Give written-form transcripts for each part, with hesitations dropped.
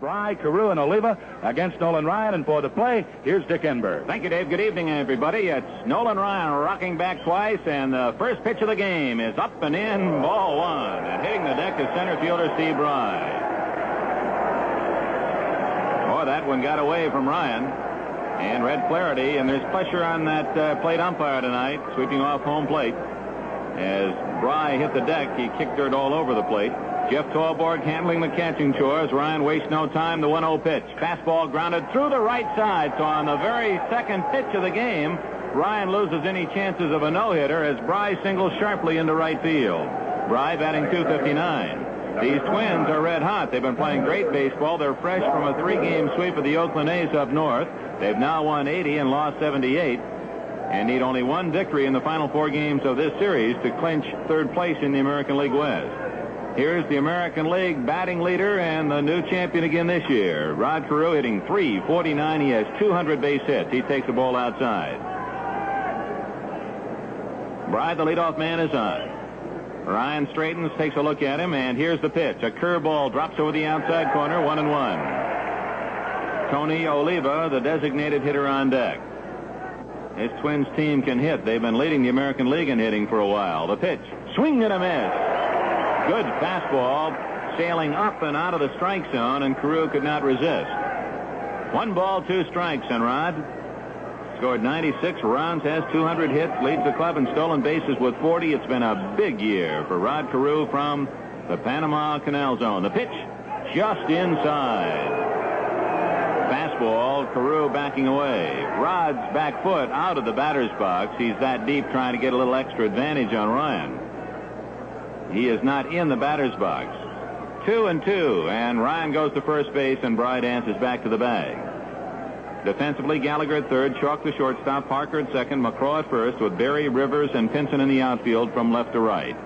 Bry, Carew, and Oliva against Nolan Ryan. And for the play, here's Dick Enberg. Thank you, Dave. Good evening, everybody. It's Nolan Ryan rocking back twice, and the first pitch of the game is up and in, ball one. And hitting the deck is center fielder Steve Bry. Oh, that one got away from Ryan. And Red Flaherty, and there's pressure on that plate umpire tonight, sweeping off home plate. As Bry hit the deck, he kicked dirt all over the plate. Jeff Torborg handling the catching chores. Ryan wastes no time. The 1-0 pitch. Fastball grounded through the right side. So on the very second pitch of the game, Ryan loses any chances of a no-hitter as Bry singles sharply into right field. Bry batting .259. These Twins are red hot. They've been playing great baseball. They're fresh from a 3-game sweep of the Oakland A's up north. They've now won 80 and lost 78. And need only one victory in the final 4 games of this series to clinch third place in the American League West. Here's the American League batting leader and the new champion again this year. Rod Carew hitting .349. He has 200 base hits. He takes the ball outside. Bry, the leadoff man, is on. Ryan straightens, takes a look at him, and here's the pitch. A curveball drops over the outside corner, 1-1. Tony Oliva, the designated hitter, on deck. This Twins team can hit. They've been leading the American League in hitting for a while. The pitch, swing and a miss. Good fastball, sailing up and out of the strike zone, and Carew could not resist. 1 ball, 2 strikes, and Rod scored 96 runs, has 200 hits, leads the club in stolen bases with 40. It's been a big year for Rod Carew from the Panama Canal Zone. The pitch, just inside. Fastball, Carew backing away. Rod's back foot out of the batter's box. He's that deep, trying to get a little extra advantage on Ryan. He is not in the batter's box. 2-2, and Ryan goes to first base, and Bry dances back to the bag. Defensively, Gallagher at third, Chalk the shortstop, Parker at second, McCraw at first, with Berry, Rivers, and Pinson in the outfield from left to right.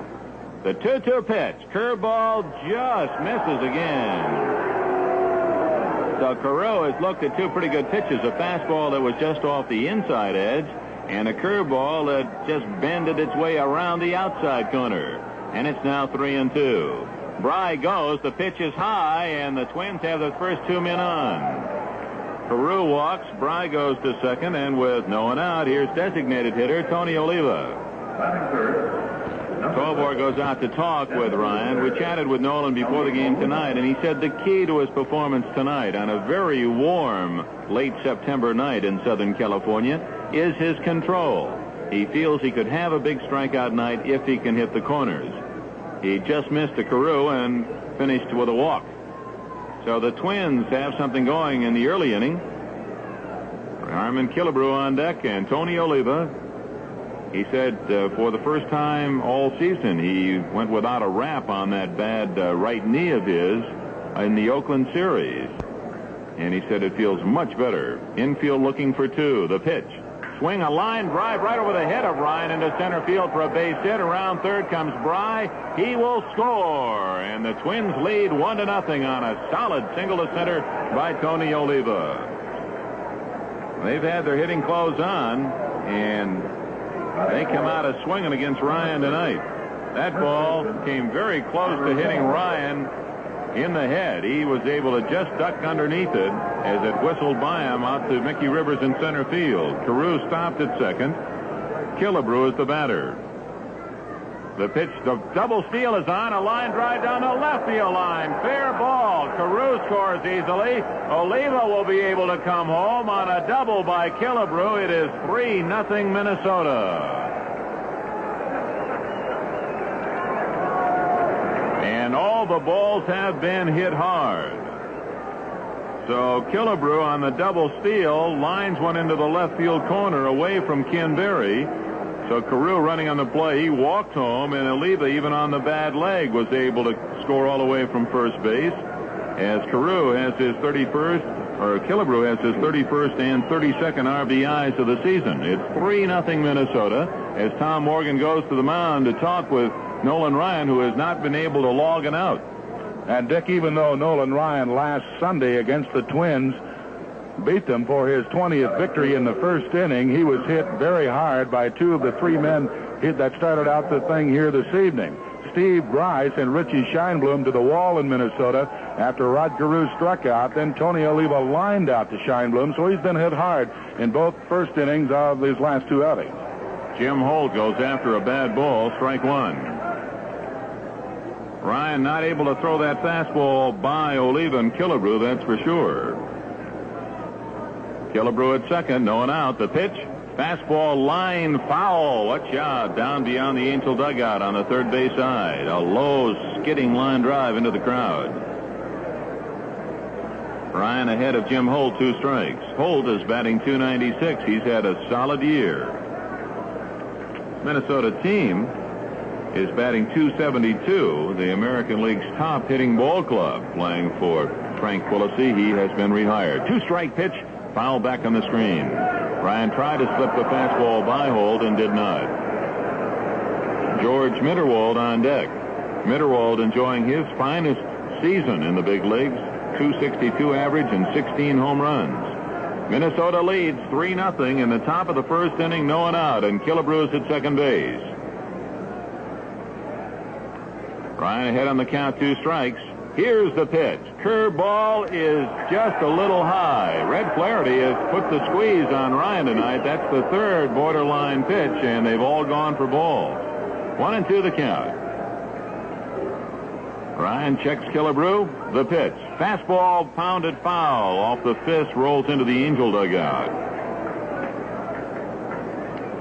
The 2-2 pitch. Curveball just misses again. So Carew has looked at 2 pretty good pitches, a fastball that was just off the inside edge, and a curveball that just bended its way around the outside corner. And it's now 3-2. Bry goes. The pitch is high, and the Twins have the first 2 men on. Carew walks. Bry goes to second, and with no one out, here's designated hitter Tony Oliva. Torborg goes out to talk with Ryan. We chatted with Nolan before the game tonight, and he said the key to his performance tonight on a very warm late September night in Southern California is his control. He feels he could have a big strikeout night if he can hit the corners. He just missed a Carew and finished with a walk. So the Twins have something going in the early inning. Harmon Killebrew on deck, and Tony Oliva. He said for the first time all season he went without a wrap on that bad right knee of his in the Oakland series. And he said it feels much better. Infield looking for 2. The pitch. Swing, a line drive right over the head of Ryan into center field for a base hit. Around third comes Bry. He will score. And the Twins lead 1-0 on a solid single to center by Tony Oliva. They've had their hitting clothes on, and they come out of swinging against Ryan tonight. That ball came very close to hitting Ryan in the head. He was able to just duck underneath it as it whistled by him out to Mickey Rivers in center field. Carew stopped at second. Killebrew is the batter. The pitch, the double steal is on. A line drive down the left field line. Fair ball. Carew scores easily. Oliva will be able to come home on a double by Killebrew. It is 3-0 Minnesota. And all the balls have been hit hard. So Killebrew on the double steal lines one into the left field corner away from Ken Berry. So Carew running on the play, he walked home, and Oliva, even on the bad leg, was able to score all the way from first base. As Carew has his 31st, or Killebrew has his 31st and 32nd RBIs of the season. It's 3-0 Minnesota as Tom Morgan goes to the mound to talk with Nolan Ryan, who has not been able to log an out. And Dick, even though Nolan Ryan last Sunday against the Twins beat them for his 20th victory in the first inning, he was hit very hard by 2 of the 3 men that started out the thing here this evening. Steve Grice and Richie Scheinblum to the wall in Minnesota after Rod Carew struck out. Then Tony Oliva lined out to Scheinblum, so he's been hit hard in both first innings of his last two outings. Jim Holt goes after a bad ball, strike one. Ryan not able to throw that fastball by Oliva and Killebrew, that's for sure. Killebrew at second, no one out. The pitch, fastball line foul. What shot down beyond the Angel dugout on the third base side. A low skidding line drive into the crowd. Ryan ahead of Jim Holt, 2 strikes. Holt is batting .296. He's had a solid year. Minnesota team is batting .272. The American League's top hitting ball club, playing for Frank Quillisi. He has been rehired. 2-strike pitch. Foul back on the screen. Ryan tried to slip the fastball by Holt and did not. George Mitterwald on deck. Mitterwald enjoying his finest season in the big leagues. .262 average and 16 home runs. Minnesota leads 3-0 in the top of the first inning, no one out, and Killebrew's at second base. Ryan ahead on the count, 2 strikes. Here's the pitch. Curveball is just a little high. Red Flaherty has put the squeeze on Ryan tonight. That's the third borderline pitch, and they've all gone for balls. 1-2 the count. Ryan checks Killebrew. The pitch. Fastball pounded foul off the fist, rolls into the Angel dugout.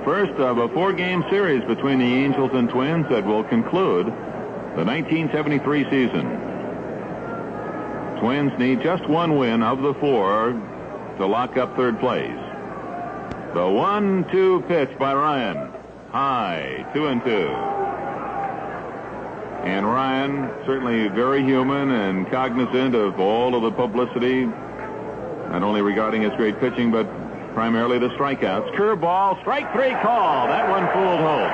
First of a 4-game series between the Angels and Twins that will conclude the 1973 season. Twins need just 1 win of the 4 to lock up third place. The 1-2 pitch by Ryan. High, 2-2. And Ryan, certainly very human and cognizant of all of the publicity, not only regarding his great pitching, but primarily the strikeouts. Curveball, strike 3 call. That one fooled Holt.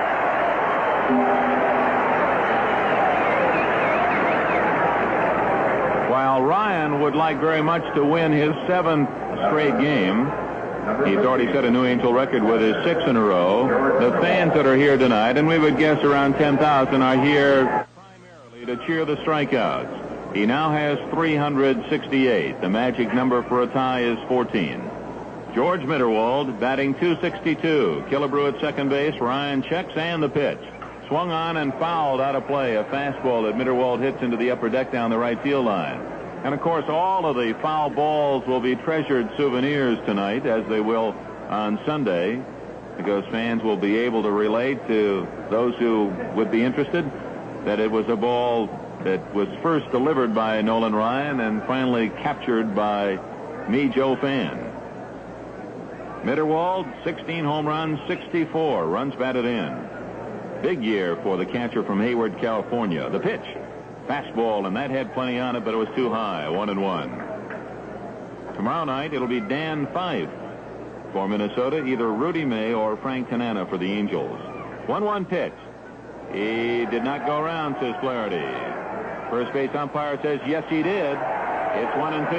While Ryan would like very much to win his 7th straight game, he's already set a new Angel record with his 6 in a row. The fans that are here tonight, and we would guess around 10,000, are here primarily to cheer the strikeouts. He now has 368. The magic number for a tie is 14. George Mitterwald batting .262. Killebrew at second base. Ryan checks, and the pitch. Swung on and fouled out of play. A fastball that Mitterwald hits into the upper deck down the right field line. And, of course, all of the foul balls will be treasured souvenirs tonight, as they will on Sunday, because fans will be able to relate to those who would be interested that it was a ball that was first delivered by Nolan Ryan and finally captured by me, Joe Fan. Mitterwald, 16 home runs, 64 runs batted in. Big year for the catcher from Hayward, California. The pitch. Fastball, and that had plenty on it, but it was too high. 1-1. Tomorrow night, it'll be Dan Fife for Minnesota, either Rudy May or Frank Tanana for the Angels. 1-1 pitch. He did not go around, says Flaherty. First base umpire says, yes, he did. It's 1-2.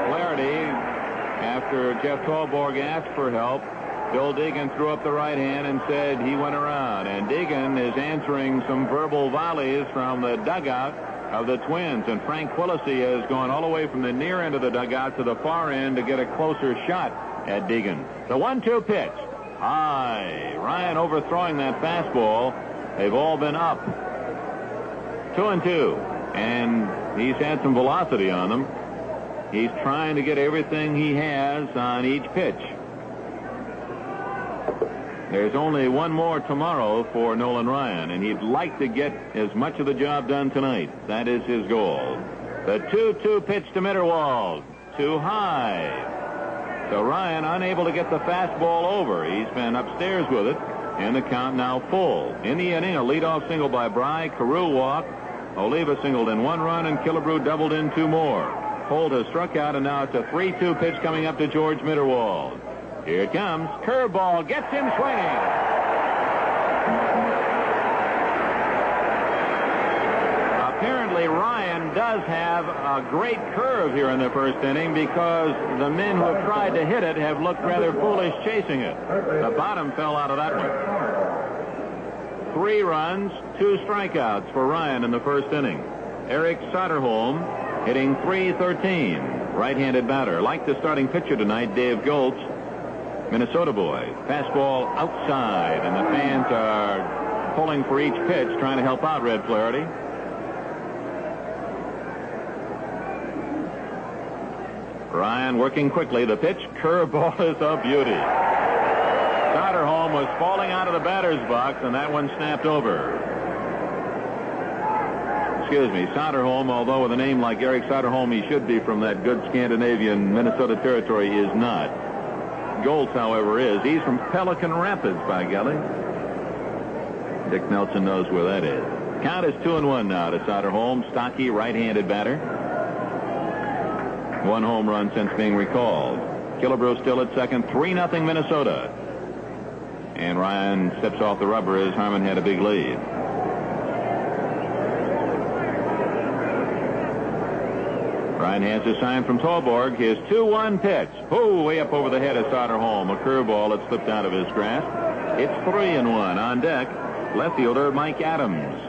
Flaherty, after Jeff Tallborg asked for help, Bill Deegan threw up the right hand and said he went around. And Deegan is answering some verbal volleys from the dugout of the Twins. And Frank Quillisi has gone all the way from the near end of the dugout to the far end to get a closer shot at Deegan. The 1-2 pitch. High. Ryan overthrowing that fastball. They've all been up. 2-2. And he's had some velocity on them. He's trying to get everything he has on each pitch. There's only one more tomorrow for Nolan Ryan, and he'd like to get as much of the job done tonight. That is his goal. The 2-2 pitch to Mitterwald. Too high. So Ryan unable to get the fastball over. He's been upstairs with it, and the count now full. In the inning, a leadoff single by Bry. Carew walked. Oliva singled in 1 run, and Killebrew doubled in 2 more. Holt has struck out, and now it's a 3-2 pitch coming up to George Mitterwald. Here it comes. Curveball gets him swinging. Apparently, Ryan does have a great curve here in the first inning, because the men who have tried to hit it have looked rather foolish chasing it. The bottom fell out of that one. 3 runs, 2 strikeouts for Ryan in the first inning. Eric Soderholm hitting .313, right-handed batter. Like the starting pitcher tonight, Dave Goltz, Minnesota boy. Fastball outside, and the fans are pulling for each pitch, trying to help out Red Flaherty. Ryan working quickly. The pitch, curveball is a beauty. Soderholm was falling out of the batter's box, and that one snapped over. Excuse me, Soderholm, although with a name like Eric Soderholm, he should be from that good Scandinavian Minnesota territory, is not. Goltz, however, is. He's from Pelican Rapids, by golly. Dick Nelson knows where that is. Count is 2-1 now to Soderholm, stocky right-handed batter. 1 home run since being recalled. Killebrew still at second, 3-0 Minnesota. And Ryan steps off the rubber as Harmon had a big lead. Ryan has a sign from Tolborg. His 2-1 pitch. Oh, way up over the head of Soderholm. A curveball that slipped out of his grasp. It's 3-1. On deck, left fielder Mike Adams.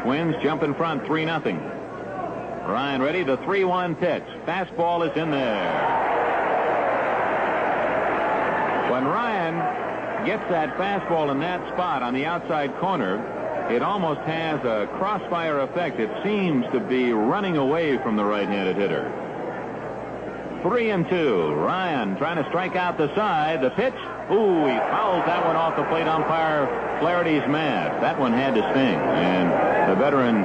Twins jump in front, 3-0. Ryan ready. The 3-1 pitch. Fastball is in there. When Ryan gets that fastball in that spot on the outside corner, it almost has a crossfire effect. It seems to be running away from the right-handed hitter. 3-2. Ryan trying to strike out the side. The pitch. Ooh, he fouls that one off the plate umpire Flaherty's mask. That one had to sting. And the veteran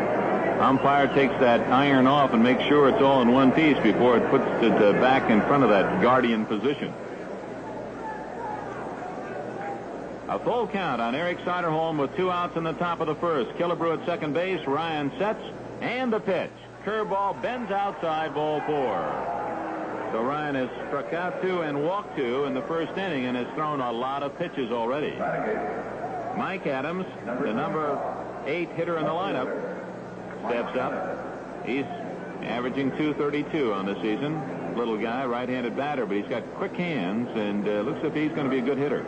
umpire takes that iron off and makes sure it's all in one piece before it puts it back in front of that guardian position. A full count on Eric Soderholm with 2 outs in the top of the first. Killebrew at second base. Ryan sets, and the pitch. Curveball bends outside, ball 4. So Ryan has struck out 2 and walked 2 in the first inning and has thrown a lot of pitches already. Mike Adams, the number 8 hitter in the lineup, steps up. He's averaging .232 on the season. Little guy, right-handed batter, but he's got quick hands and looks as if he's going to be a good hitter.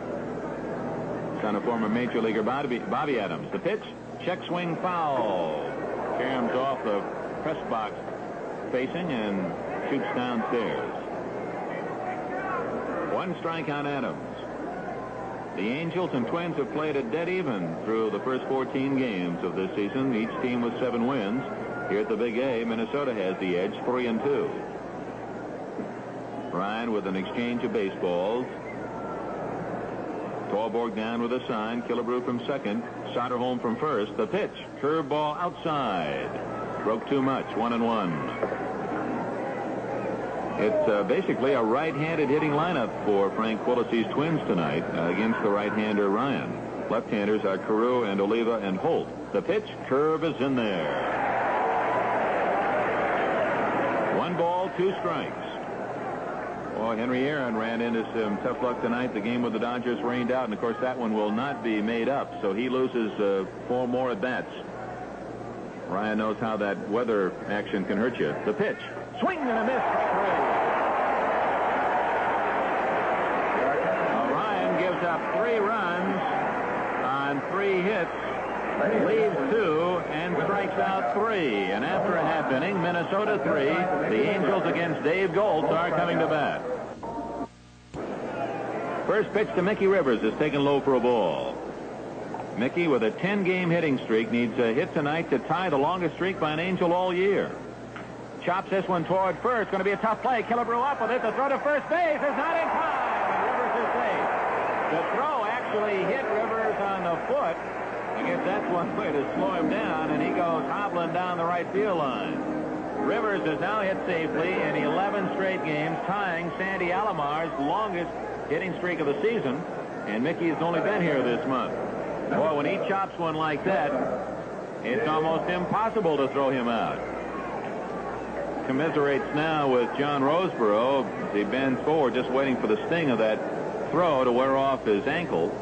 Son of former major leaguer Bobby Adams. The pitch, check swing foul. Caroms off the press box facing and shoots downstairs. 1 strike on Adams. The Angels and Twins have played a dead even through the first 14 games of this season. Each team with 7 wins. Here at the Big A, Minnesota has the edge, 3-2. Ryan with an exchange of baseballs. Tolborg down with a sign. Killebrew from second. Soderholm from first. The pitch. Curveball outside. Broke too much. 1-1. It's basically a right-handed hitting lineup for Frank Quilisi's Twins tonight against the right-hander Ryan. Left-handers are Carew and Oliva and Holt. The pitch. Curve is in there. 1 ball, 2 strikes. Well, Henry Aaron ran into some tough luck tonight. The game with the Dodgers rained out, and of course that one will not be made up, so he loses 4 more at bats. Ryan knows how that weather action can hurt you. The pitch, swing and a miss. Ryan gives up 3 runs on 3 hits, leaves 2, and strikes out 3. And after a half inning, Minnesota 3. The Angels against Dave Goltz are coming to bat. First pitch to Mickey Rivers is taken low for a ball. Mickey, with a 10-game hitting streak, needs a hit tonight to tie the longest streak by an Angel all year. Chops this one toward first. Going to be a tough play. Killebrew up with it. The throw to first base is not in time. Rivers is safe. The throw actually hit Rivers on the foot. I guess that's one way to slow him down, and he goes hobbling down the right field line. Rivers has now hit safely in 11 straight games, tying Sandy Alomar's longest hitting streak of the season, and Mickey has only been here this month. Boy, when he chops one like that, it's almost impossible to throw him out. Commiserates now with John Roseborough as he bends forward, just waiting for the sting of that throw to wear off his ankle.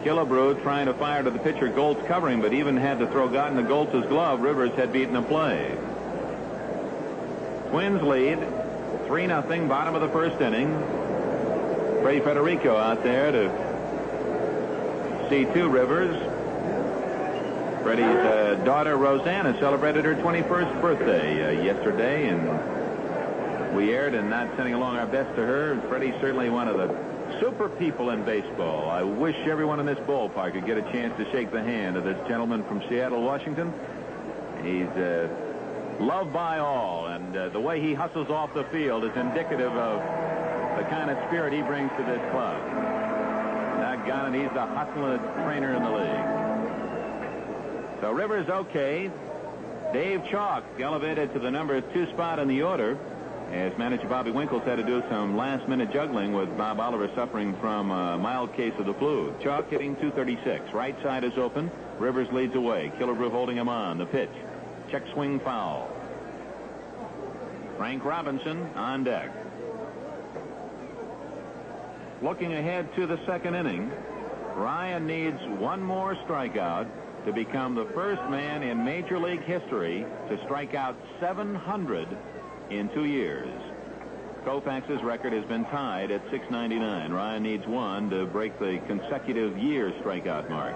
Killebrew trying to fire to the pitcher. Goltz covering, but even had the throw gotten to Goltz's glove, Rivers had beaten the play. Twins lead 3-0, bottom of the first inning. Freddie Federico out there to see two Rivers. Freddie's daughter Rosanna celebrated her 21st birthday yesterday, and we aired, and not sending along our best to her. Freddie's certainly one of the super people in baseball. I wish everyone in this ballpark could get a chance to shake the hand of this gentleman from Seattle, Washington. He's loved by all, and the way he hustles off the field is indicative of the kind of spirit he brings to this club. Doggone it, he's the hustling trainer in the league. So Rivers okay. Dave Chalk elevated to the number 2 spot in the order, as manager Bobby Winkles had to do some last-minute juggling with Bob Oliver suffering from a mild case of the flu. Chalk hitting .236. Right side is open. Rivers leads away. Killebrew holding him on. The pitch. Check swing foul. Frank Robinson on deck. Looking ahead to the second inning, Ryan needs one more strikeout to become the first man in Major League history to strike out 700 in 2 years. Koufax's record has been tied at 699. Ryan needs one to break the consecutive year strikeout mark.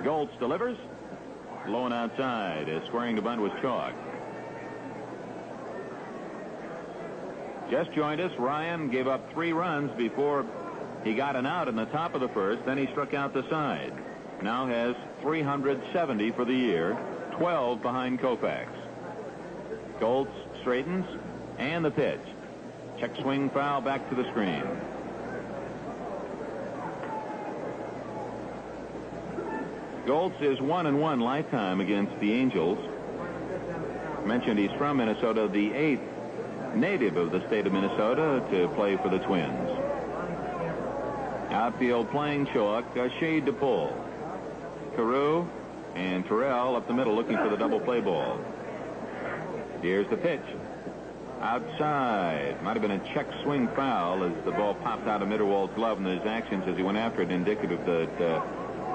Goltz delivers. Low and outside, as squaring the bunt was Chalk. Just joined us. Ryan gave up 3 runs before he got an out in the top of the first. Then he struck out the side. Now has 370 for the year, 12 behind Koufax. Goltz straightens, and the pitch. Check swing foul back to the screen. Goltz is 1-1 lifetime against the Angels. Mentioned he's from Minnesota, the 8th native of the state of Minnesota to play for the Twins. Outfield playing Chalk, a shade to pull. Carew and Terrell up the middle looking for the double play ball. Here's the pitch. Outside. Might have been a check swing foul as the ball popped out of Mitterwald's glove, and his actions as he went after it indicative that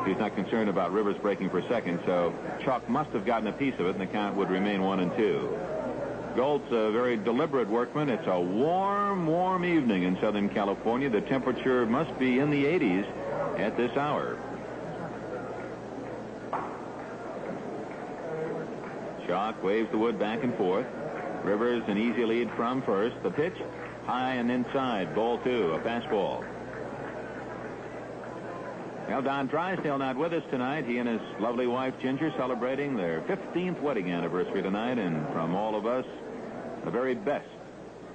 he's not concerned about Rivers breaking for second, so Chalk must have gotten a piece of it, and the count would remain 1-2. Goltz, a very deliberate workman. It's a warm evening in Southern California. The temperature must be in the 80s at this hour. Chalk waves the wood back and forth. Rivers an easy lead from first. The pitch, high and inside. Ball 2, a fastball. Well, Don Drysdale not with us tonight. He and his lovely wife Ginger celebrating their 15th wedding anniversary tonight, and from all of us, the very best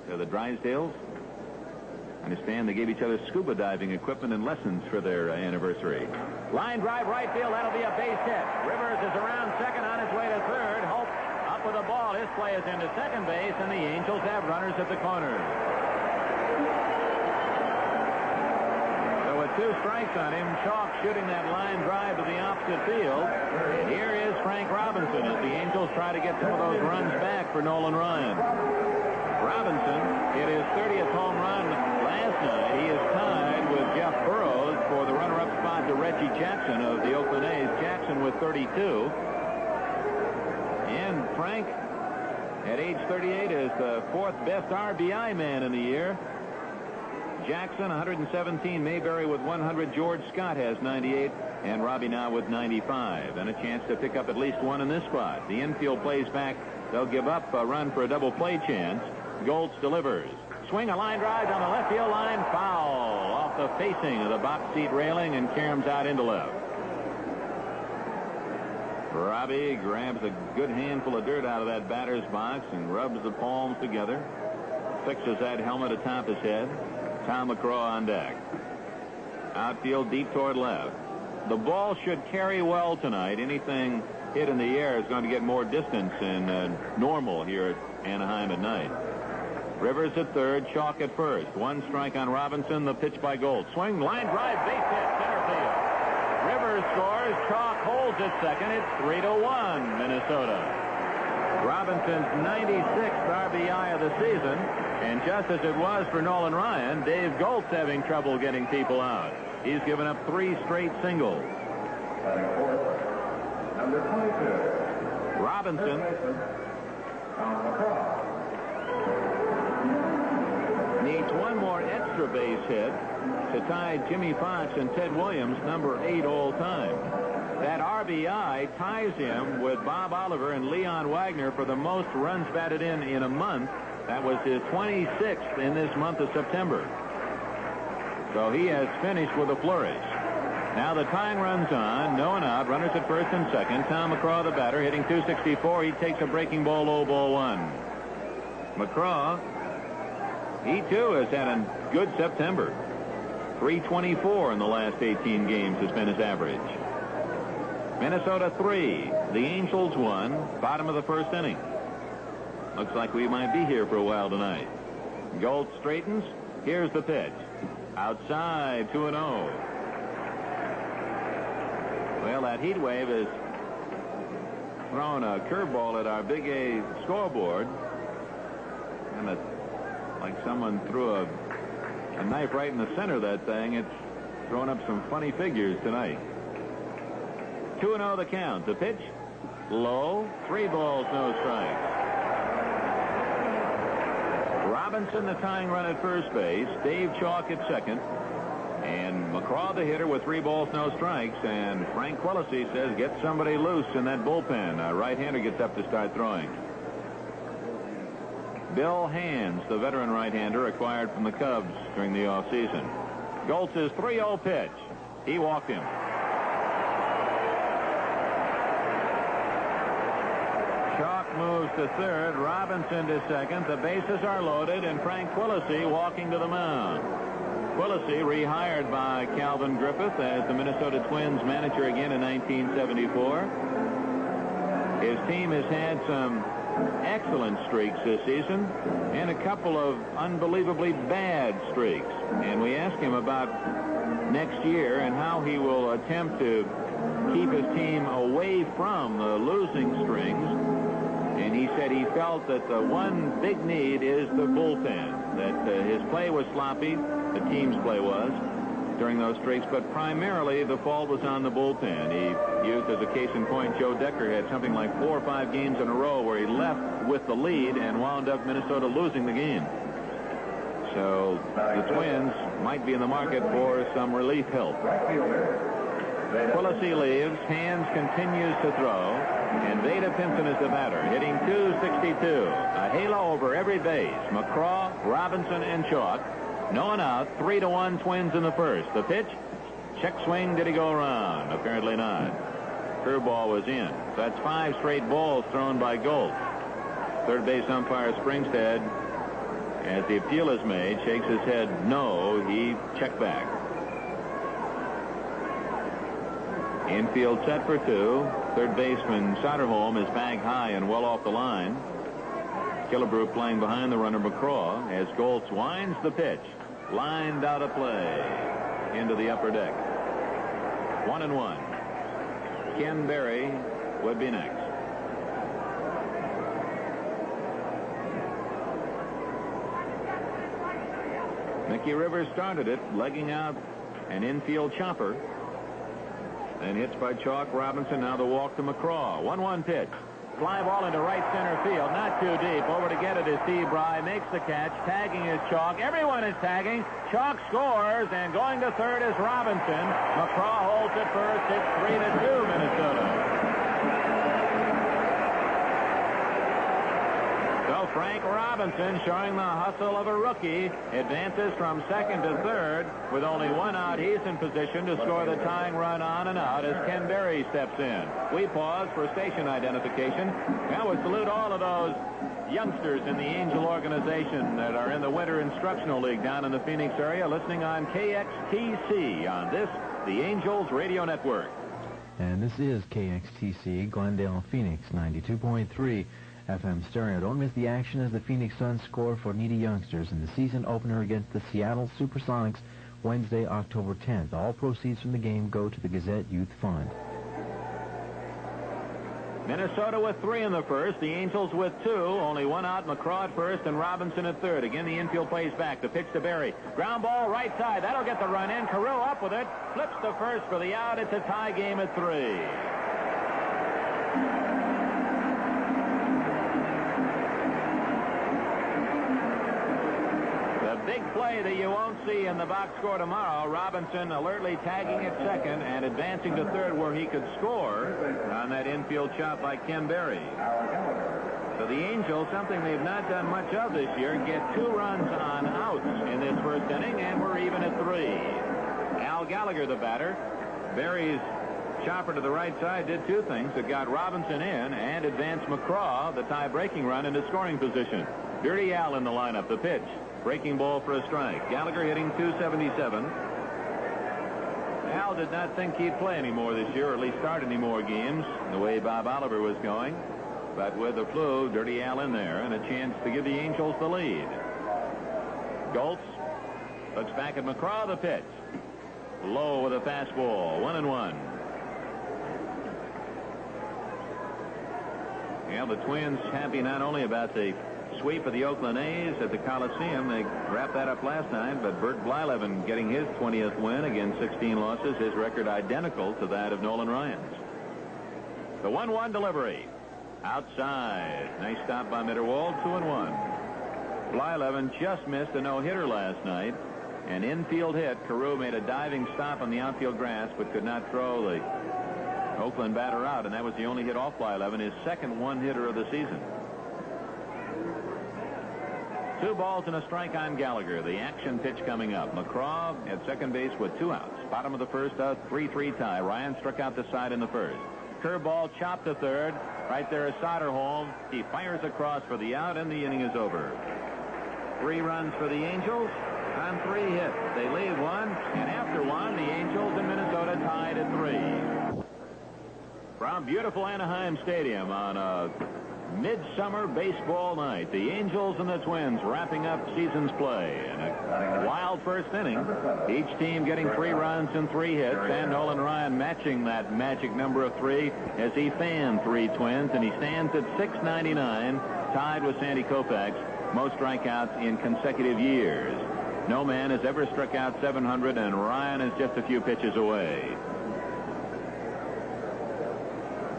to the Drysdales. I understand they gave each other scuba diving equipment and lessons for their anniversary. Line drive right field. That'll be a base hit. Rivers is around second on his way to third. Hope up with the ball. His play is into second base, and the Angels have runners at the corners. So with 2 strikes on him, Chalk shooting that line drive to the opposite field. And here is Frank Robinson as the Angels try to get some of those runs back for Nolan Ryan. Robinson hit his 30th home run last night. He is tied with Jeff Burroughs for the runner-up spot to Reggie Jackson of the Oakland A's. Jackson with 32. And Frank, at age 38, is the 4th best RBI man in the year. Jackson, 117. Mayberry with 100. George Scott has 98. And Robbie now with 95. And a chance to pick up at least one in this spot. The infield plays back. They'll give up a run for a double play chance. Goltz delivers. Swing a line drive down the left field line. Foul off the facing of the box seat railing and caroms out into left. Robbie grabs a good handful of dirt out of that batter's box and rubs the palms together. Fixes that helmet atop his head. Tom McCraw on deck. Outfield deep toward left. The ball should carry well tonight. Anything hit in the air is going to get more distance than normal here at Anaheim at night. Rivers at third, Chalk at first. 1 strike on Robinson. The pitch by Goltz. Swing, line drive, base hit, center field. Rivers scores. Chalk holds at second. It's 3-1 Minnesota. Robinson's 96th RBI of the season, and just as it was for Nolan Ryan, Dave Goltz having trouble getting people out. He's given up 3 straight singles. Number 22. Robinson. needs one more extra base hit to tie Jimmy Fox and Ted Williams, number 8 all time. That RBI ties him with Bob Oliver and Leon Wagner for the most runs batted in a month. That was his 26th in this month of September. So he has finished with a flourish. Now the tying runs on, no one out, runners at first and second. Tom McCraw, the batter, hitting .264. He takes a breaking ball, low ball one. McCraw, he too has had a good September. .324 in the last 18 games has been his average. Minnesota 3, the Angels 1, bottom of the first inning. Looks like we might be here for a while tonight. Gold straightens. Here's the pitch. Outside, 2-0. Well, that heat wave has thrown a curveball at our Big A scoreboard. And it's like someone threw a knife right in the center of that thing. It's thrown up some funny figures tonight. 2-0 the count. The pitch, low, 3 balls, no strikes. Robinson, the tying run at first base. Dave Chalk at second. And McCraw, the hitter, with 3 balls, no strikes. And Frank Quillisi says, get somebody loose in that bullpen. A right-hander gets up to start throwing. Bill Hands, the veteran right-hander, acquired from the Cubs during the offseason. Goltz's 3-0 pitch. He walked him. Chalk moves to third. Robinson to second. The bases are loaded, and Frank Quillisi walking to the mound. Quillisi, rehired by Calvin Griffith as the Minnesota Twins manager again in 1974. His team has had some excellent streaks this season and a couple of unbelievably bad streaks. And we asked him about next year and how he will attempt to keep his team away from the losing strings. And he said he felt that the one big need is the bullpen, that his play was sloppy, the team's play was, during those streaks, but primarily the fault was on the bullpen. He used as a case in point, Joe Decker had something like 4 or 5 games in a row where he left with the lead and wound up Minnesota losing the game. So the Twins might be in the market for some relief help. Quillisi leaves. Hands continues to throw. And Vada Pinson is the batter, hitting .262. A halo over every base. McCraw, Robinson, and Chalk. No one out. 3-1 Twins in the first. The pitch. Check swing. Did he go around? Apparently not. Curveball was in. So that's 5 straight balls thrown by Goltz. Third base umpire Springstead, as the appeal is made, shakes his head no. He checked back. Infield set for 2. Third baseman Soderholm is back high and well off the line. Killebrew playing behind the runner McCraw as Goltz winds the pitch. Lined out of play into the upper deck. 1-1. Ken Berry would be next. Mickey Rivers started it, legging out an infield chopper. And hits by Chalk. Robinson, now the walk to McCraw. 1-1 pitch. Fly ball into right center field. Not too deep. Over to get it is Steve Bry. Makes the catch. Tagging is Chalk. Everyone is tagging. Chalk scores. And going to third is Robinson. McCraw holds it first. It's 3-2 Minnesota. So Frank Robinson, showing the hustle of a rookie, advances from second to third. With only 1 out, he's in position to score the tying run on and out as Ken Berry steps in. We pause for station identification. Now we salute all of those youngsters in the Angel organization that are in the Winter Instructional League down in the Phoenix area, listening on KXTC on this, the Angels Radio Network. And this is KXTC, Glendale, Phoenix, 92.3 FM stereo. Don't miss the action as the Phoenix Suns score for needy youngsters in the season opener against the Seattle Supersonics Wednesday, October 10th. All proceeds from the game go to the Gazette Youth Fund. Minnesota with 3 in the first. The Angels with 2. Only 1 out. McCraw at first and Robinson at third. Again, the infield plays back. The pitch to Berry. Ground ball right side. That'll get the run in. Carew up with it. Flips the first for the out. It's a tie game at 3. Big play that you won't see in the box score tomorrow. Robinson alertly tagging at second and advancing to third where he could score on that infield shot by Ken Berry. So the Angels, something they've not done much of this year, get 2 runs on outs in this first inning, and we're even at 3. Al Gallagher, the batter. Berry's chopper to the right side did 2 things. It got Robinson in and advanced McCraw, the tie-breaking run, into scoring position. Dirty Al in the lineup. The pitch. Breaking ball for a strike. Gallagher hitting .277. Al did not think he'd play anymore this year, or at least start any more games, the way Bob Oliver was going. But with the flu, Dirty Al in there, and a chance to give the Angels the lead. Goltz looks back at McCraw. The pitch. Low with a fastball. 1-1. Yeah, the Twins happy not only about the sweep of the Oakland A's at the Coliseum. They wrapped that up last night, but Bert Blyleven getting his 20th win, again 16 losses, his record identical to that of Nolan Ryan's. The 1-1 delivery. Outside. Nice stop by Mitterwald. 2-1. Blyleven just missed a no-hitter last night. An infield hit. Carew made a diving stop on the outfield grass, but could not throw the Oakland batter out, and that was the only hit off Blyleven, his second one-hitter of the season. 2 balls and a strike on Gallagher. The action pitch coming up. McCraw at second base with 2 outs. Bottom of the first, a 3-3 tie. Ryan struck out the side in the first. Curveball chopped to third. Right there is Soderholm. He fires across for the out, and the inning is over. 3 runs for the Angels on 3 hits. They leave 1, and after 1, the Angels in Minnesota tied at 3. From beautiful Anaheim Stadium on a midsummer baseball night, the Angels and the Twins wrapping up season's play in a wild first inning. Each team getting 3 runs and 3 hits, and Nolan Ryan matching that magic number of 3 as he fanned 3 Twins, and he stands at 699, tied with Sandy Koufax, most strikeouts in consecutive years. No man has ever struck out 700, and Ryan is just a few pitches away.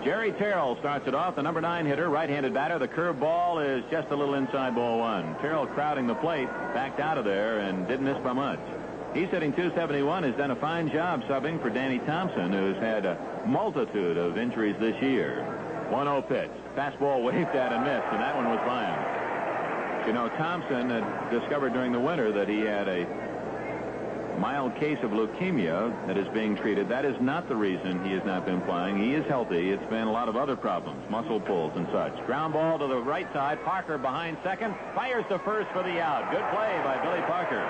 Jerry Terrell starts it off, the number 9 hitter, right-handed batter. The curve ball is just a little inside ball 1. Terrell crowding the plate, backed out of there, and didn't miss by much. He's hitting .271, has done a fine job subbing for Danny Thompson, who's had a multitude of injuries this year. 1-0 pitch. Fastball waved at and missed, and that one was fine. You know, Thompson had discovered during the winter that he had a mild case of leukemia that is being treated. That is not the reason he has not been playing. He is healthy. It's been a lot of other problems, muscle pulls and such. Ground ball to the right side. Parker behind second. Fires to first for the out. Good play by Billy Parker.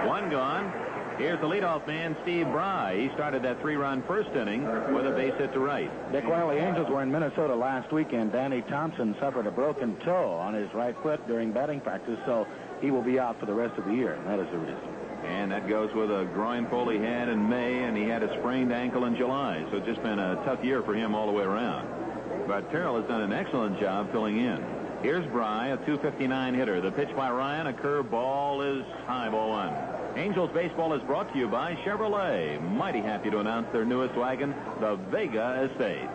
1 gone. Here's the leadoff man, Steve Bry. He started that 3-run first inning with a base hit to right. Dick, while the Angels were in Minnesota last weekend, Danny Thompson suffered a broken toe on his right foot during batting practice, so he will be out for the rest of the year, and that is the reason. And that goes with a groin pull he had in May, and he had a sprained ankle in July. So it's just been a tough year for him all the way around. But Terrell has done an excellent job filling in. Here's Bry, a .259 hitter. The pitch by Ryan, a curve ball, is high, ball 1. Angels baseball is brought to you by Chevrolet. Mighty happy to announce their newest wagon, the Vega Estate.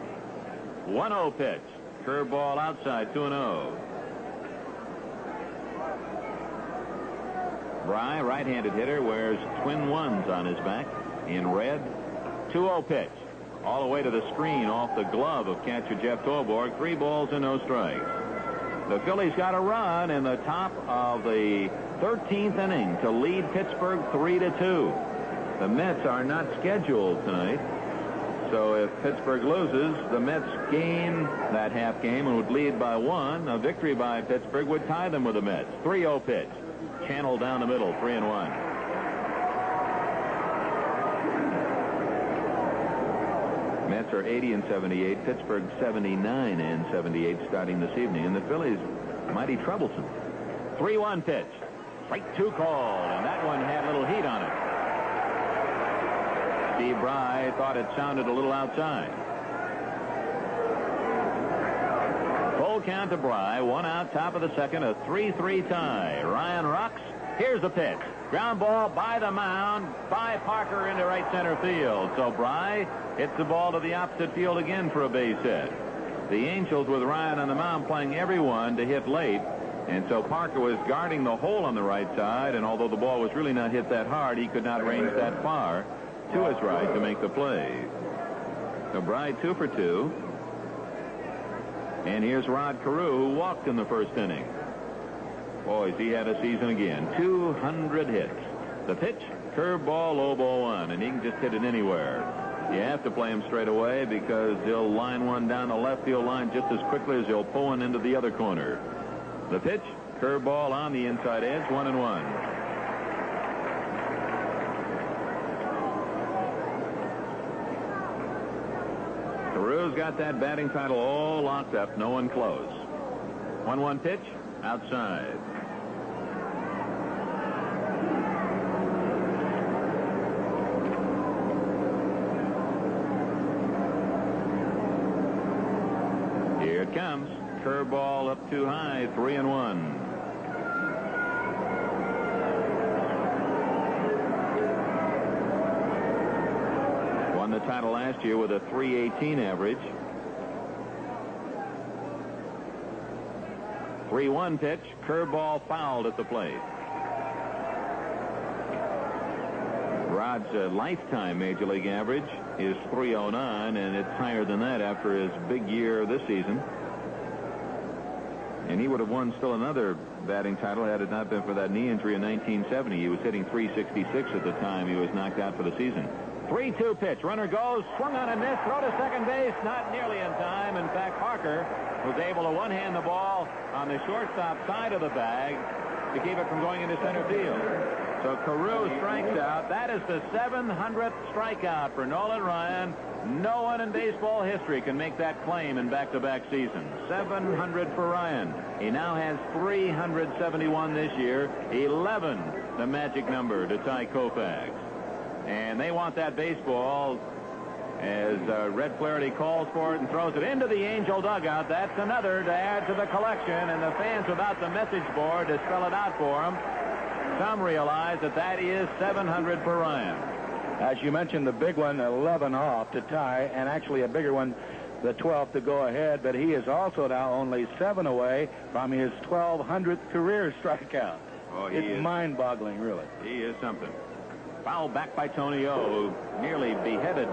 1-0 pitch. Curve ball outside, 2-0. Bry, right-handed hitter, wears twin 1s on his back in red. 2-0 pitch. All the way to the screen off the glove of catcher Jeff Torborg. 3 balls and no strikes. The Phillies got a run in the top of the 13th inning to lead Pittsburgh 3-2. The Mets are not scheduled tonight. So if Pittsburgh loses, the Mets gain that half game and would lead by 1. A victory by Pittsburgh would tie them with the Mets. 3-0 pitch. Channel down the middle, 3-1. Mets are 80-78. Pittsburgh 79-78 starting this evening. And the Phillies mighty troublesome. 3-1 pitch. Strike 2 called, and that one had a little heat on it. Steve Bry thought it sounded a little outside. Full count to Bry. 1 out, top of the second, a 3-3 tie. Ryan rocks. Here's the pitch. Ground ball by the mound, by Parker into right center field. So Bry hits the ball to the opposite field again for a base hit. The Angels, with Ryan on the mound, playing everyone to hit late. And so Parker was guarding the hole on the right side, and although the ball was really not hit that hard, he could not range that far to his right to make the play. So Bry 2 for 2. And here's Rod Carew, who walked in the first inning. Boys, he had a season again. 200 hits. The pitch, curveball, low ball 1, and he can just hit it anywhere. You have to play him straight away because he'll line one down the left field line just as quickly as he'll pull one into the other corner. The pitch, curveball on the inside edge, 1-1. Carew's got that batting title all locked up, no one close. 1-1 pitch, outside. Here it comes. Curveball up too high, 3-1. Won the title last year with a .318 average. 3-1 pitch, curveball fouled at the plate. Rod's lifetime major league average is .309, and it's higher than that after his big year this season. And he would have won still another batting title had it not been for that knee injury in 1970. He was hitting .366 at the time he was knocked out for the season. 3-2 pitch. Runner goes, swung on and missed, throw to second base, not nearly in time. In fact, Parker was able to one-hand the ball on the shortstop side of the bag to keep it from going into center field. So Carew strikes out. That is the 700th strikeout for Nolan Ryan. No one in baseball history can make that claim in back-to-back seasons. 700 for Ryan. He now has 371 this year. 11, the magic number to tie Koufax. And they want that baseball as Red Flaherty calls for it and throws it into the Angel dugout. That's another to add to the collection, and the fans without the message board to spell it out for them. Some realize that that is 700 for Ryan. As you mentioned, the big one, 11 off to tie, and actually a bigger one, the 12th to go ahead, but he is also now only 7 away from his 1,200th career strikeout. Oh, it's mind-boggling, really. He is something. Foul back by Tony O, who nearly beheaded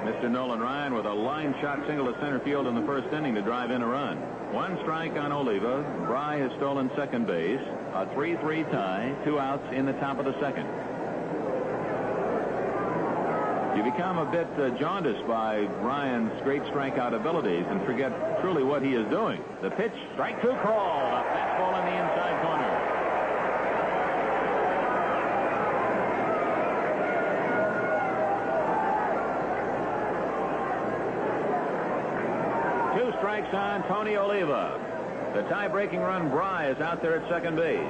Mr. Nolan Ryan with a line shot single to center field in the first inning to drive in a run. 1 strike on Oliva. Bry has stolen second base. A 3-3 tie. 2 outs in the top of the second. You become a bit jaundiced by Ryan's great strikeout abilities and forget truly what he is doing. The pitch, strike 2 called. A fastball in the inside corner. Strikes on Tony Oliva. The tie-breaking run, Bry, is out there at second base.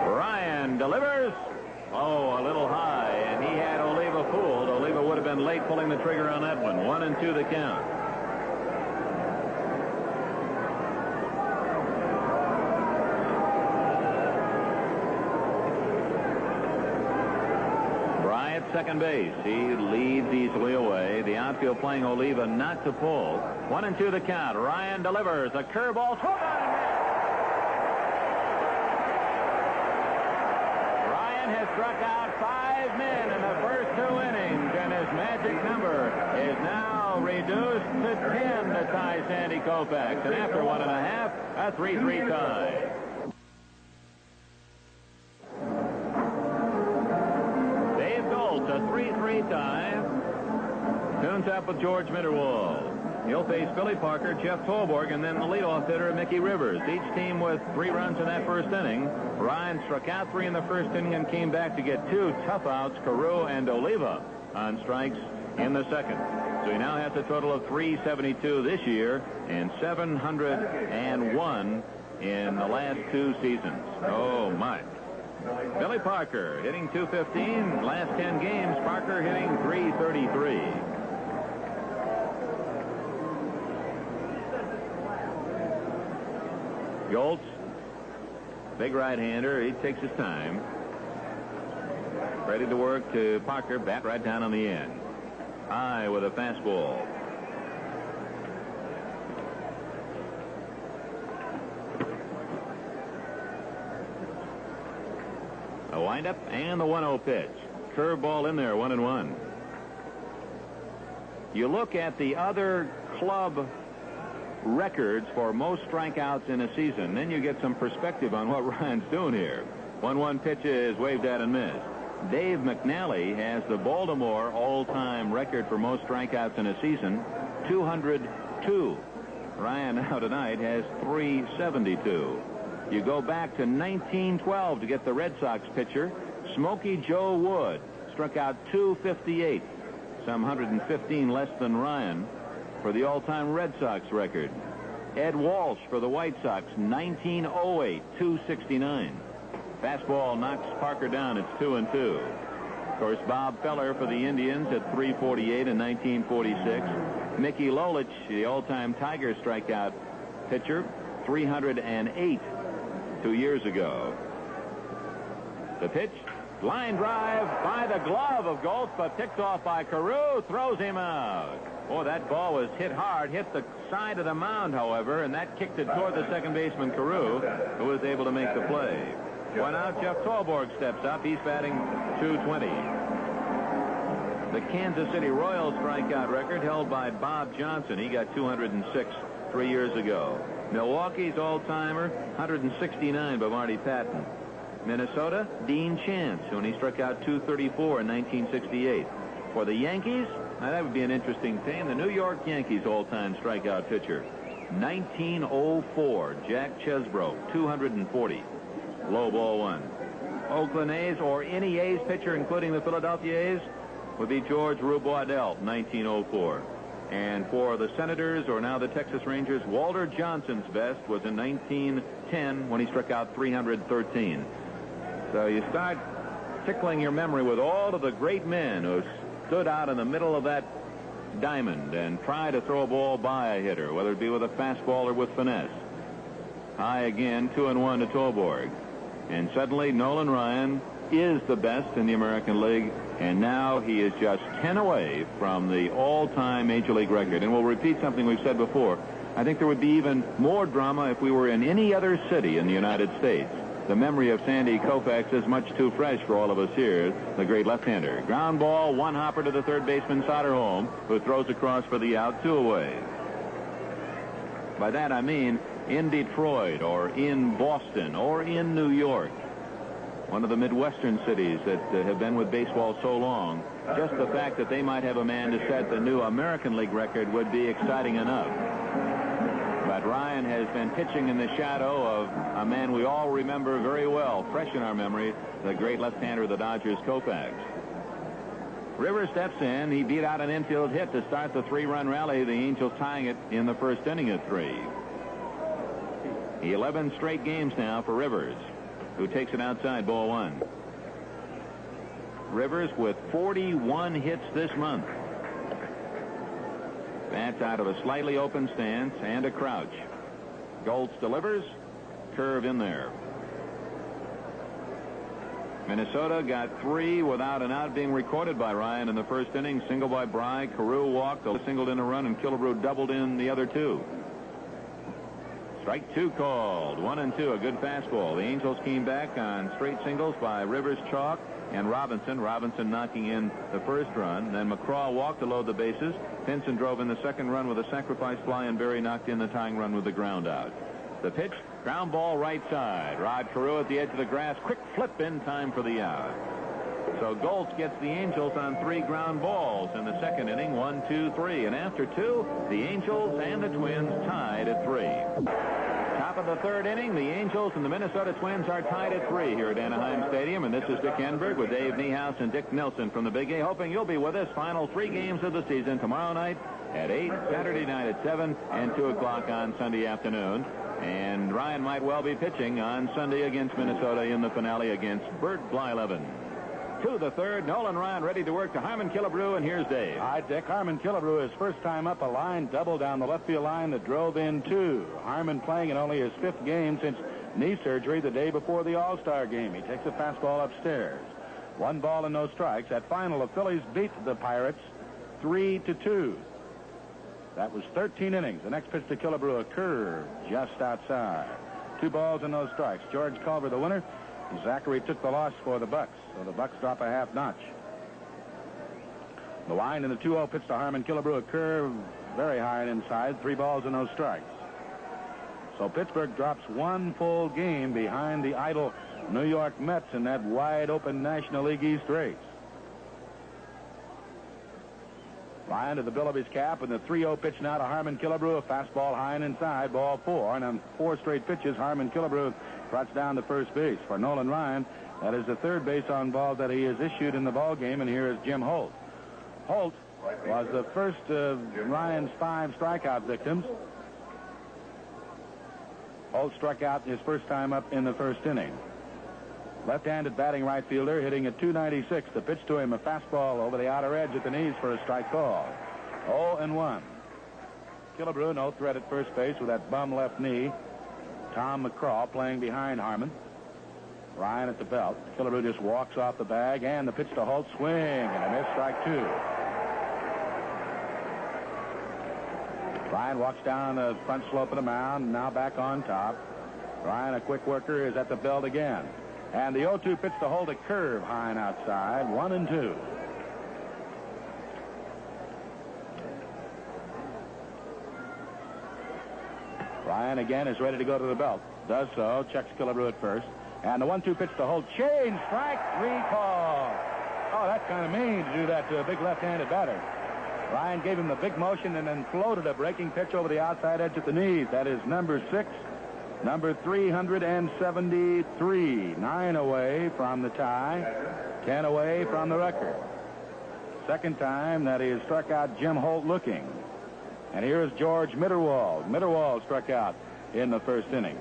Ryan delivers. Oh, a little high, and he had Oliva fooled. Oliva would have been late pulling the trigger on that one. 1-2 the count. Second base. He leads easily away. The outfield playing Oliva not to pull. 1-2 the count. Ryan delivers a curveball. Ryan has struck out 5 men in the first 2 innings, and his magic number is now reduced to 10 to tie Sandy Koufax. And after 1.5, a 3-3 tie. A 3-3 tie. Tunes up with George Mitterwald. He'll face Billy Parker, Jeff Tolborg, and then the leadoff hitter, Mickey Rivers. Each team with 3 runs in that first inning. Ryan struck out 3 in the first inning and came back to get 2 tough outs, Carew and Oliva, on strikes in the second. So he now has a total of 372 this year and 701 in the last 2 seasons. Oh, my. Billy Parker hitting .215. Last 10 games, Parker hitting .333. Goltz, big right-hander. He takes his time. Ready to work to Parker. Bat right down on the end. High with a fastball. windup and the 1-0 pitch. Curveball in there, 1-1. You look at the other club records for most strikeouts in a season, then you get some perspective on what Ryan's doing here. 1-1 pitch is waved at and missed. Dave McNally has the Baltimore all-time record for most strikeouts in a season, 202. Ryan now tonight has 372. You go back to 1912 to get the Red Sox pitcher, Smokey Joe Wood, struck out 258, some 115 less than Ryan for the all-time Red Sox record. Ed Walsh for the White Sox, 1908, 269. Fastball knocks Parker down. It's 2-2. Of course, Bob Feller for the Indians at 348 in 1946. Mickey Lolich, the all-time Tiger strikeout pitcher, 308 2 years ago. The pitch, line drive by the glove of Goltz, but picked off by Carew, throws him out. Oh, that ball was hit hard, hit the side of the mound, however, and that kicked it toward the second baseman, Carew, who was able to make the play. Well, now Jeff Tallborg steps up. He's batting .220. The Kansas City Royals strikeout record held by Bob Johnson. He got 206 3 years ago. Milwaukee's all-timer, 169 by Marty Patton. Minnesota, Dean Chance, when he struck out 234 in 1968. For the Yankees, now that would be an interesting thing. The New York Yankees all-time strikeout pitcher, 1904, Jack Chesbro, 240. Low ball one. Oakland A's or any A's pitcher, including the Philadelphia A's, would be George Ruboidel, 1904. And for the Senators, or now the Texas Rangers, Walter Johnson's best was in 1910 when he struck out 313. So you start tickling your memory with all of the great men who stood out in the middle of that diamond and tried to throw a ball by a hitter, whether it be with a fastball or with finesse. High again, 2-1 to Tallborg. And suddenly Nolan Ryan is the best in the American League, and now he is just 10 away from the all-time Major League record. And we'll repeat something we've said before. I think there would be even more drama if we were in any other city in the United States. The memory of Sandy Koufax is much too fresh for all of us here, the great left-hander. Ground ball, one hopper to the third baseman, Soderholm, who throws across for the out, 2 away. By that I mean in Detroit or in Boston or in New York, one of the Midwestern cities that have been with baseball so long, just the fact that they might have a man to set the new American League record would be exciting enough. But Ryan has been pitching in the shadow of a man we all remember very well, fresh in our memory, the great left-hander of the Dodgers, Koufax. Rivers steps in. He beat out an infield hit to start the 3-run rally, the Angels tying it in the first inning at 3. 11 straight games now for Rivers, who takes it outside, ball 1. Rivers with 41 hits this month. That's out of a slightly open stance and a crouch. Goltz delivers. Curve in there. Minnesota got 3 without an out being recorded by Ryan in the first inning. Single by Bry. Carew walked, singled in a run, and Killebrew doubled in the other 2. Strike 2 called. 1-2, a good fastball. The Angels came back on straight singles by Rivers, Chalk, and Robinson. Robinson knocking in the first run. Then McCraw walked to load the bases. Pinson drove in the second run with a sacrifice fly, and Berry knocked in the tying run with the ground out. The pitch, ground ball right side. Rod Carew at the edge of the grass. Quick flip in time for the out. So Goltz gets the Angels on 3 ground balls in the second inning. 1, 2, 3. And after 2, the Angels and the Twins tied at 3. Top of the third inning, the Angels and the Minnesota Twins are tied at 3 here at Anaheim Stadium. And this is Dick Enberg with Dave Niehaus and Dick Nelson from the Big A, hoping you'll be with us. Final 3 games of the season tomorrow night at 8, Saturday night at 7, and 2 o'clock on Sunday afternoon. And Ryan might well be pitching on Sunday against Minnesota in the finale against Bert Blyleven. To the third, Nolan Ryan ready to work to Harmon Killebrew, and here's Dave. Hi, Dick. Harmon Killebrew, his first time up, a line double down the left field line that drove in 2. Harmon playing in only his 5th game since knee surgery the day before the All-Star game. He takes a fastball upstairs. 1 ball and no strikes. At final, the Phillies beat the Pirates 3-2. That was 13 innings. The next pitch to Killebrew, a curve just outside. 2 balls and no strikes. George Culver, the winner. Zachary took the loss for the Bucks, so the Bucks drop a half notch. The wind in the 2-0 pitch to Harmon Killebrew, a curve very high and inside, 3 balls and no strikes. So Pittsburgh drops 1 full game behind the idle New York Mets in that wide-open National League East race. Ryan to the bill of his cap, and the 3-0 pitch now to Harmon Killebrew, a fastball high and inside, ball 4. And on 4 straight pitches, Harmon Killebrew trots down to first base. For Nolan Ryan, that is the 3rd base on ball that he has issued in the ball game, and here is Jim Holt. Holt was the first of Ryan's 5 strikeout victims. Holt struck out his first time up in the first inning. Left-handed batting right fielder, hitting at .296. The pitch to him, a fastball over the outer edge at the knees for a strike call. 0-1. Killebrew, no threat at first base with that bum left knee. Tom McCraw playing behind Harmon. Ryan at the belt. Killebrew just walks off the bag, and the pitch to Holt, swing, and a miss, strike 2. Ryan walks down the front slope of the mound, now back on top. Ryan, a quick worker, is at the belt again. And the 0-2 pitch to Holt, a curve high and outside, 1-2. Ryan again is ready to go to the belt. Does so, checks Killebrew at first. And the 1-2 pitch to Holt, change, strike 3 call. Oh, that's kind of mean to do that to a big left-handed batter. Ryan gave him the big motion and then floated a breaking pitch over the outside edge at the knees. That is number 6. Number 373, 9 away from the tie, 10 away from the record. Second time that he has struck out Jim Holt looking. And here is George Mitterwald. Mitterwald struck out in the first inning.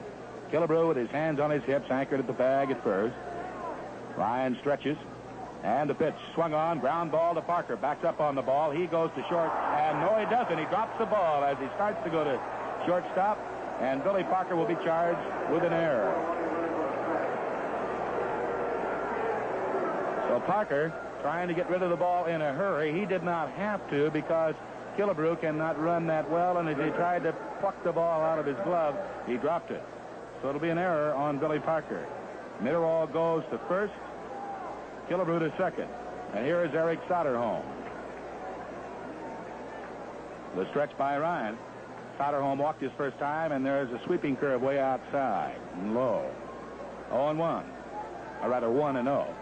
Killebrew with his hands on his hips, anchored at the bag at first. Ryan stretches, and the pitch swung on, ground ball to Parker. Backs up on the ball. He goes to short, and no, he doesn't. He drops the ball as he starts to go to shortstop. And Billy Parker will be charged with an error. So Parker, trying to get rid of the ball in a hurry, he did not have to because Killebrew cannot run that well, and as he tried to pluck the ball out of his glove, he dropped it. So it'll be an error on Billy Parker. Mitterwald goes to first, Killebrew to second. And here is Eric Soderholm. The stretch by Ryan. Soderholm walked his first time, and there's a sweeping curve way outside and low. 0-1. Or rather 1-0. Of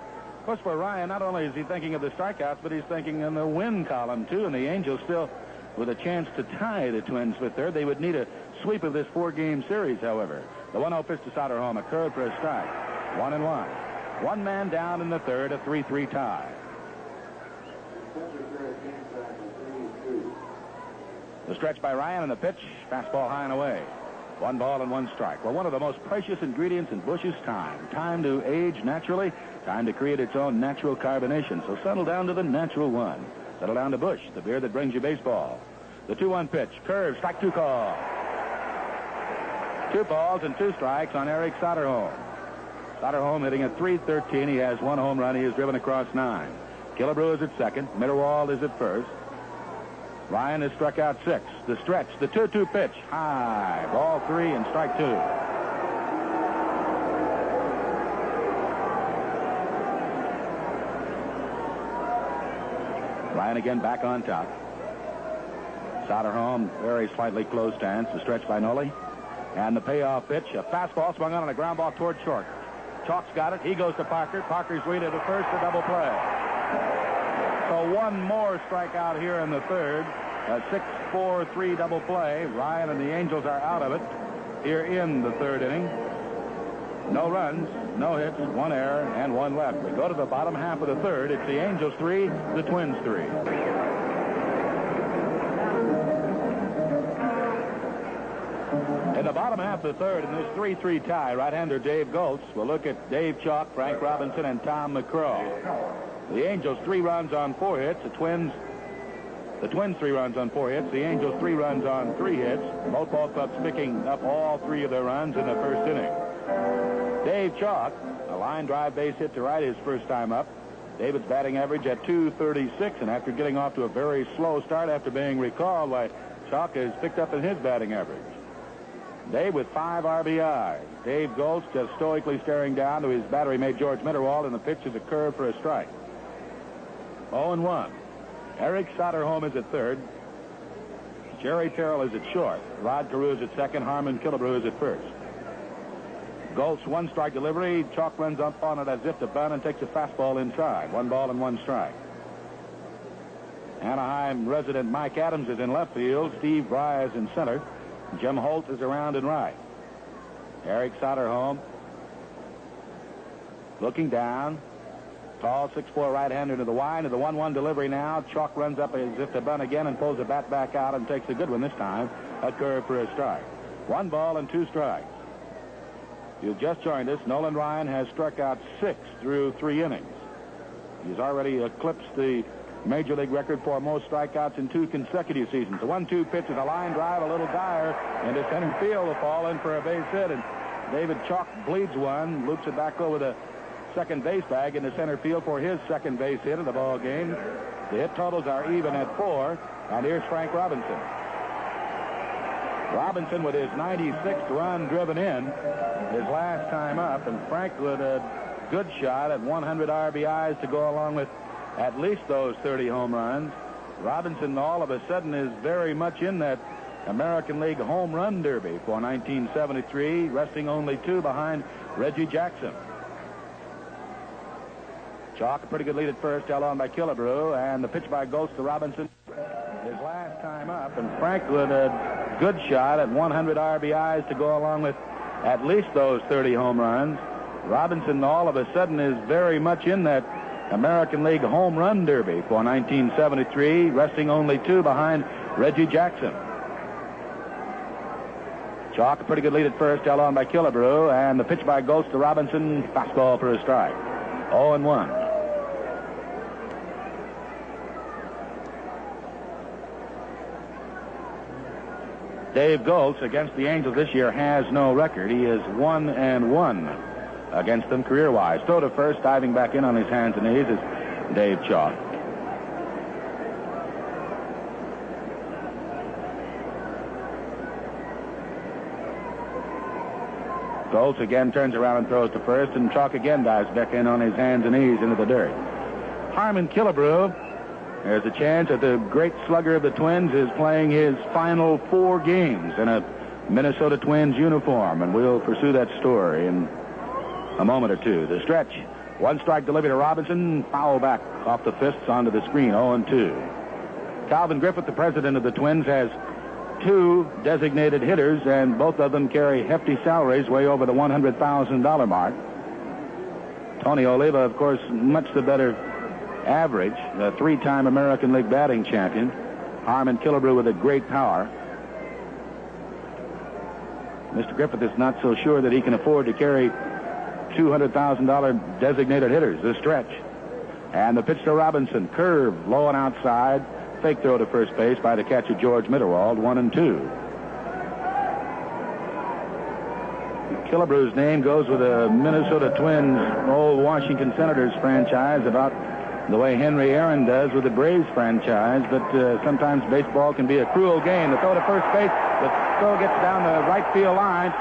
course, for Ryan, not only is he thinking of the strikeouts, but he's thinking in the win column, too. And the Angels still with a chance to tie the Twins for third. They would need a sweep of this 4-game series, however. The 1-0 pitch to Soderholm, a curve for a strike. 1-1. One man down in the third, a 3-3 tie. The stretch by Ryan and the pitch, fastball high and away. 1 ball and 1 strike. Well, one of the most precious ingredients in Bush is time. Time to age naturally, time to create its own natural carbonation. So settle down to the natural one. Settle down to Bush, the beer that brings you baseball. The 2-1 pitch, curve, strike 2 call. 2 balls and 2 strikes on Eric Soderholm. Soderholm hitting at .313. He has 1 home run. He has driven across 9. Killebrew is at second. Mitterwald is at first. Ryan has struck out 6. The stretch, the 2-2 pitch, high, ball 3 and strike 2. Ryan again back on top. Soderholm, very slightly closed stance. The stretch by Noli. And the payoff pitch, a fastball swung on and a ground ball toward short. Chalk's got it. He goes to Parker. Parker's read it at first, a double play. So 1 more strikeout here in the third. A 6-4-3 double play. Ryan and the Angels are out of it here in the third inning. No runs, no hits, 1 error, and 1 left. We go to the bottom half of the third. It's the Angels 3, the Twins 3. In the bottom half of the third, in this 3-3 tie, right-hander Dave Goltz will look at Dave Chalk, Frank Robinson, and Tom McCraw. The Angels 3 runs on 4 hits. The Twins 3 runs on 4 hits. The Angels 3 runs on 3 hits. Both ball clubs picking up all 3 of their runs in the first inning. Dave Chalk, a line drive base hit to right his first time up. David's batting average at .236, and after getting off to a very slow start after being recalled, why, Chalk has picked up in his batting average. Dave with 5 RBIs. Dave Goltz just stoically staring down to his battery mate George Mitterwald, and the pitch is a curve for a strike. 0-1. Eric Soderholm is at third. Jerry Terrell is at short. Rod Carew is at second. Harmon Killebrew is at first. Goltz 1-strike delivery. Chalk runs up on it as if to bunt and takes a fastball inside. 1 ball and 1 strike. Anaheim resident Mike Adams is in left field. Steve Bry is in center. Jim Holt is around and right. Eric Soderholm looking down. Tall 6'4" right-hander to the wide. To the 1-1 delivery now. Chalk runs up as if to bunt again and pulls the bat back out and takes a good one this time. A curve for a strike. 1 ball and 2 strikes. You've just joined us. Nolan Ryan has struck out 6 through 3 innings. He's already eclipsed the Major League record for most strikeouts in 2 consecutive seasons. The 1-2 pitch is a line drive, a little Dyer into center field, will fall in for a base hit, and David Chalk bleeds one, loops it back over the second base bag into center field for his second base hit of the ball game. The hit totals are even at 4, and here's Frank Robinson. Robinson with his 96th run driven in his last time up, and Frank with a good shot at 100 RBIs to go along with at least those 30 home runs. Robinson all of a sudden is very much in that American League home run derby for 1973, resting only 2 behind Reggie Jackson. Chalk, a pretty good lead at first, held on by Killebrew, and the pitch by Goltz to Robinson. His last time up, and Frank with a good shot at 100 RBIs to go along with at least those 30 home runs. Robinson all of a sudden is very much in that American League home run derby for 1973, resting only 2 behind Reggie Jackson. Chalk, a pretty good lead at first, held on by Killebrew, and the pitch by Goltz to Robinson, fastball for a strike. 0-1. Dave Goltz against the Angels this year has no record. He is 1-1 against them career-wise. Throw to first, diving back in on his hands and knees is Dave Chalk. Goltz again turns around and throws to first, and Chalk again dives back in on his hands and knees into the dirt. Harmon Killebrew, there's a chance that the great slugger of the Twins is playing his final 4 games in a Minnesota Twins uniform, and we'll pursue that story in a moment or two. The stretch. 1-strike delivery to Robinson. Foul back off the fists onto the screen. 0-2. Calvin Griffith, the president of the Twins, has 2 designated hitters, and both of them carry hefty salaries way over the $100,000 mark. Tony Oliva, of course, much the better average, a 3-time American League batting champion. Harmon Killebrew with a great power. Mr. Griffith is not so sure that he can afford to carry $200,000 designated hitters. The stretch. And the pitch to Robinson. Curve, low and outside. Fake throw to first base by the catcher George Mitterwald. 1-2. Killebrew's name goes with the Minnesota Twins, old Washington Senators franchise, about the way Henry Aaron does with the Braves franchise. But sometimes baseball can be a cruel game. The throw to first base. The throw gets down the right field line.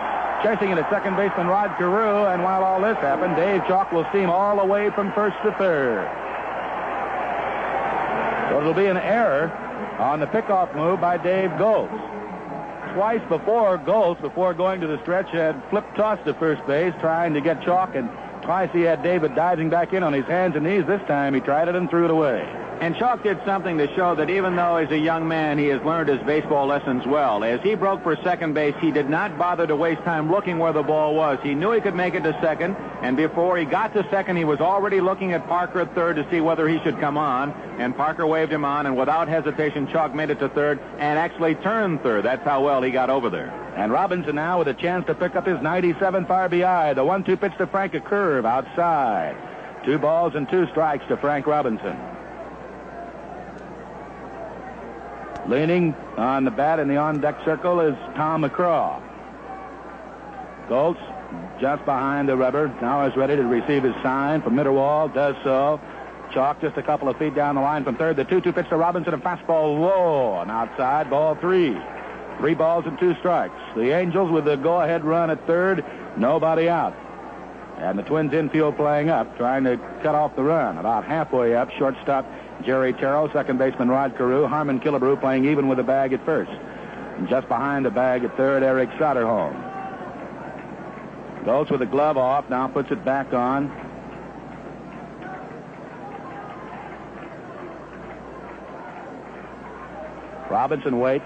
Chasing it at second baseman Rod Carew, and while all this happened, Dave Chalk will steam all the way from first to third. So it'll be an error on the pickoff move by Dave Goltz. Twice before, Goltz, before going to the stretch, had flip-tossed to first base trying to get Chalk, and twice he had David diving back in on his hands and knees. This time he tried it and threw it away. And Chalk did something to show that even though he's a young man, he has learned his baseball lessons well. As he broke for second base, he did not bother to waste time looking where the ball was. He knew he could make it to second, and before he got to second, he was already looking at Parker at third to see whether he should come on, and Parker waved him on, and without hesitation, Chalk made it to third and actually turned third. That's how well he got over there. And Robinson now with a chance to pick up his 97th RBI. The 1-2 pitch to Frank, a curve outside. 2 balls and 2 strikes to Frank Robinson. Leaning on the bat in the on-deck circle is Tom McCraw. Goltz just behind the rubber. Now is ready to receive his sign from Mitterwald. Does so. Chalk just a couple of feet down the line from third. The 2-2 pitch to Robinson. A fastball low and outside. Ball 3. 3 balls and 2 strikes. The Angels with the go-ahead run at third, nobody out. And the Twins infield playing up, trying to cut off the run. About halfway up, shortstop Jerry Terrell, second baseman Rod Carew, Harmon Killebrew playing even with the bag at first. And just behind the bag at third, Eric Soderholm. Goes with the glove off, now puts it back on. Robinson waits.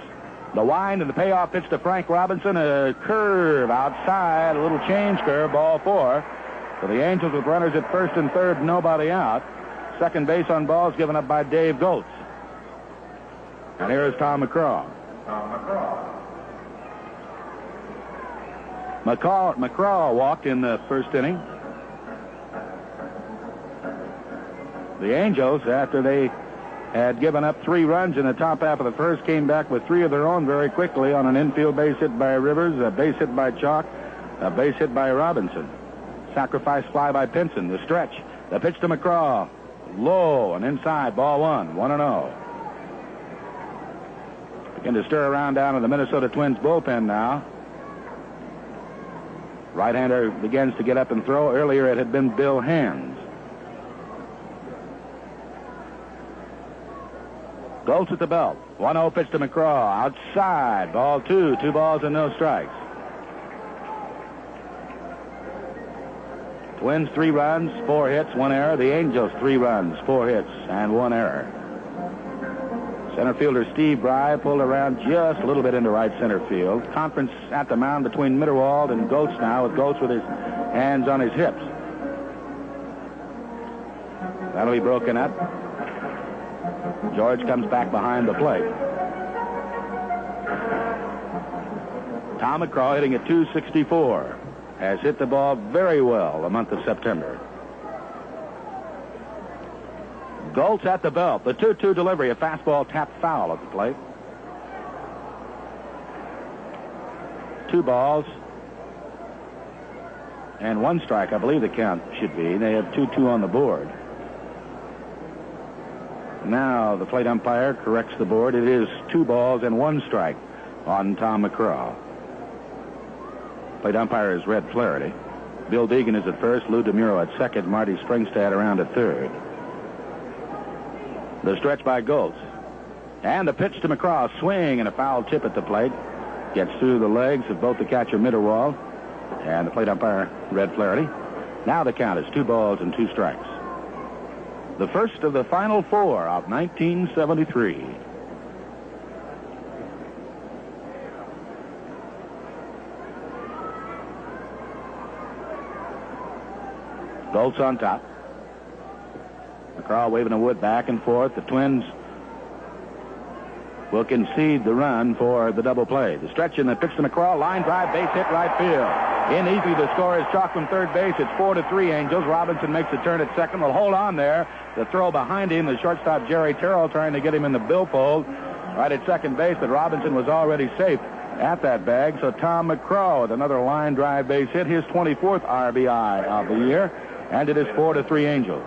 The wind and the payoff pitch to Frank Robinson. A curve outside, a little change curve, ball 4. So the Angels with runners at first and third, nobody out. Second base on balls given up by Dave Goltz. And here is Tom McCraw. McCraw walked in the first inning. The Angels, after they had given up 3 runs in the top half of the first, came back with 3 of their own very quickly on an infield base hit by Rivers, a base hit by Chalk, a base hit by Robinson. Sacrifice fly by Pinson. The stretch. The pitch to McCraw. Low and inside. Ball 1. 1-0. Begin to stir around down in the Minnesota Twins bullpen now. Right-hander begins to get up and throw. Earlier it had been Bill Hands. Goltz at the belt. 1-0 pitch to McCraw. Outside. Ball 2. 2 balls and no strikes. Twins 3 runs, 4 hits, 1 error. The Angels 3 runs, 4 hits, and 1 error. Center fielder Steve Bry pulled around just a little bit into right center field. Conference at the mound between Mitterwald and Goltz now, with Goltz with his hands on his hips. That'll be broken up. George comes back behind the plate. Tom McCraw hitting at .264. Has hit the ball very well the month of September. Goltz at the belt. The 2-2 delivery. A fastball tapped foul at the plate. 2 balls and 1 strike, I believe the count should be. They have 2-2 on the board. Now the plate umpire corrects the board. It is 2 balls and 1 strike on Tom McCraw. Plate umpire is Red Flaherty. Bill Deegan is at first, Lou DeMuro at second, Marty Springstad around at third. The stretch by Goltz. And the pitch to McCraw. Swing and a foul tip at the plate. Gets through the legs of both the catcher Mitterwald and the plate umpire Red Flaherty. Now the count is 2 balls and 2 strikes. The first of the final 4 of 1973. Goltz on top. McCraw waving a wood back and forth. The Twins will concede the run for the double play. The stretch and the pitch to McCraw. Line drive, base hit, right field. In easy, the score is Chalk from third base. It's 4-3 Angels. Robinson makes a turn at second. Will hold on there. The throw behind him. The shortstop Jerry Terrell trying to get him in the billfold right at second base, but Robinson was already safe at that bag. So Tom McCraw with another line drive base hit, his 24th RBI of the year. And it is 4-3 Angels.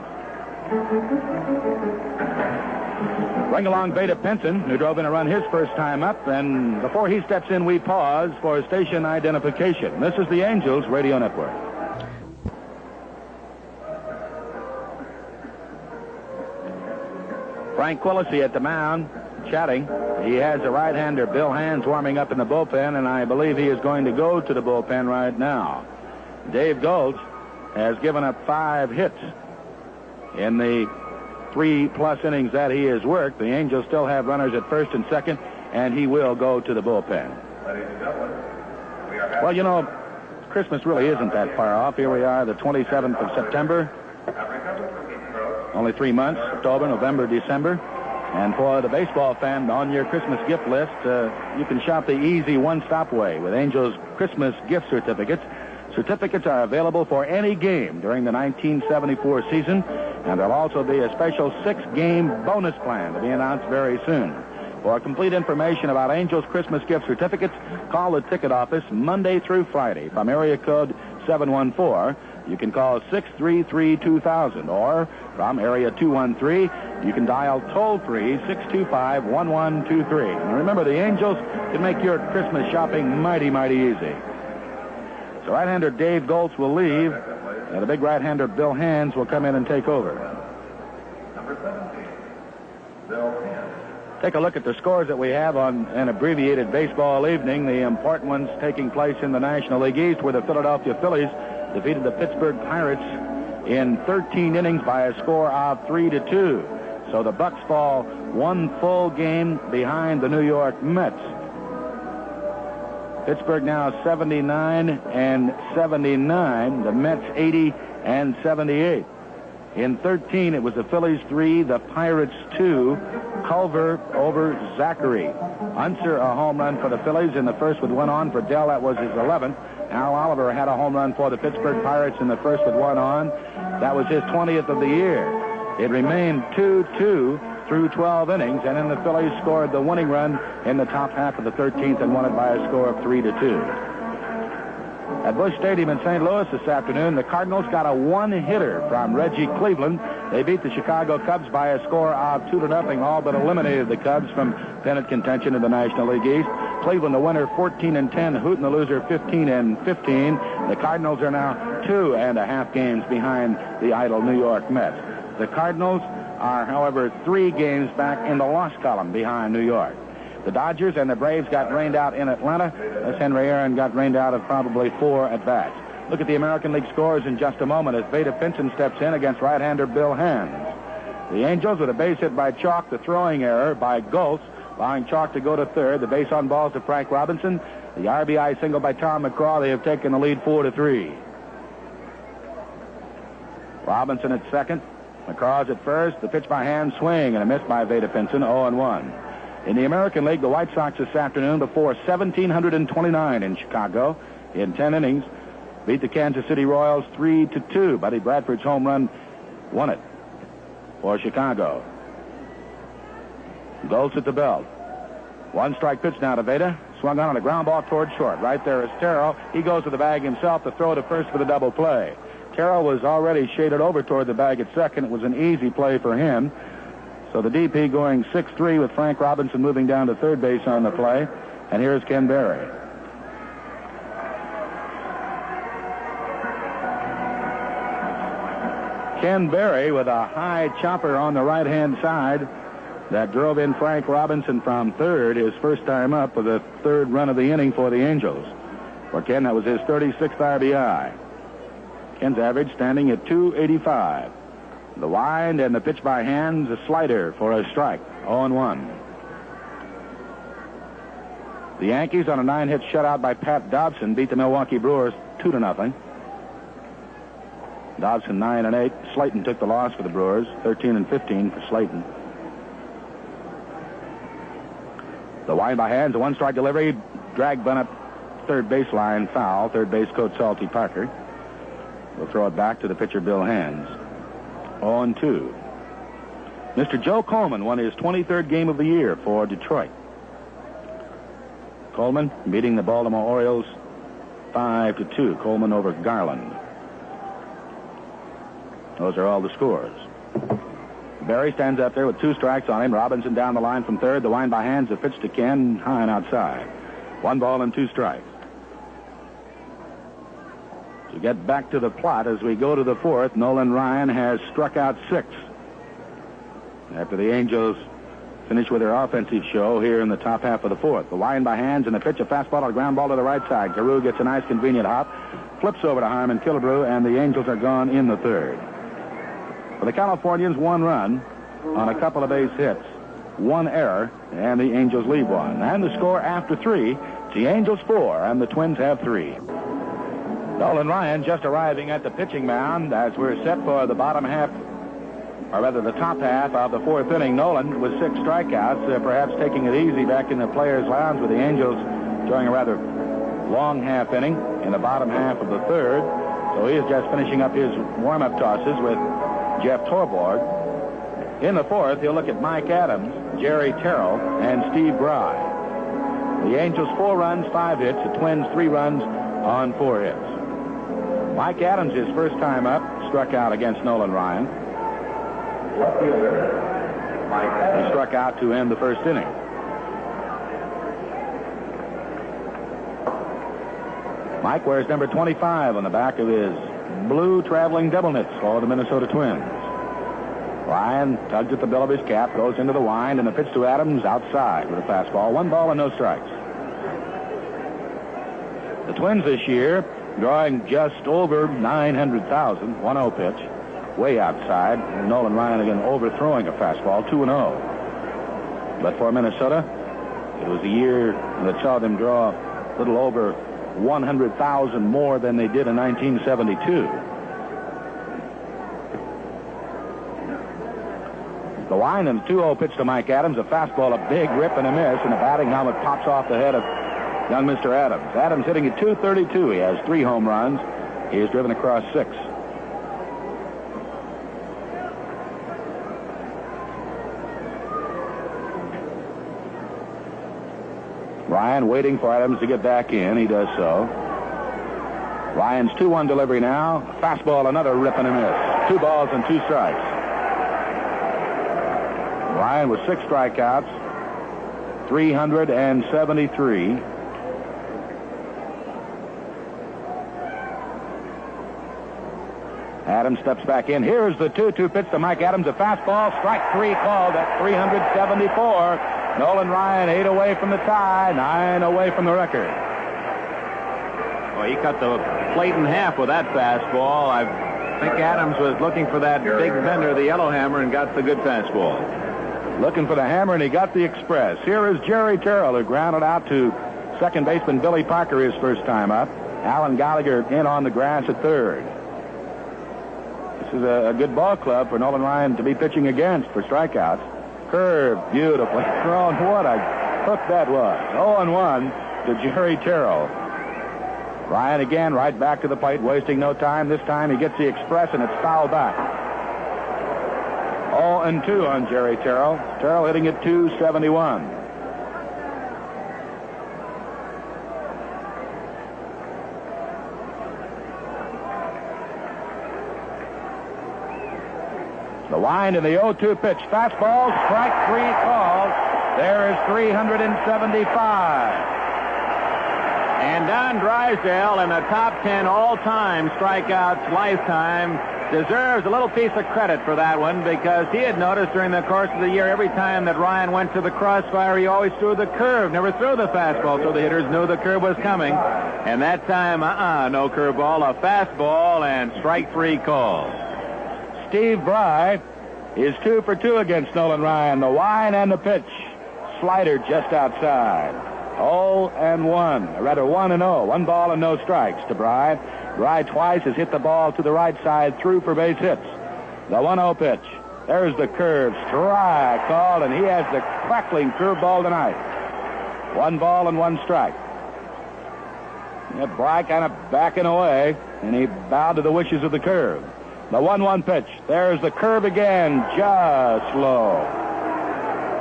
Bring along Beta Pinson, who drove in a run his first time up. And before he steps in, we pause for station identification. This is the Angels Radio Network. Frank Quillisi at the mound, chatting. He has a right-hander, Bill Hands, warming up in the bullpen, and I believe he is going to go to the bullpen right now. Dave Goltz has given up 5 hits in the 3+ innings that he has worked. The Angels still have runners at first and second, and he will go to the bullpen. Well, you know, Christmas really isn't that far off. Here we are, the 27th of September. Only 3 months, October, November, December. And for the baseball fan on your Christmas gift list, you can shop the easy one-stop way with Angels Christmas gift certificates. Certificates are available for any game during the 1974 season, and there'll also be a special 6-game bonus plan to be announced very soon. For complete information about Angels Christmas gift certificates, call the ticket office Monday through Friday from area code 714. you can call 633-2000, or from area 213, you can dial toll-free 625-1123. And remember, the Angels can make your Christmas shopping mighty, mighty easy. So right-hander Dave Goltz will leave, and the big right-hander Bill Hands will come in and take over. Number 17, Bill Hands. Take a look at the scores that we have on an abbreviated baseball evening. The important ones taking place in the National League East, where the Philadelphia Phillies defeated the Pittsburgh Pirates in 13 innings by a score of 3-2. So the Bucks fall one full game behind the New York Mets. Pittsburgh now 79-79. The Mets 80-78. In 13, it was the Phillies 3, the Pirates 2. Culver over Zachary. Unser a home run for the Phillies in the first with one on. For Dell, that was his 11th. Al Oliver had a home run for the Pittsburgh Pirates in the first with one on. That was his 20th of the year. It remained 2-2 through 12 innings, and then the Phillies scored the winning run in the top half of the 13th and won it by a score of 3-2. At Busch Stadium in St. Louis this afternoon, the Cardinals got a one-hitter from Reggie Cleveland. They beat the Chicago Cubs by a score of 2-0, all but eliminated the Cubs from pennant contention in the National League East. Cleveland, the winner, 14-10. Hooten, the loser, 15-15. The Cardinals are now 2.5 games behind the idle New York Mets. The Cardinals are, however, 3 games back in the loss column behind New York. The Dodgers and the Braves got rained out in Atlanta, as Henry Aaron got rained out of probably 4 at-bats. Look at the American League scores in just a moment as Veda Pinson steps in against right-hander Bill Hands. The Angels with a base hit by Chalk, the throwing error by Goltz, allowing Chalk to go to third. The base on balls to Frank Robinson. The RBI single by Tom McCraw. They have taken the lead 4-3. Robinson at second. McCraw's at first. The pitch by Hands, swing, and a miss by Veda Pinson, 0-1. In the American League, the White Sox this afternoon before 1,729 in Chicago in 10 innings beat the Kansas City Royals 3-2. Buddy Bradford's home run won it for Chicago. Goltz at the belt. One strike pitch now to Veda. Swung on a ground ball toward short. Right there is Terrell. He goes to the bag himself to throw to first for the double play. Terrell was already shaded over toward the bag at second. It was an easy play for him. So the DP going 6-3 with Frank Robinson moving down to third base on the play. And here's Ken Berry. Ken Berry with a high chopper on the right-hand side that drove in Frank Robinson from third, his first time up with the third run of the inning for the Angels. For Ken, that was his 36th RBI. Ken's average standing at 285. The wind and the pitch by Hands, a slider for a strike, 0-1. The Yankees on a 9-hit shutout by Pat Dobson beat the Milwaukee Brewers 2-0. Dobson 9-8. Slayton took the loss for the Brewers, 13-15 for Slayton. The wind by Hands, a one-strike delivery, drag bunt up third baseline, foul. Third base coach Salty Parker will throw it back to the pitcher Bill Hands. 0-2. Mr. Joe Coleman won his 23rd game of the year for Detroit. Coleman beating the Baltimore Orioles 5-2. Coleman over Garland. Those are all the scores. Berry stands up there with 2 strikes on him. Robinson down the line from third. The wind by Hands, the pitch to Ken, high and outside. 1 ball and 2 strikes. To get back to the plot as we go to the 4th, Nolan Ryan has struck out 6. After the Angels finish with their offensive show here in the top half of the 4th. The wind by Hands and the pitch, a fastball, a ground ball to the right side. Carew gets a nice convenient hop, flips over to Harmon Killebrew, and the Angels are gone in the 3rd. For the Californians, 1 run on a couple of base hits, 1 error, and the Angels lead 1. And the score after 3, the Angels 4, and the Twins have 3. Nolan Ryan just arriving at the pitching mound as we're set for the bottom half, or rather the top half of the 4th inning. Nolan with 6 strikeouts, perhaps taking it easy back in the players' lounge with the Angels during a rather long half inning in the bottom half of the 3rd. So he is just finishing up his warm-up tosses with Jeff Torborg. In the 4th, he'll look at Mike Adams, Jerry Terrell, and Steve Bry. The Angels 4 runs, 5 hits. The Twins 3 runs on 4 hits. Mike Adams, his first time up, struck out against Nolan Ryan. Left fielder, Mike Adams. He struck out to end the first inning. Mike wears number 25 on the back of his blue traveling double knits for the Minnesota Twins. Ryan tugs at the bill of his cap, goes into the wind, and the pitch to Adams outside with a fastball. 1 ball and no strikes. The Twins this year drawing just over 900,000. 1-0 pitch, way outside. And Nolan Ryan again overthrowing a fastball, 2-0. But for Minnesota, it was a year that saw them draw a little over 100,000 more than they did in 1972. The wind and the 2-0 pitch to Mike Adams, a fastball, a big rip and a miss, and the batting helmet pops off the head of young Mr. Adams. Adams hitting at .232. He has 3 home runs. He has driven across 6. Ryan waiting for Adams to get back in. He does so. Ryan's 2-1 delivery now. Fastball, another rip and a miss. 2 balls and 2 strikes. Ryan with 6 strikeouts, 373. Adams steps back in. Here's the 2-2 pitch to Mike Adams. A fastball, strike 3 called at 374. Nolan Ryan 8 away from the tie, 9 away from the record. Well, he cut the plate in half with that fastball. I think Adams was looking for that big bender, the yellow hammer, and got the good fastball. Looking for the hammer, and he got the express. Here is Jerry Terrell, who grounded out to second baseman Billy Parker his first time up. Alan Gallagher in on the grass at third. This is a good ball club for Nolan Ryan to be pitching against for strikeouts. Curve, beautifully thrown. What a hook that was. 0-1 to Jerry Terrell. Ryan again right back to the plate, wasting no time. This time he gets the express, and it's fouled back. 0-2 on Jerry Terrell. Terrell hitting at .271. The wind and the 0-2 pitch. Fastball, strike 3 called. There is 375. And Don Drysdale in the top 10 all-time strikeouts lifetime deserves a little piece of credit for that one, because he had noticed during the course of the year every time that Ryan went to the crossfire, he always threw the curve, never threw the fastball, so the hitters knew the curve was coming. And that time, no curveball, a fastball, and strike 3 called. Steve Bry is 2 for 2 against Nolan Ryan. The wind and the pitch. Slider just outside. 0-1. Or rather 1-0. 1 ball and no strikes to Bry. Bry twice has hit the ball to the right side through for base hits. The 1-0 pitch. There's the curve. Strike called, and he has the crackling curveball tonight. 1 ball and 1 strike. Bry kind of backing away, and he bowed to the wishes of the curve. The 1-1 pitch. There's the curve again. Just low.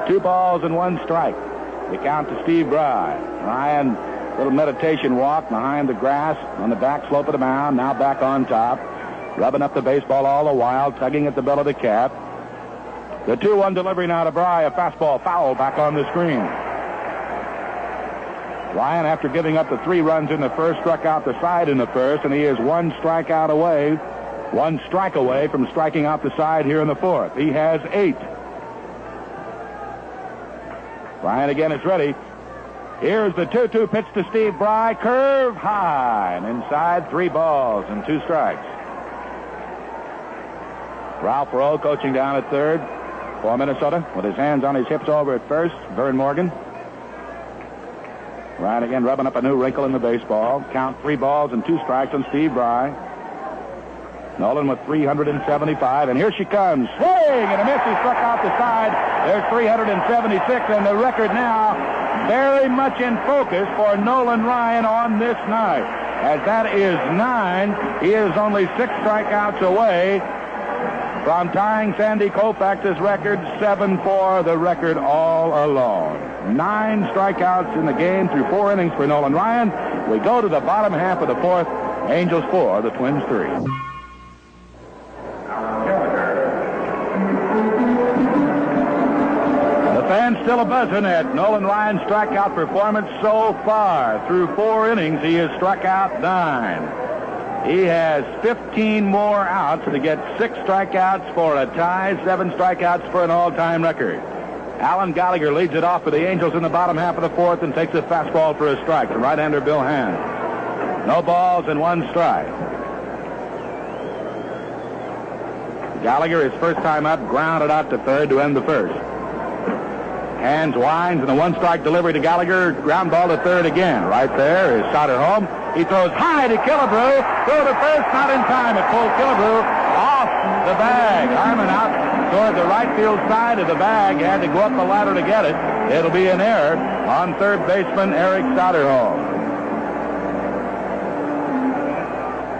2 balls and 1 strike. The count to Steve Bry. Ryan, little meditation walk behind the grass on the back slope of the mound. Now back on top. Rubbing up the baseball all the while. Tugging at the bill of the cap. The 2-1 delivery now to Bry. A fastball foul back on the screen. Ryan, after giving up the 3 runs in the first, struck out the side in the first, and he is 1 strikeout away. 1 strike away from striking out the side here in the fourth. He has 8. Ryan again is ready. Here's the 2-2 pitch to Steve Bry. Curve high and inside. 3 balls and 2 strikes. Ralph Rowe coaching down at third for Minnesota with his hands on his hips over at first. Vern Morgan. Ryan again rubbing up a new wrinkle in the baseball. Count 3 balls and 2 strikes on Steve Bry. Nolan with 375, and here she comes. Swing and a miss. He struck out the side. There's 376, and the record now very much in focus for Nolan Ryan on this night. As that is 9, he is only 6 strikeouts away from tying Sandy Koufax's record, 7-4, the record all alone. 9 strikeouts in the game through 4 innings for Nolan Ryan. We go to the bottom half of the fourth. Angels 4, the Twins 3. The fans still a buzzing at Nolan Ryan's strikeout performance so far. Through 4 innings, he has struck out 9. He has 15 more outs to get 6 strikeouts for a tie, 7 strikeouts for an all-time record. Alan Gallagher leads it off for the Angels in the bottom half of the 4th and takes a fastball for a strike to right-hander Bill Hand. No balls and 1 strike. Gallagher, his first time up, grounded out to third to end the first. Hands winds and a 1-strike delivery to Gallagher. Ground ball to third again. Right there is Soderholm. He throws high to Killebrew. Throw to first, not in time. It pulled Killebrew off the bag. Harmon out toward the right field side of the bag. Had to go up the ladder to get it. It'll be an error on third baseman Eric Soderholm.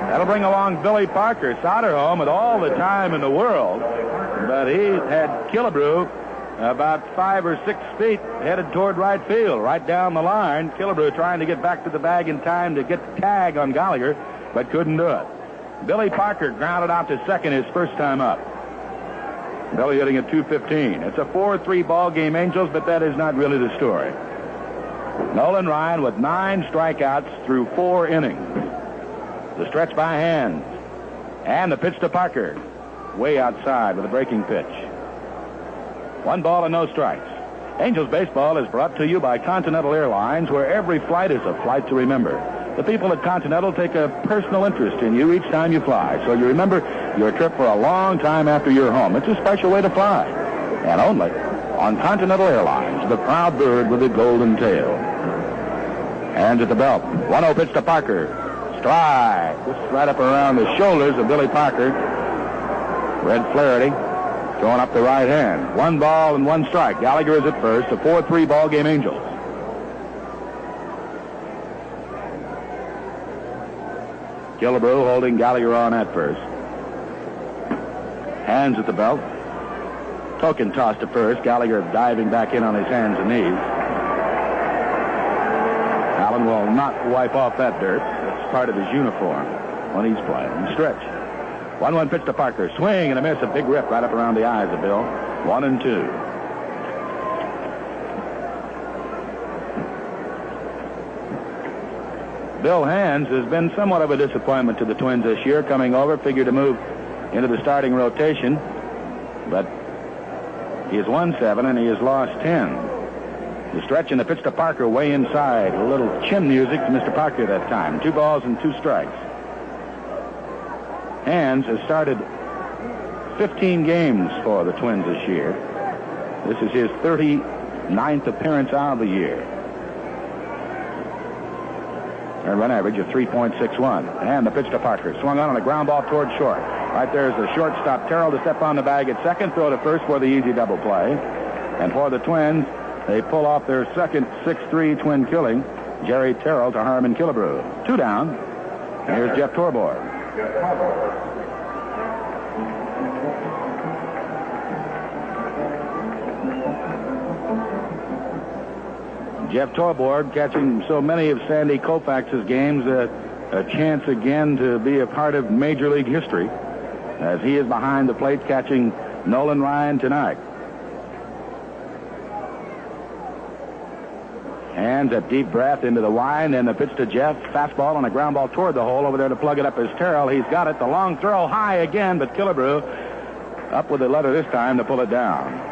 That'll bring along Billy Parker. Soderholm had all the time in the world, but he had Killebrew about 5 or 6 feet headed toward right field, right down the line. Killebrew trying to get back to the bag in time to get the tag on Gallagher, but couldn't do it. Billy Parker grounded out to second his first time up. Billy hitting at .215. It's a 4-3 ball game, Angels, but that is not really the story. Nolan Ryan with 9 strikeouts through 4 innings. The stretch by Hands. And the pitch to Parker. Way outside with a breaking pitch. 1 ball and no strikes. Angels baseball is brought to you by Continental Airlines, where every flight is a flight to remember. The people at Continental take a personal interest in you each time you fly, so you remember your trip for a long time after you're home. It's a special way to fly. And only on Continental Airlines, the proud bird with the golden tail. Hands at the belt. 1-0 pitch to Parker. Strike. Just right up around the shoulders of Billy Parker. Red Flaherty throwing up the right hand. 1 ball and 1 strike. Gallagher is at first. A 4-3 ball game, Angels. Killebrew holding Gallagher on at first. Hands at the belt. Token toss to first. Gallagher diving back in on his hands and knees. Allen will not wipe off that dirt. It's part of his uniform when he's playing. Stretch. 1-1 pitch to Parker. Swing and a miss. A big rip right up around the eyes of Bill. 1-2. Bill Hands has been somewhat of a disappointment to the Twins this year, coming over, figured to move into the starting rotation, but he has won 7 and he has lost 10. The stretch and the pitch to Parker way inside. A little chin music to Mr. Parker that time. 2 balls and 2 strikes. Hands has started 15 games for the Twins this year. This is his 39th appearance out of the year. Earned run average of 3.61. And the pitch to Parker. Swung on a ground ball toward short. Right there is the shortstop, Terrell, to step on the bag at second. Throw to first for the easy double play. And for the Twins, they pull off their second 6-3 twin killing. Jerry Terrell to Harmon Killebrew. 2 down. And here's Jeff Torborg. Jeff Torborg catching so many of Sandy Koufax's games, a chance again to be a part of Major League history as he is behind the plate catching Nolan Ryan tonight. Hands a deep breath into the wind, and the pitch to Jeff. Fastball on a ground ball toward the hole. Over there to plug it up is Terrell. He's got it. The long throw high again, but Killebrew up with the letter this time to pull it down.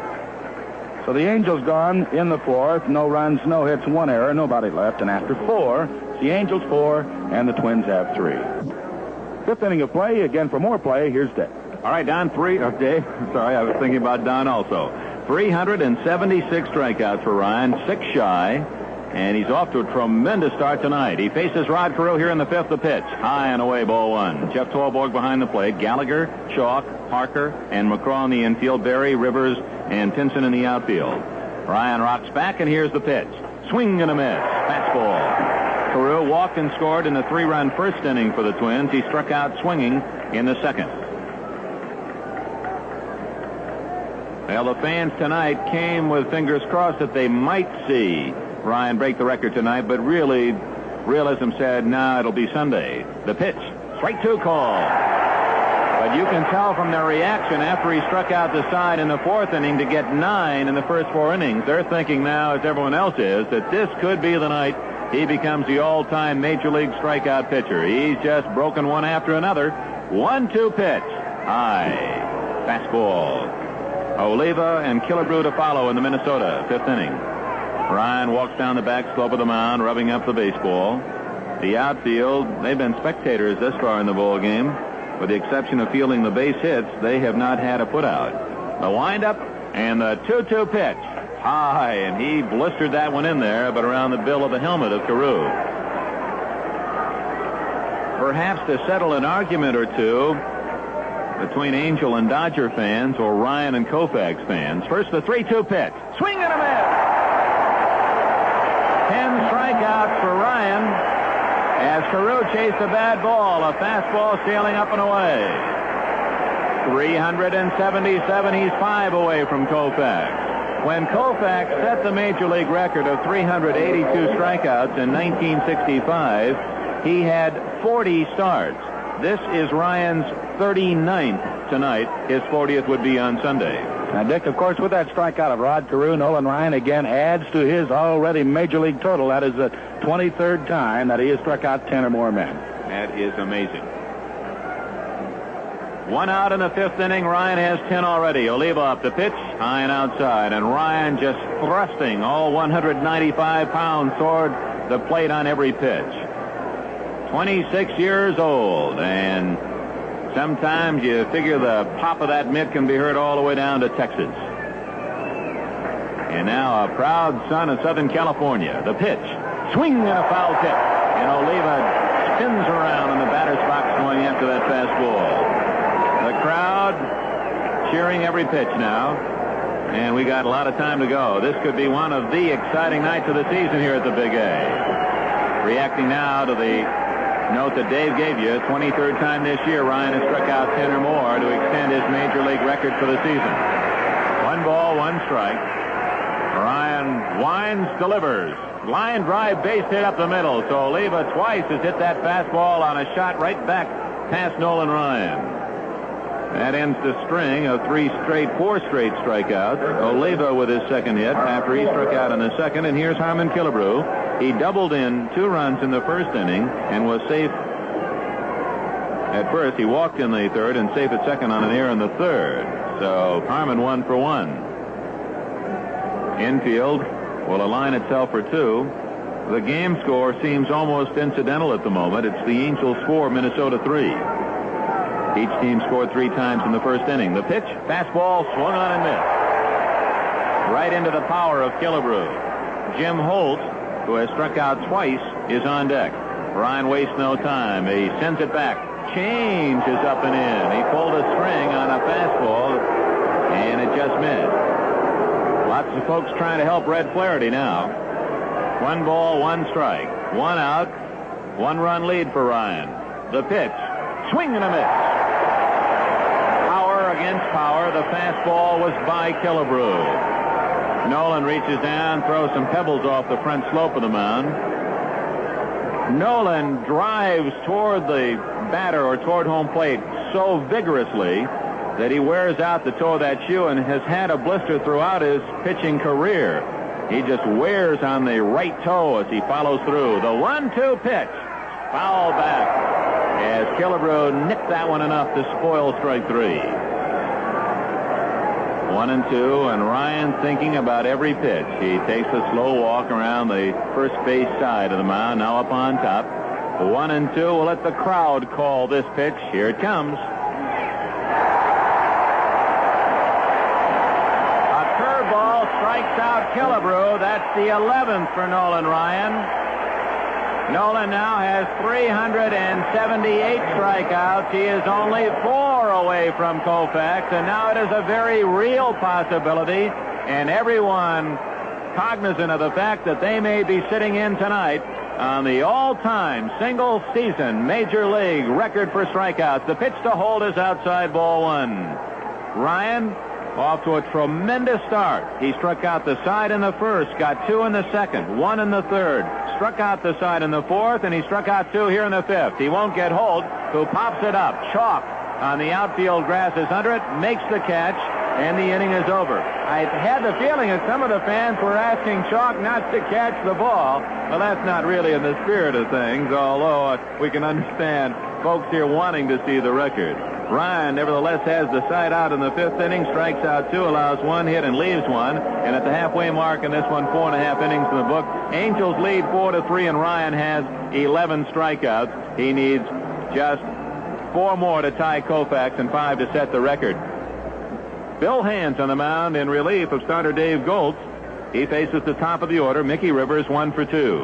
So the Angels gone in the 4th. No runs, no hits, 1 error, nobody left. And after 4, it's the Angels 4 and the Twins have 3. 5th inning of play. Again, for more play, here's Dave. All right, Don, Dave. Sorry, I was thinking about Don also. 376 strikeouts for Ryan, 6 shy. And he's off to a tremendous start tonight. He faces Rod Carew here in the 5th. The pitch. High and away, ball 1. Jeff Torborg behind the plate. Gallagher, Chalk, Parker, and McCraw in the infield. Berry, Rivers, and Pinson in the outfield. Ryan rocks back, and here's the pitch. Swing and a miss. Fastball. Carew walked and scored in the 3-run first inning for the Twins. He struck out swinging in the 2nd. Well, the fans tonight came with fingers crossed that they might see Ryan break the record tonight, but really realism said, no, it'll be Sunday. The pitch. Strike 2 call. But you can tell from their reaction after he struck out the side in the 4th inning to get 9 in the first 4 innings. They're thinking now, as everyone else is, that this could be the night he becomes the all-time Major League strikeout pitcher. He's just broken one after another. 1-2 pitch. High. Fastball. Oliva and Killebrew to follow in the Minnesota 5th inning. Ryan walks down the back slope of the mound, rubbing up the baseball. The outfield, they've been spectators this far in the ball game. With the exception of fielding the base hits, they have not had a putout. The windup and the 2-2 pitch. High, and he blistered that one in there, but around the bill of the helmet of Carew. Perhaps to settle an argument or two between Angel and Dodger fans, or Ryan and Koufax fans. First, the 3-2 pitch. Swing and a miss. 10 strikeouts for Ryan as Carew chased a bad ball. A fastball sailing up and away. 377. He's 5 away from Koufax. When Koufax set the Major League record of 382 strikeouts in 1965, he had 40 starts. This is Ryan's 39th tonight. His 40th would be on Sunday. Now, Dick, of course, with that strikeout of Rod Carew, Nolan Ryan again adds to his already Major League total. That is the 23rd time that he has struck out 10 or more men. That is amazing. 1 out in the 5th inning. Ryan has 10 already. Oliva up the pitch, high and outside, and Ryan just thrusting all 195 pounds toward the plate on every pitch. 26 years old, and sometimes you figure the pop of that mitt can be heard all the way down to Texas. And now a proud son of Southern California. The pitch. Swing and a foul tip. And Oliva spins around in the batter's box going after that fastball. The crowd cheering every pitch now. And we got a lot of time to go. This could be one of the exciting nights of the season here at the Big A. Reacting now to the note that Dave gave you, 23rd time this year Ryan has struck out 10 or more to extend his Major League record for the season. 1 ball, 1 strike. Ryan winds, delivers. Line drive, base hit up the middle. So Oliva twice has hit that fastball on a shot right back past Nolan Ryan. That ends the string of 4 straight strikeouts. Oliva with his second hit after he struck out in the second. And here's Harmon Killebrew. He doubled in 2 runs in the 1st inning and was safe at first. He walked in the 3rd and safe at second on an error in the 3rd. So Harmon 1 for 1. Infield will align itself for 2. The game score seems almost incidental at the moment. It's the Angels 4, Minnesota 3. Each team scored 3 times in the 1st inning. The pitch, fastball, swung on and missed. Right into the power of Killebrew. Jim Holt, who has struck out twice, is on deck. Ryan wastes no time. He sends it back. Change is up and in. He pulled a string on a fastball, and it just missed. Lots of folks trying to help Red Flaherty now. 1 ball, 1 strike. 1 out, 1 run lead for Ryan. The pitch, swing and a miss. Power against power. The fastball was by Killebrew. Nolan reaches down, throws some pebbles off the front slope of the mound. Nolan drives toward the batter or toward home plate so vigorously that he wears out the toe of that shoe and has had a blister throughout his pitching career. He just wears on the right toe as he follows through. The 1-2 pitch. Foul back as Killebrew nipped that one enough to spoil strike 3. 1-2, and Ryan thinking about every pitch. He takes a slow walk around the first base side of the mound, now up on top. 1-2. We'll let the crowd call this pitch. Here it comes. A curveball strikes out Killebrew. That's the 11th for Nolan Ryan. Nolan now has 378 strikeouts. He is only 4 away from Koufax, and now it is a very real possibility, and everyone cognizant of the fact that they may be sitting in tonight on the all-time single-season Major League record for strikeouts. The pitch to Holt is outside, ball 1. Ryan off to a tremendous start. He struck out the side in the first, got 2 in the second, 1 in the third, struck out the side in the fourth, and he struck out 2 here in the fifth. He won't get Holt, who pops it up. Chalk on the outfield grass is under it, makes the catch, and the inning is over. I had the feeling that some of the fans were asking Chalk not to catch the ball. Well, that's not really in the spirit of things, although we can understand folks here wanting to see the record. Ryan, nevertheless, has the side out in the fifth inning, strikes out 2, allows 1 hit, and leaves 1. And at the halfway mark in this one, 4.5 innings in the book. Angels lead 4-3, and Ryan has 11 strikeouts. He needs just 4 more to tie Koufax and 5 to set the record. Bill Hands on the mound in relief of starter Dave Goltz. He faces the top of the order. Mickey Rivers, 1 for 2.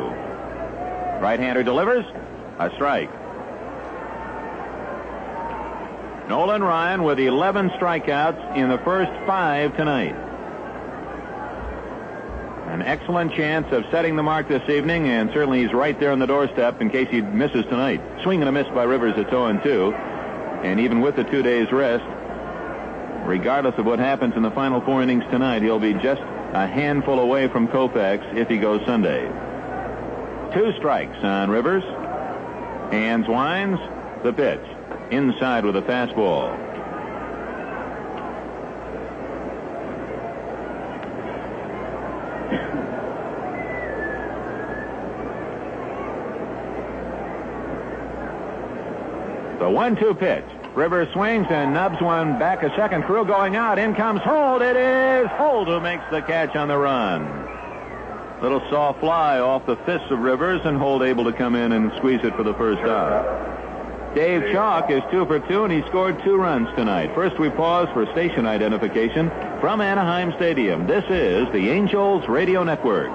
Right-hander delivers a strike. Nolan Ryan with 11 strikeouts in the first 5 tonight. An excellent chance of setting the mark this evening, and certainly he's right there on the doorstep in case he misses tonight. Swing and a miss by Rivers at 0-2. And even with the 2 days rest, regardless of what happens in the final 4 innings tonight, he'll be just a handful away from Koufax if he goes Sunday. 2 strikes on Rivers. Hands winds the pitch. Inside with a fastball. The 1-2 pitch. Rivers swings and nubs one back a second. Crew going out. In comes Holt. It is Holt who makes the catch on the run. Little soft fly off the fists of Rivers, and Holt able to come in and squeeze it for the first out. Dave Chalk is 2 for 2, and he scored 2 runs tonight. First, we pause for station identification from Anaheim Stadium. This is the Angels Radio Network.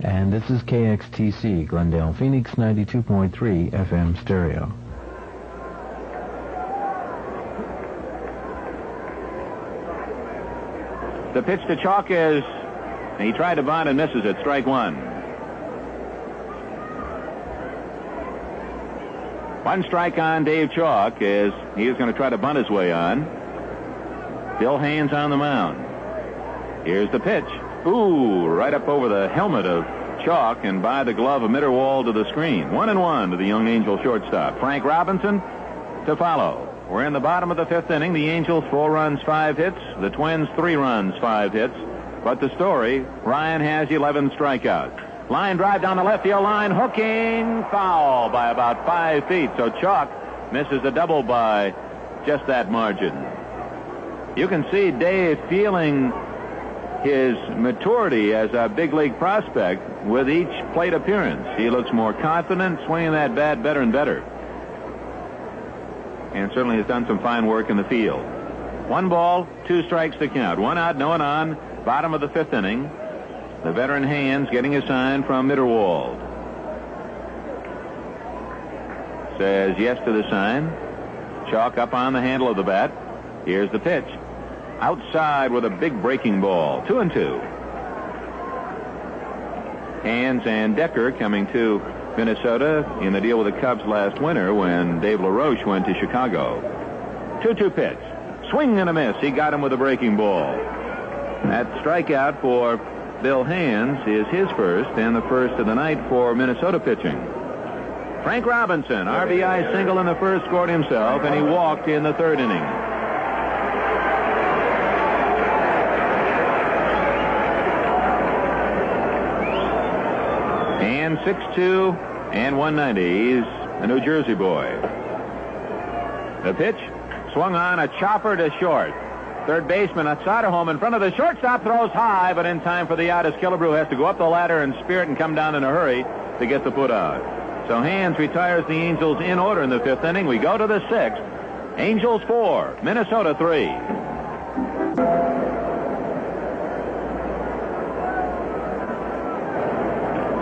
And this is KXTC, Glendale, Phoenix, 92.3 FM stereo. The pitch to Chalk is, he tried to bunt and misses it. Strike 1. 1 strike on Dave Chalk as he is going to try to bunt his way on. Bill Hands on the mound. Here's the pitch. Ooh, right up over the helmet of Chalk and by the glove of Mitterwald to the screen. 1-1 to the young Angel shortstop. Frank Robinson to follow. We're in the bottom of the 5th inning. The Angels 4 runs, 5 hits. The Twins 3 runs, 5 hits. But the story, Ryan has 11 strikeouts. Line drive down the left field line, hooking, foul by about 5 feet. So Chalk misses a double by just that margin. You can see Dave feeling his maturity as a big league prospect with each plate appearance. He looks more confident, swinging that bat better and better. And certainly has done some fine work in the field. 1 ball, 2 strikes to count. 1 out, no one on. Bottom of the 5th inning. The veteran Hands getting a sign from Mitterwald. Says yes to the sign. Chalk up on the handle of the bat. Here's the pitch. Outside with a big breaking ball. 2-2. Hands and Decker coming to Minnesota in the deal with the Cubs last winter when Dave LaRoche went to Chicago. 2-2 pitch. Swing and a miss. He got him with a breaking ball. That strikeout for Bill Hands is his first and the first of the night for Minnesota pitching. Frank Robinson, RBI single in the first, scored himself, and he walked in the 3rd inning. And 6'2" and 190. He's a New Jersey boy. The pitch swung on, a chopper to short. Third baseman outside of home in front of the shortstop, throws high, but in time for the out as Killebrew has to go up the ladder and spear it and come down in a hurry to get the put out. So Hands retires the Angels in order in the 5th inning. We go to the 6th. Angels 4, Minnesota 3.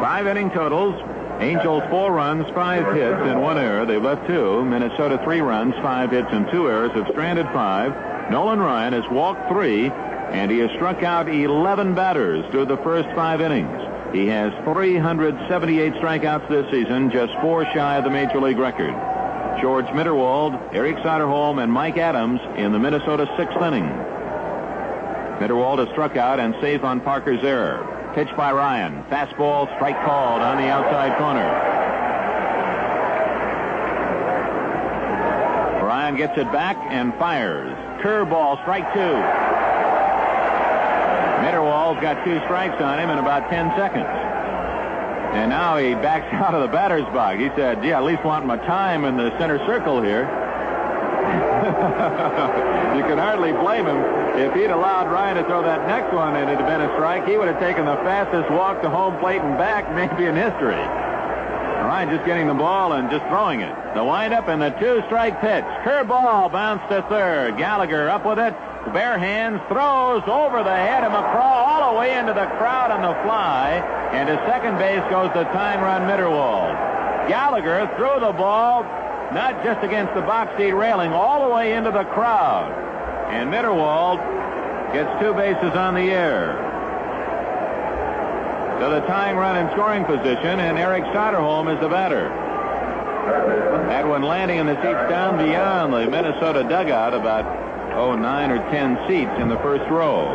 Five inning totals. Angels 4 runs, 5 hits, and 1 error. They've left 2. Minnesota 3 runs, 5 hits, and 2 errors. Have stranded 5. Nolan Ryan has walked 3, and he has struck out 11 batters through the first 5 innings. He has 378 strikeouts this season, just 4 shy of the Major League record. George Mitterwald, Eric Soderholm, and Mike Adams in the Minnesota 6th inning. Mitterwald is struck out and safe on Parker's error. Pitch by Ryan. Fastball, strike called on the outside corner. Ryan gets it back and fires. Curveball, strike 2. Mitterwald's got 2 strikes on him in about 10 seconds. And now he backs out of the batter's box. He said, "Gee, I at least want my time in the center circle here." You can hardly blame him. If he'd allowed Ryan to throw that next one and it had been a strike, he would have taken the fastest walk to home plate and back maybe in history. Ryan just getting the ball and just throwing it. The windup and the 2-strike pitch. Curveball bounced to third. Gallagher up with it. Bare hands, throws over the head of McCraw all the way into the crowd on the fly. And to second base goes the tying run, Mitterwald. Gallagher threw the ball not just against the box seat railing, all the way into the crowd. And Mitterwald gets 2 bases on the air. So the tying run in scoring position, and Eric Soderholm is the batter. That one landing in the seats down beyond the Minnesota dugout, about 9 or 10 seats in the first row.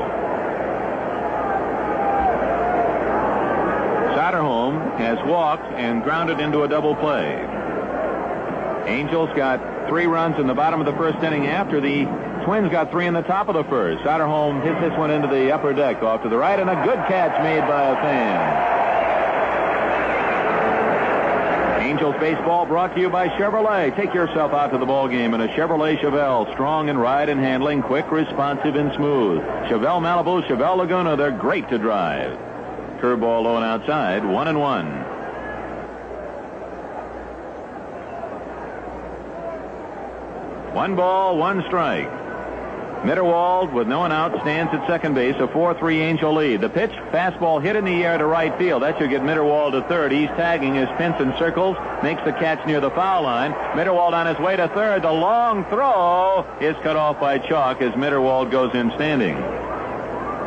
Soderholm has walked and grounded into a double play. Angels got 3 runs in the bottom of the first inning after the Twins got 3 in the top of the first. Soderholm hit this one into the upper deck off to the right, and a good catch made by a fan. Angels baseball brought to you by Chevrolet. Take yourself out to the ball game in a Chevrolet Chevelle. Strong in ride and handling, quick, responsive, and smooth. Chevelle Malibu, Chevelle Laguna, they're great to drive. Curveball low and outside, 1-1. 1 ball, 1 strike. Mitterwald, with no one out, stands at second base, a 4-3 Angel lead. The pitch, fastball hit in the air to right field. That should get Mitterwald to third. He's tagging his Pinson circles, makes the catch near the foul line. Mitterwald on his way to third. The long throw is cut off by Chalk as Mitterwald goes in standing.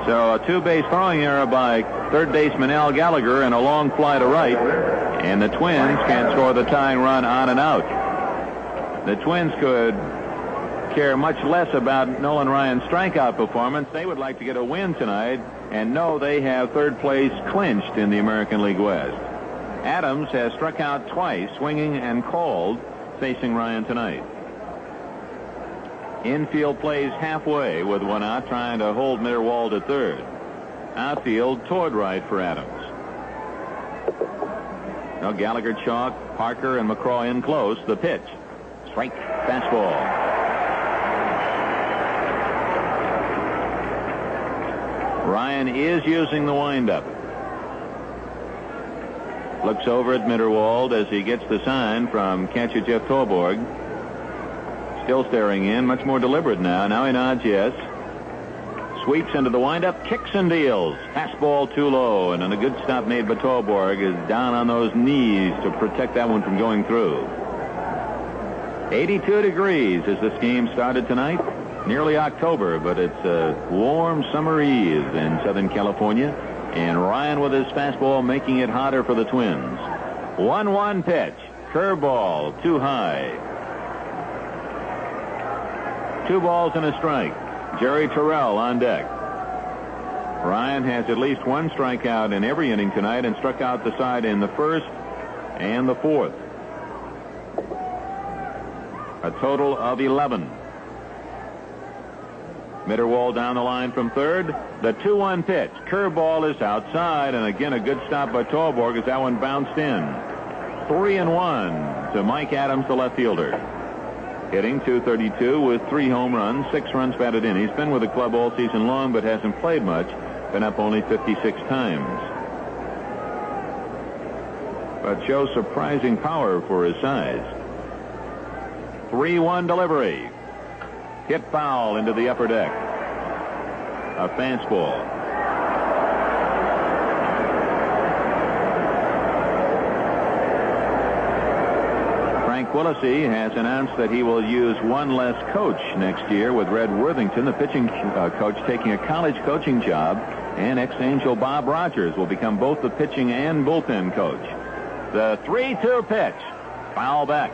So a 2-base throwing error by third baseman Al Gallagher and a long fly to right. And the Twins can score the tying run on and out. The Twins could care much less about Nolan Ryan's strikeout performance. They would like to get a win tonight and know they have third place clinched in the American League West. Adams has struck out twice, swinging and called, facing Ryan tonight. Infield plays halfway with 1 out, trying to hold Mitterwald at third. Outfield toward right for Adams. Now Gallagher, Chalk, Parker, and McCraw in close. The pitch. Strike, fastball. Ryan is using the windup. Looks over at Mitterwald as he gets the sign from catcher Jeff Torborg. Still staring in, much more deliberate now. Now he nods yes. Sweeps into the windup, kicks and deals. Fastball too low, and then a good stop made by Torborg is down on those knees to protect that one from going through. 82 degrees as this game started tonight. Nearly October, but it's a warm summer eve in Southern California. And Ryan with his fastball making it hotter for the Twins. 1-1 pitch. Curveball, too high. 2 balls and a strike. Jerry Terrell on deck. Ryan has at least 1 strikeout in every inning tonight and struck out the side in the first and the fourth. A total of 11. Mitterwald down the line from third. The 2-1 pitch. Curveball is outside, and again a good stop by Torborg as that one bounced in. 3-1 to Mike Adams, the left fielder. Hitting .232 with 3 home runs, 6 runs batted in. He's been with the club all season long, but hasn't played much. Been up only 56 times. But shows surprising power for his size. 3-1 delivery. Hit foul into the upper deck. A fastball. Frank Quillisi has announced that he will use 1 less coach next year, with Red Worthington, the pitching coach, taking a college coaching job, and ex-Angel Bob Rogers will become both the pitching and bullpen coach. The 3-2 pitch. Foul back.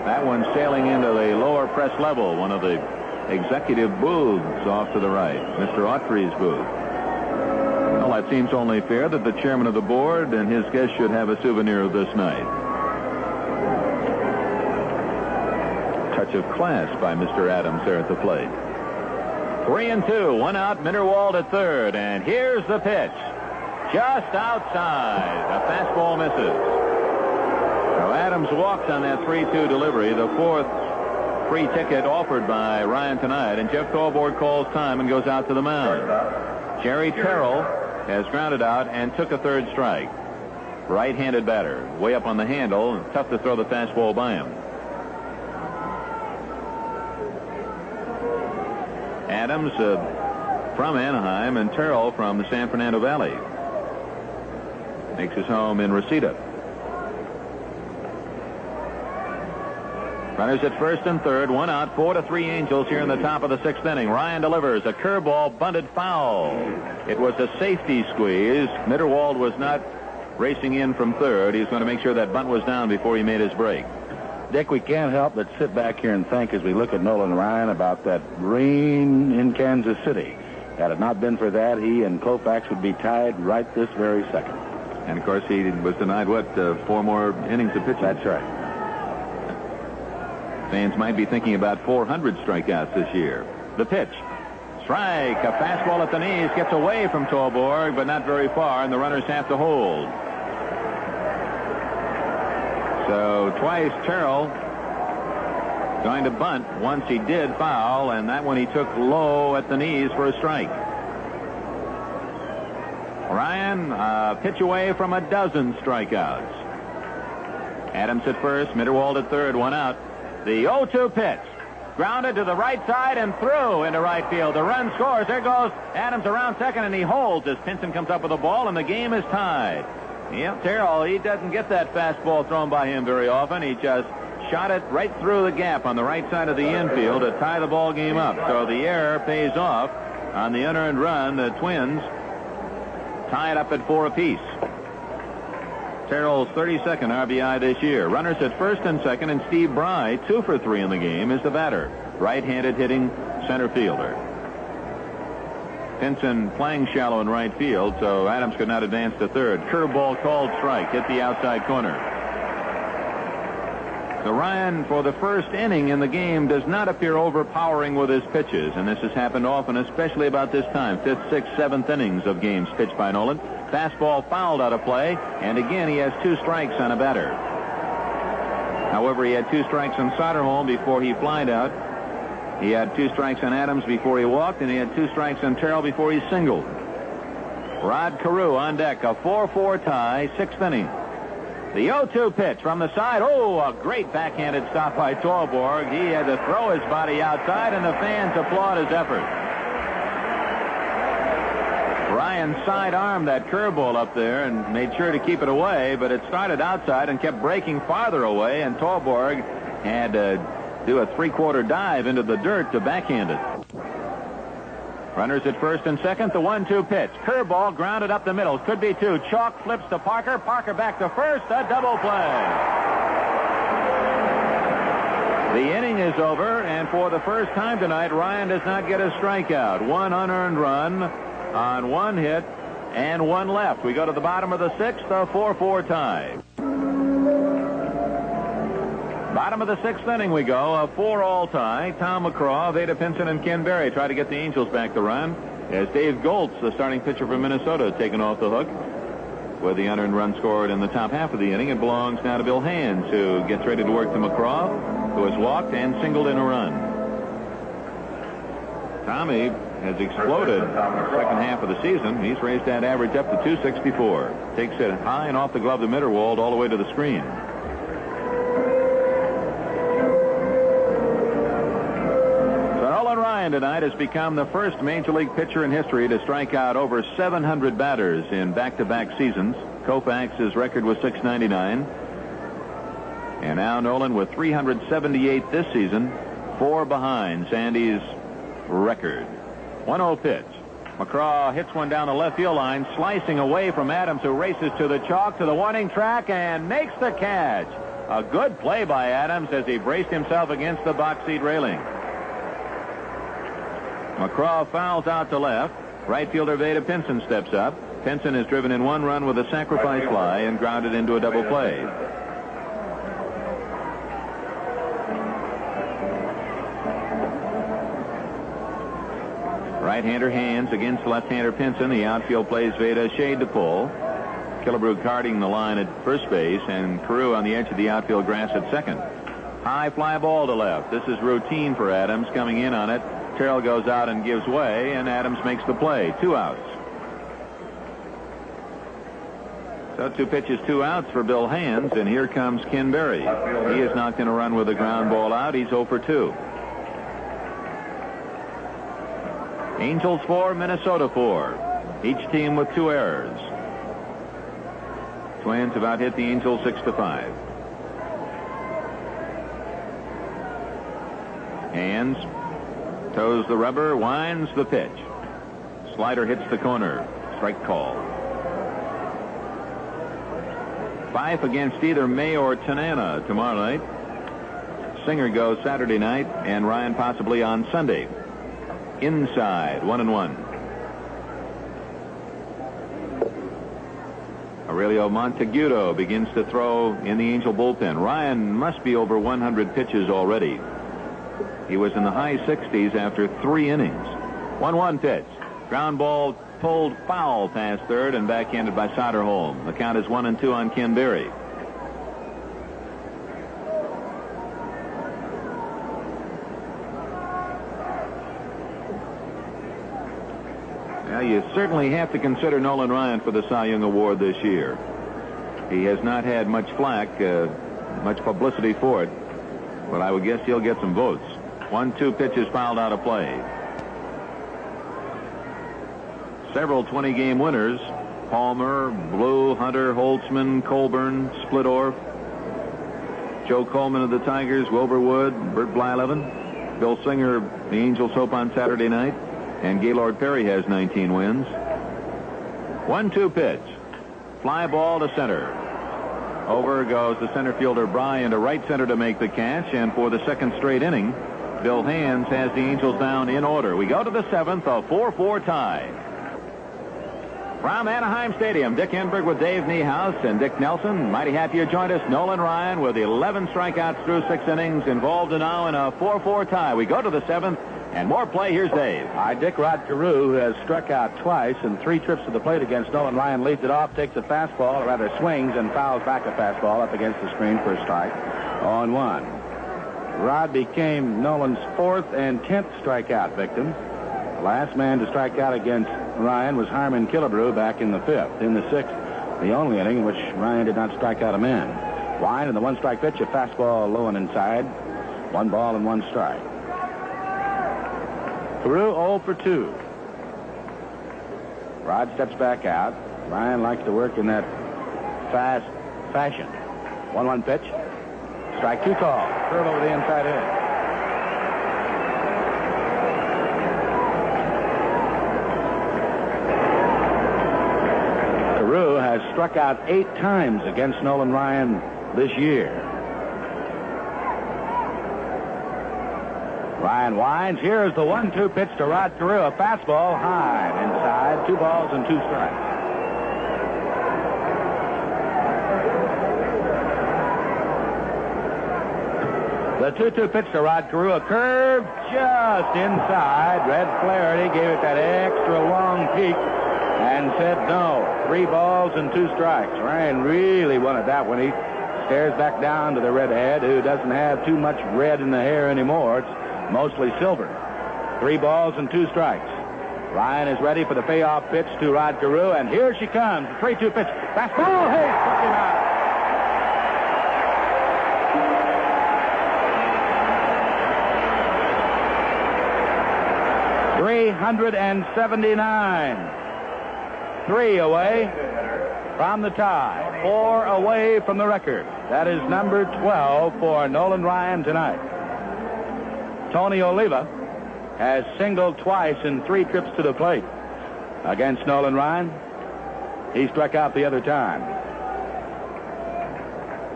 That one sailing into the lower press level, one of the executive booths off to the right, Mr. Autry's booth. Well, that seems only fair that the chairman of the board and his guests should have a souvenir of this night. Touch of class by Mr. Adams there at the plate. 3-2, 1 out, Mitterwald at third, and here's the pitch. Just outside. The fastball misses. So Adams walks on that 3-2 delivery, the fourth free ticket offered by Ryan tonight, and Jeff Thorborg calls time and goes out to the mound. Jerry Terrell has grounded out and took a third strike. Right-handed batter, way up on the handle, tough to throw the fastball by him. Adams from Anaheim and Terrell from the San Fernando Valley. Makes his home in Reseda. Runners at first and third, 1 out, 4-3 Angels here in the top of the 6th inning. Ryan delivers a curveball, bunted foul. It was a safety squeeze. Mitterwald was not racing in from third. He's going to make sure that bunt was down before he made his break. Dick, we can't help but sit back here and think as we look at Nolan Ryan about that rain in Kansas City. Had it not been for that, he and Koufax would be tied right this very second. And, of course, he was denied, 4 more innings of pitching. That's right. Fans might be thinking about 400 strikeouts this year. The pitch. Strike. A fastball at the knees. Gets away from Thorborg, but not very far, and the runners have to hold. So twice Terrell going to bunt. Once he did foul, and that one he took low at the knees for a strike. Ryan, pitch away from a dozen strikeouts. Adams at first, Mitterwald at third, 1 out. The 0-2 pitch. Grounded to the right side and through into right field. The run scores. There goes Adams around second, and he holds as Pinson comes up with the ball, and the game is tied. Yeah, Terrell, he doesn't get that fastball thrown by him very often. He just shot it right through the gap on the right side of the infield to tie the ball game up. So the error pays off on the unearned run. The Twins tie it up at 4 apiece. Terrell's 32nd RBI this year. Runners at first and second, and Steve Bry, 2 for 3 in the game, is the batter. Right-handed hitting center fielder. Pinson playing shallow in right field, so Adams could not advance to third. Curveball called strike, hit the outside corner. So Ryan, for the first inning in the game, does not appear overpowering with his pitches, and this has happened often, especially about this time. 5th, 6th, 7th innings of games pitched by Nolan. Fastball fouled out of play, and again he has 2 strikes on a batter. However, he had 2 strikes on Soderholm before he flied out. He had 2 strikes on Adams before he walked, and he had 2 strikes on Terrell before he singled. Rod Carew on deck, a 4-4 tie, 6th inning. The 0-2 pitch from the side. Oh, a great backhanded stop by Thorborg. He had to throw his body outside, and the fans applaud his effort. Ryan sidearmed that curveball up there and made sure to keep it away, but it started outside and kept breaking farther away, and Thorborg had to do a 3/4 dive into the dirt to backhand it. Runners at first and second, the 1-2 pitch. Curveball grounded up the middle. Could be 2. Chalk flips to Parker. Parker back to first. A double play. The inning is over, and for the first time tonight, Ryan does not get a strikeout. 1 unearned run on 1 hit and 1 left. We go to the bottom of the 6th, a 4-4 tie. Bottom of the 6th inning we go, a 4-all tie. Tom McCraw, Vada Pinson, and Ken Berry try to get the Angels back to run, as Dave Goltz, the starting pitcher for Minnesota, taken off the hook with the unearned run scored in the top half of the inning. It belongs now to Bill Hands, who gets ready to work to McCraw, who has walked and singled in a run. Tommy has exploded in the second half of the season. He's raised that average up to 264. Takes it high and off the glove to Mitterwald all the way to the screen. Ryan tonight has become the first Major League pitcher in history to strike out over 700 batters in back-to-back seasons. Koufax's record was 699. And now Nolan with 378 this season, 4 behind Sandy's record. 1-0 pitch. McCraw hits one down the left field line, slicing away from Adams, who races to the chalk, to the warning track, and makes the catch. A good play by Adams as he braced himself against the box seat railing. McCraw fouls out to left. Right fielder Veda Pinson steps up. Pinson is driven in 1 run with a sacrifice fly and grounded into a double play. Right-hander Hands against left-hander Pinson. The outfield plays Veda shade to pull. Killebrew guarding the line at first base, and Carew on the edge of the outfield grass at second. High fly ball to left. This is routine for Adams coming in on it. Terrell goes out and gives way, and Adams makes the play. 2 outs. So 2 pitches, 2 outs for Bill Hands, and here comes Ken Berry. He is not going to run with a ground ball out. He's 0 for 2. Angels 4, Minnesota 4. Each team with 2 errors. Twins have out hit the Angels 6-5. Hands toes the rubber, winds the pitch. Slider hits the corner. Strike call. Fife against either May or Tanana tomorrow night. Singer goes Saturday night, and Ryan possibly on Sunday. Inside, 1-1. Aurelio Monteagudo begins to throw in the Angel bullpen. Ryan must be over 100 pitches already. He was in the high 60s after 3 innings. 1-1 pitch. Ground ball pulled foul past third and backhanded by Soderholm. The count is 1-2 on Ken Berry. Now, you certainly have to consider Nolan Ryan for the Cy Young Award this year. He has not had much flack, much publicity for it, but I would guess he'll get some votes. 1-2 pitches fouled out of play. Several 20-game winners: Palmer, Blue, Hunter, Holtzman, Colburn, Splittorff, Joe Coleman of the Tigers, Wilbur Wood, Bert Blyleven, Bill Singer, the Angels hope on Saturday night, and Gaylord Perry has 19 wins. 1-2 pitch. Fly ball to center. Over goes the center fielder Bryan to right center to make the catch, and for the second straight inning, Bill Hands has the Angels down in order. We go to the 7th, a 4-4 tie. From Anaheim Stadium, Dick Enberg with Dave Niehaus and Dick Nelson. Mighty happy you joined us. Nolan Ryan with 11 strikeouts through 6 innings, involved now in a 4-4 tie. We go to the 7th, and more play. Here's Dave. Dick Rod Carew, who has struck out twice in 3 trips to the plate against Nolan Ryan, leads it off, takes a fastball, or rather swings and fouls back a fastball up against the screen for a strike. 0-1. Rod became Nolan's 4th and 10th strikeout victim. The last man to strike out against Ryan was Harmon Killebrew back in the 5th. In the 6th, the only inning in which Ryan did not strike out a man. Wine and the 1-strike pitch, a fastball low and inside. 1 ball and 1 strike. Carew 0 for 2. Rod steps back out. Ryan likes to work in that fast fashion. 1-1 pitch. Strike 2 call. Curve over the inside edge. Carew has struck out 8 times against Nolan Ryan this year. Ryan winds. Here is the 1-2 pitch to Rod Carew. A fastball high and inside. 2 balls and 2 strikes. The 2-2 pitch to Rod Carew. A curve just inside. Red Flaherty gave it that extra long peek and said no. 3 balls and 2 strikes. Ryan really wanted that one. He stares back down to the redhead, who doesn't have too much red in the hair anymore. It's mostly silver. 3 balls and 2 strikes. Ryan is ready for the payoff pitch to Rod Carew, and here she comes. The 3-2 pitch. Fastball. Hey, took him out. .379. 3 away from the tie. 4 away from the record. That is number 12 for Nolan Ryan tonight. Tony Oliva has singled twice in 3 trips to the plate against Nolan Ryan. He struck out the other time.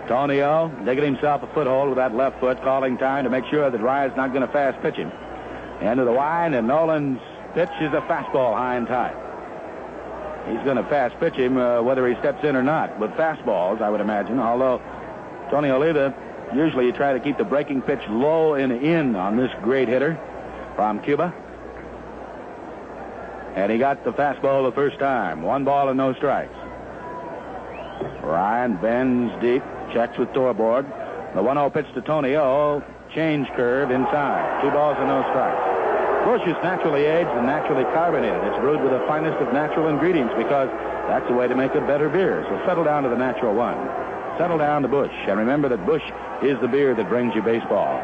Tony O digging himself a foothold with that left foot, calling time to make sure that Ryan's not going to fast pitch him. Into the wind, and Nolan's pitch is a fastball high and tight. He's going to fast pitch him whether he steps in or not with fastballs, I would imagine, although Tony Oliva, usually you try to keep the breaking pitch low and in on this great hitter from Cuba. And he got the fastball the first time. 1 ball and no strikes. Ryan bends deep, checks with Thorborg. The 1-0 pitch to Tony O. Change curve inside. 2 balls and no strikes. Bush is naturally aged and naturally carbonated. It's brewed with the finest of natural ingredients because that's the way to make a better beer. So settle down to the natural one. Settle down to Bush. And remember that Bush is the beer that brings you baseball.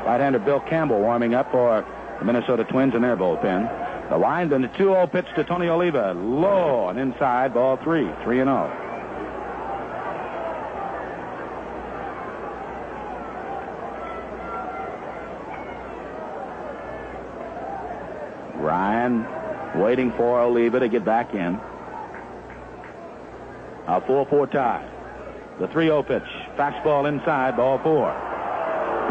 Right-hander Bill Campbell warming up for the Minnesota Twins in their bullpen. The wind and the 2-0 pitch to Tony Oliva. Low and inside, ball 3. 3-0. Ryan waiting for Oliva to get back in. A 4-4 tie. The 3-0 pitch. Fastball inside, ball 4.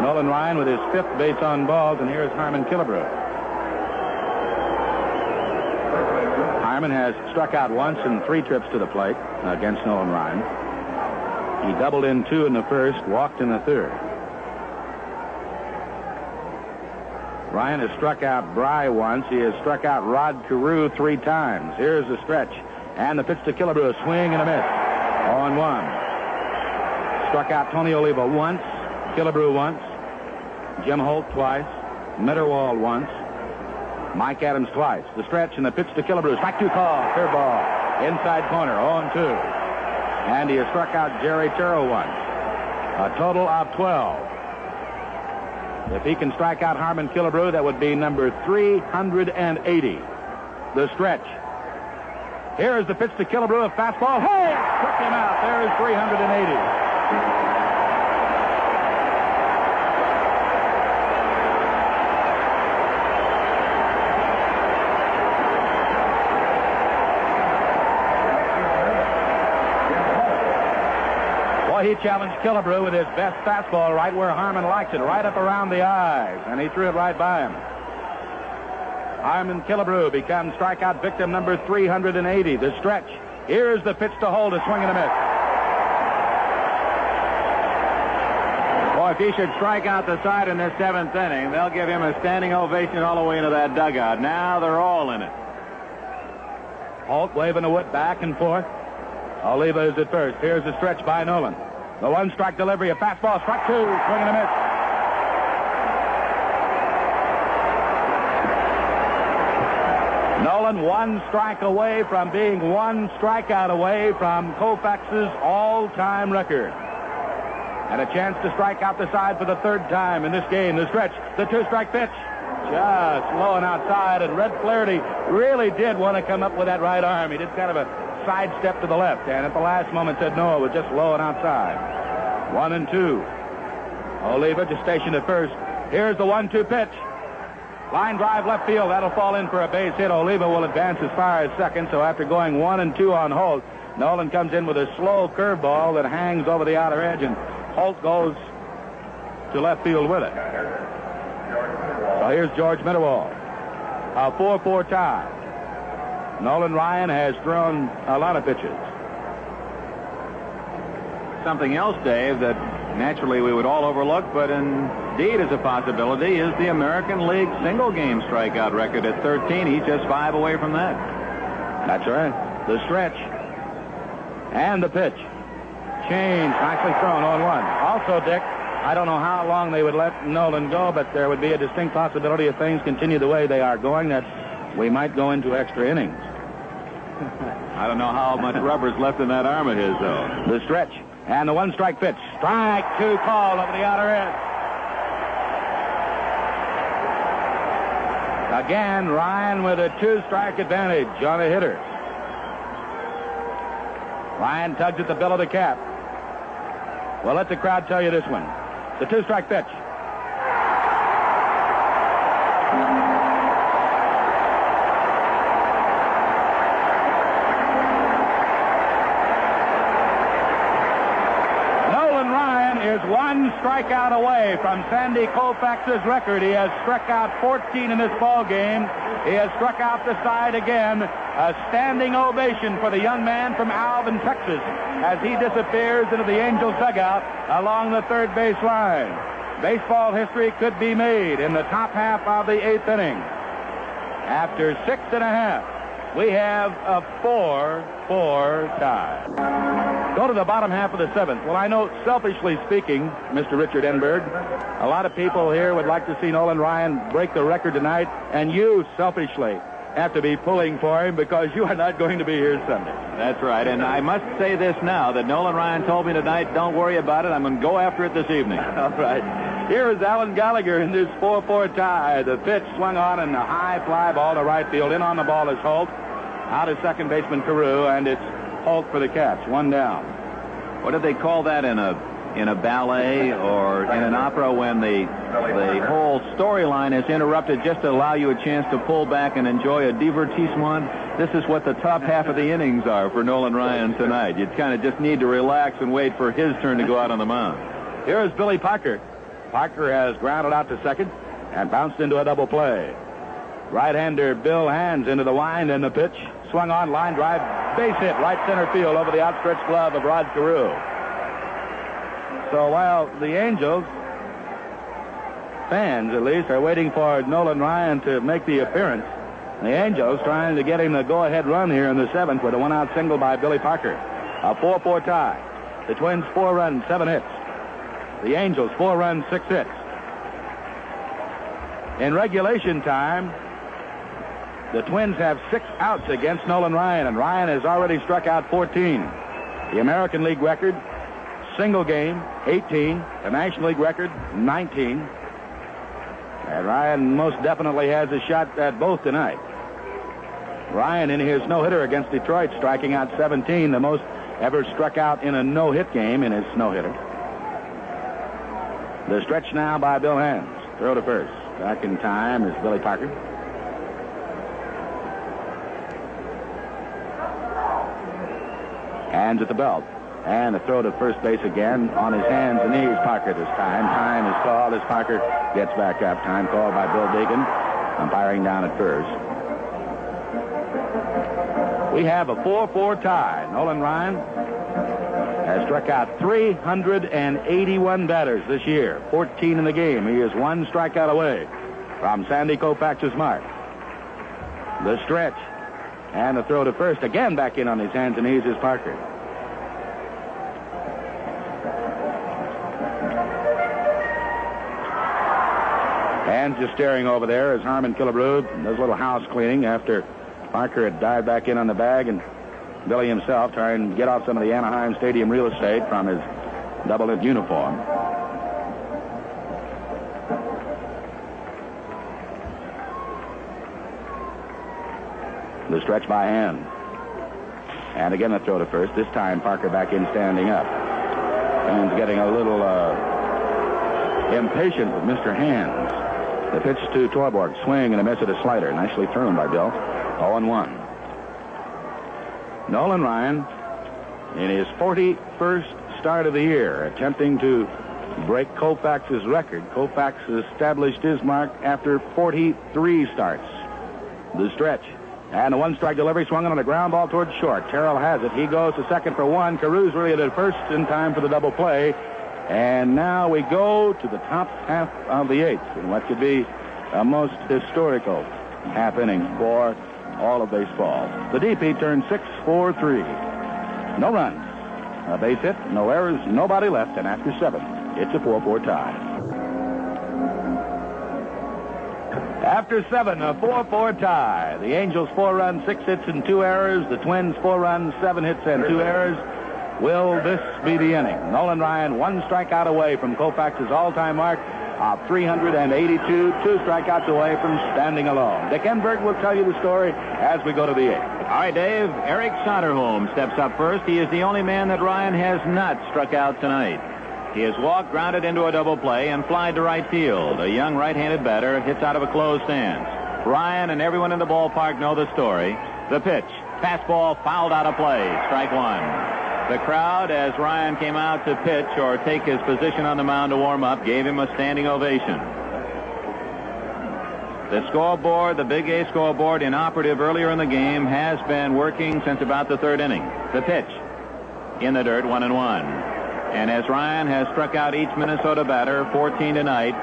Nolan Ryan with his 5th base on balls, and here's Harmon Killebrew. Harmon has struck out once in 3 trips to the plate against Nolan Ryan. He doubled in 2 in the first, walked in the third. Ryan has struck out Bry once. He has struck out Rod Carew 3 times. Here's the stretch. And the pitch to Killebrew. A swing and a miss. 0-1. Struck out Tony Oliva once. Killebrew once. Jim Holt twice. Mitterwald once. Mike Adams twice. The stretch and the pitch to Killebrew. Strike 2 call. Curveball. Inside corner. 0-2. And he has struck out Jerry Terrell once. A total of 12. If he can strike out Harmon Killebrew, that would be number 380. The stretch. Here is the pitch to Killebrew. A fastball. Hey! Took him out. There is 380. He challenged Killebrew with his best fastball right where Harmon likes it, right up around the eyes, and he threw it right by him. Harmon Killebrew becomes strikeout victim number 380. The stretch. Here's the pitch to Holt, a swing and a miss. Boy, if he should strike out the side in this 7th inning, they'll give him a standing ovation all the way into that dugout. Now they're all in it. Holt waving a whip back and forth. Oliva is at first. Here's the stretch by Nolan. The 1-strike delivery, a fastball, strike 2, swing and a miss. Nolan 1 strike away from being 1 strikeout away from Koufax's all-time record. And a chance to strike out the side for the 3rd time in this game. The stretch, the 2-strike pitch. Just low and outside, and Red Flaherty really did want to come up with that right arm. He did kind of a sidestep to the left, and at the last moment said no, it was just low and outside. 1-2. Oliva just stationed at first. Here's the 1-2 pitch. Line drive left field. That'll fall in for a base hit. Oliva will advance as far as second, so after going 1-2 on Holt, Nolan comes in with a slow curveball that hangs over the outer edge, and Holt goes to left field with it. So here's George Mitterwald. A 4-4 tie. Nolan Ryan has thrown a lot of pitches. Something else, Dave, that naturally we would all overlook, but indeed is a possibility, is the American League single-game strikeout record at 13. He's just 5 away from that. That's right. The stretch. And the pitch. Change. Nicely thrown, 0-1. Also, Dick, I don't know how long they would let Nolan go, but there would be a distinct possibility if things continue the way they are going that we might go into extra innings. I don't know how much rubber's left in that arm of his, though. The stretch. And the 1-strike pitch. Strike 2 called over the outer edge. Again, Ryan with a 2-strike advantage on a hitter. Ryan tugs at the bill of the cap. Well, let the crowd tell you this one. The 2-strike pitch. is one strikeout away from Sandy Koufax's record. He has struck out 14 in this ball game. He has struck out the side again. A standing ovation for the young man from Alvin, Texas, as he disappears into the Angels dugout along the third base line. Baseball history could be made in the top half of the 8th inning. After 6.5, we have a 4-4 tie. Go to the bottom half of the 7th. Well, I know, selfishly speaking, Mr. Richard Enberg, a lot of people here would like to see Nolan Ryan break the record tonight, and you, selfishly, have to be pulling for him because you are not going to be here Sunday. That's right, and I must say this now, that Nolan Ryan told me tonight, don't worry about it, I'm going to go after it this evening. All right. Here is Alan Gallagher in this 4-4 tie. The pitch swung on and a high fly ball to right field. In on the ball is Holt. Out is second baseman Carew, and it's Holt for the catch. One down. What do they call that in a ballet or in an opera when the whole storyline is interrupted just to allow you a chance to pull back and enjoy a divertissement? This is what the top half of the innings are for Nolan Ryan tonight. You kind of just need to relax and wait for his turn to go out on the mound. Here is Billy Parker. Parker has grounded out to second and bounced into a double play. Right-hander Bill Hands into the wind, and the pitch swung on, line drive, base hit, right center field over the outstretched glove of Rod Carew. So while the Angels, fans at least, are waiting for Nolan Ryan to make the appearance, the Angels trying to get him the go-ahead run here in the 7th with a one-out single by Billy Parker. A 4-4 tie. The Twins 4 runs, 7 hits. The Angels 4 runs, 6 hits. In regulation time, the Twins have 6 outs against Nolan Ryan, and Ryan has already struck out 14. The American League record, single game, 18. The National League record, 19. And Ryan most definitely has a shot at both tonight. Ryan in his no-hitter against Detroit, striking out 17, the most ever struck out in a no-hit game in his no-hitter. The stretch now by Bill Hands. Throw to first. Back in time is Billy Parker. Hands at the belt. And a throw to first base again on his hands and knees. Parker this time. Time is called as Parker gets back up. Time called by Bill Deacon. Umpiring down at first. We have a 4-4 tie. Nolan Ryan has struck out 381 batters this year. 14 in the game. He is one strikeout away from Sandy Koufax's mark. The stretch. And the throw to first. Again back in on his hands and knees is Parker. Hands just staring over there as Harmon Killebrew does a little house cleaning after Parker had dived back in on the bag, and Billy himself trying to get off some of the Anaheim Stadium real estate from his double-hit uniform. The stretch by Hand. And again the throw to first. This time Parker back in standing up. And getting a little impatient with Mr. Hands. The pitch to Torborg. Swing and a miss at a slider. Nicely thrown by Bill. 0-1. Nolan Ryan, in his 41st start of the year, attempting to break Koufax's record. Koufax established his mark after 43 starts. The stretch. And a one-strike delivery swung on a ground ball towards short. Terrell has it. He goes to second for one. Carew's really at first in time for the double play. And now we go to the top half of the 8th in what could be a most historical half inning for all of baseball. The DP turned 6-4-3. No runs, a base hit, no errors, nobody left, and after 7, it's a 4-4 tie. After 7, a 4-4 tie. The Angels 4 runs, 6 hits, and 2 errors. The Twins 4 runs, 7 hits, and 2 errors. Will this be the inning? Nolan Ryan, one strikeout away from Koufax's all-time mark of 382, 2 strikeouts away from standing alone. Dick Enberg will tell you the story as we go to the 8th. All right, Dave. Eric Soderholm steps up first. He is the only man that Ryan has not struck out tonight. He has walked, grounded into a double play, and flied to right field. A young right-handed batter hits out of a closed stance. Ryan and everyone in the ballpark know the story. The pitch. Fastball fouled out of play. Strike one. The crowd, as Ryan came out to pitch or take his position on the mound to warm up, gave him a standing ovation. The scoreboard, the Big A scoreboard, inoperative earlier in the game, has been working since about the third inning. The pitch. In the dirt, 1-1. And as Ryan has struck out each Minnesota batter, 14 tonight,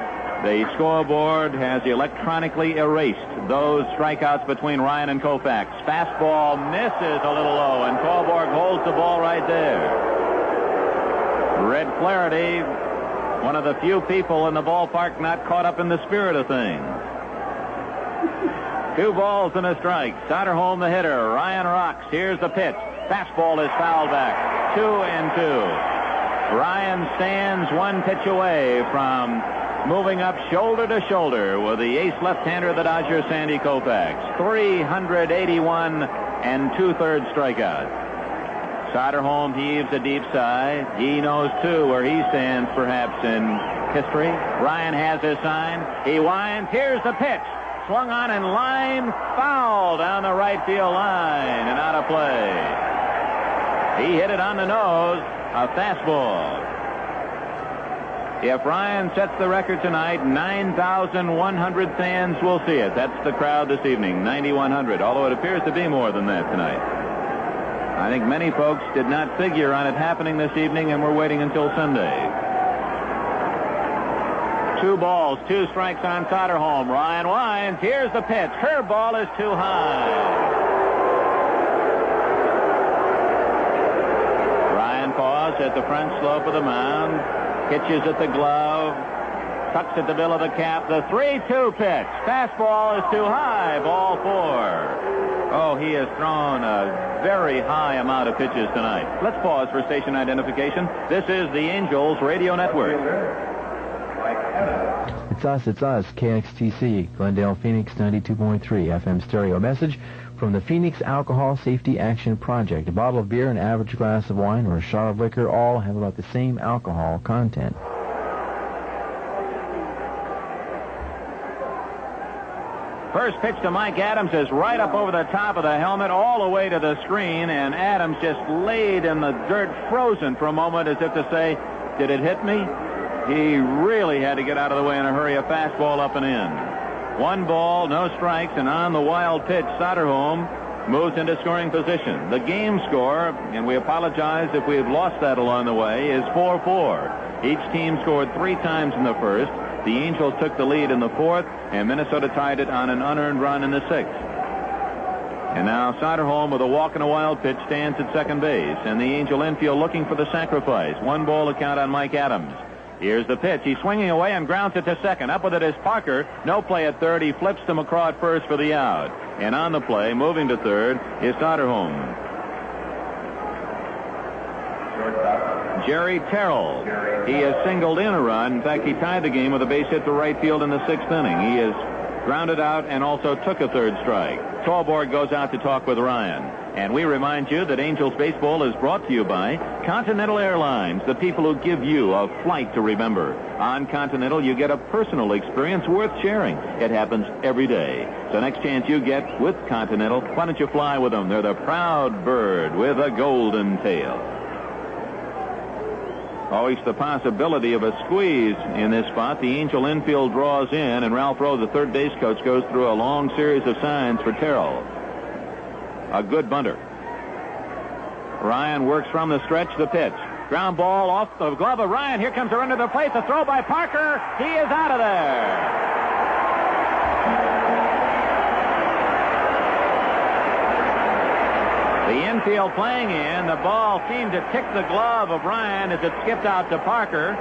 the scoreboard has electronically erased those strikeouts between Ryan and Koufax. Fastball misses a little low, and Torborg holds the ball right there. Red Flaherty, one of the few people in the ballpark not caught up in the spirit of things. 2 balls and a strike. Soderholm, the hitter. Ryan rocks. Here's the pitch. Fastball is fouled back. 2-2. Ryan stands 1 pitch away from moving up shoulder to shoulder with the ace left-hander of the Dodgers, Sandy Koufax. 381 2/3 strikeout. Soderholm heaves a deep sigh. He knows, too, where he stands perhaps in history. Ryan has his sign. He winds. Here's the pitch. Swung on and line foul down the right field line and out of play. He hit it on the nose. A fastball. If Ryan sets the record tonight, 9,100 fans will see it. That's the crowd this evening, 9,100, although it appears to be more than that tonight. I think many folks did not figure on it happening this evening and were waiting until Sunday. 2 balls, 2 strikes on Soderholm. Ryan winds. Here's the pitch. Curveball is too high. Ryan paused at the front slope of the mound. Hitches at the glove. Tucks at the bill of the cap. The 3-2 pitch. Fastball is too high. Ball 4. Oh, he has thrown a very high amount of pitches tonight. Let's pause for station identification. This is the Angels Radio Network. It's us, KXTC, Glendale, Phoenix, 92.3 FM stereo. Message from the Phoenix Alcohol Safety Action Project. A bottle of beer, an average glass of wine, or a shot of liquor all have about the same alcohol content. First pitch to Mike Adams is right up over the top of the helmet, all the way to the screen, and Adams just laid in the dirt, frozen for a moment, as if to say, did it hit me? He really had to get out of the way in a hurry. A fastball up and in. 1 ball, no strikes, and on the wild pitch, Soderholm moves into scoring position. The game score, and we apologize if we have lost that along the way, is 4-4. Each team scored 3 times in the first. The Angels took the lead in the 4th, and Minnesota tied it on an unearned run in the 6th. And now Soderholm, with a walk and a wild pitch, stands at second base, and the Angel infield looking for the sacrifice. 1 ball to count on Mike Adams. Here's the pitch. He's swinging away and grounds it to second. Up with it is Parker. No play at third. He flips to McCraw at first for the out. And on the play, moving to third, is Soderholm. Jerry Terrell. He has singled in a run. In fact, he tied the game with a base hit to right field in the 6th inning. He has grounded out and also took a 3rd strike. Torborg goes out to talk with Ryan. And we remind you that Angels Baseball is brought to you by Continental Airlines, the people who give you a flight to remember. On Continental, you get a personal experience worth sharing. It happens every day. So next chance you get with Continental, why don't you fly with them? They're the proud bird with a golden tail. Always the possibility of a squeeze in this spot. The Angel infield draws in, and Ralph Rowe, the third base coach, goes through a long series of signs for Terrell. A good bunter. Ryan works from the stretch, the pitch. Ground ball off the glove of Ryan. Here comes the run to the plate. The throw by Parker. He is out of there. The infield playing in. The ball seemed to tick the glove of Ryan as it skipped out to Parker.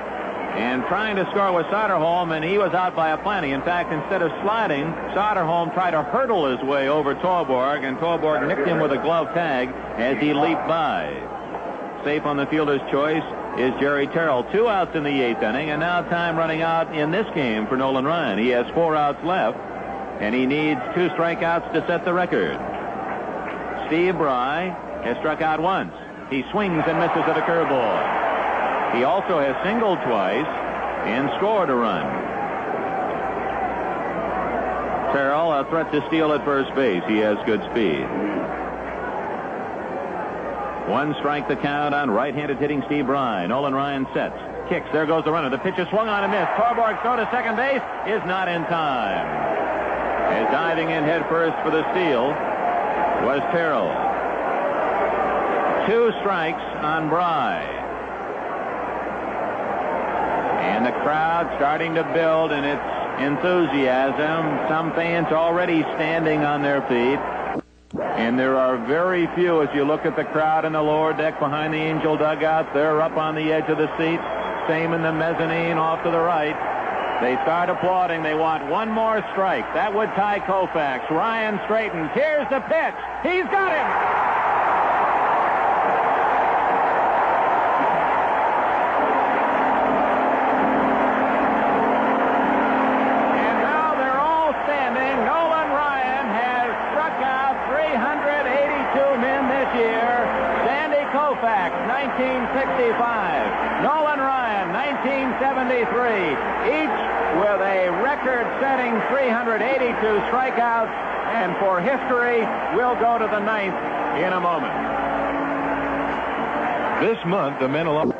And trying to score with Soderholm, and he was out by a plenty. In fact, instead of sliding, Soderholm tried to hurdle his way over Torborg, and Torborg nicked him with a glove tag as he leaped by. Safe on the fielder's choice is Jerry Terrell. 2 outs in the 8th inning, and now time running out in this game for Nolan Ryan. He has 4 outs left, and he needs 2 strikeouts to set the record. Steve Bry has struck out once. He swings and misses at a curveball. He also has singled twice and scored a run. Terrell, a threat to steal at first base. He has good speed. 1 strike the count on right-handed hitting Steve Bry. Nolan Ryan sets. Kicks. There goes the runner. The pitch is swung on and missed. Torborg's throw to second base is not in time. As diving in head first for the steal was Terrell. 2 strikes on Bry. And the crowd starting to build in its enthusiasm. Some fans already standing on their feet. And there are very few, as you look at the crowd in the lower deck behind the Angel dugout. They're up on the edge of the seat. Same in the mezzanine off to the right. They start applauding. They want 1 more strike. That would tie Koufax. Ryan straightens. Here's the pitch. He's got him. Koufax, 1965. Nolan Ryan, 1973. Each with a record-setting 382 strikeouts. And for history, we'll go to the 9th in a moment. This month, the men will...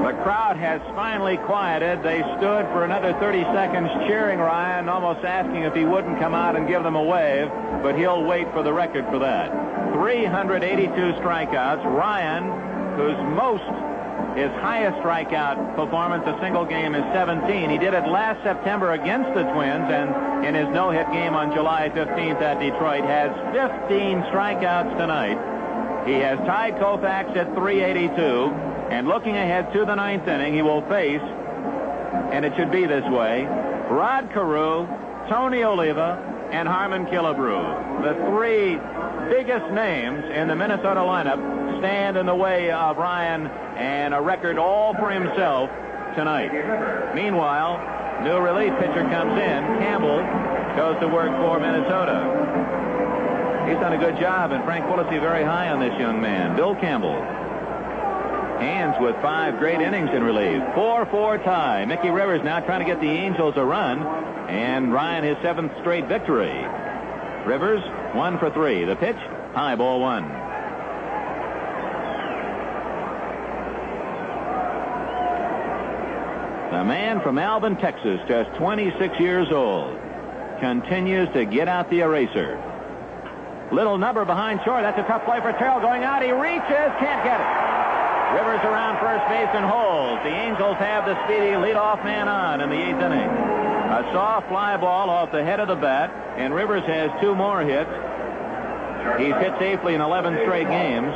The crowd has finally quieted. They stood for another 30 seconds cheering Ryan, almost asking if he wouldn't come out and give them a wave, but he'll wait for the record for that. 382 strikeouts. Ryan, his highest strikeout performance, a single game, is 17. He did it last September against the Twins, and in his no-hit game on July 15th at Detroit, has 15 strikeouts tonight. He has tied Koufax at 382. And looking ahead to the 9th inning, he will face, and it should be this way, Rod Carew, Tony Oliva, and Harmon Killebrew. The 3 biggest names in the Minnesota lineup stand in the way of Ryan and a record all for himself tonight. Meanwhile, new relief pitcher comes in. Campbell goes to work for Minnesota. He's done a good job, and tranquility very high on this young man. Bill Campbell. Hands with 5 great innings in relief. 4-4 tie. Mickey Rivers now trying to get the Angels a run. And Ryan his 7th straight victory. Rivers 1 for 3. The pitch, high ball 1. The man from Alvin, Texas, just 26 years old, continues to get out the eraser. Little number behind short. That's a tough play for Terrell. Going out. He reaches. Can't get it. Rivers around first base and holds. The Angels have the speedy leadoff man on in the 8th inning. A soft fly ball off the head of the bat, and Rivers has 2 more hits. He's hit safely in 11 straight games,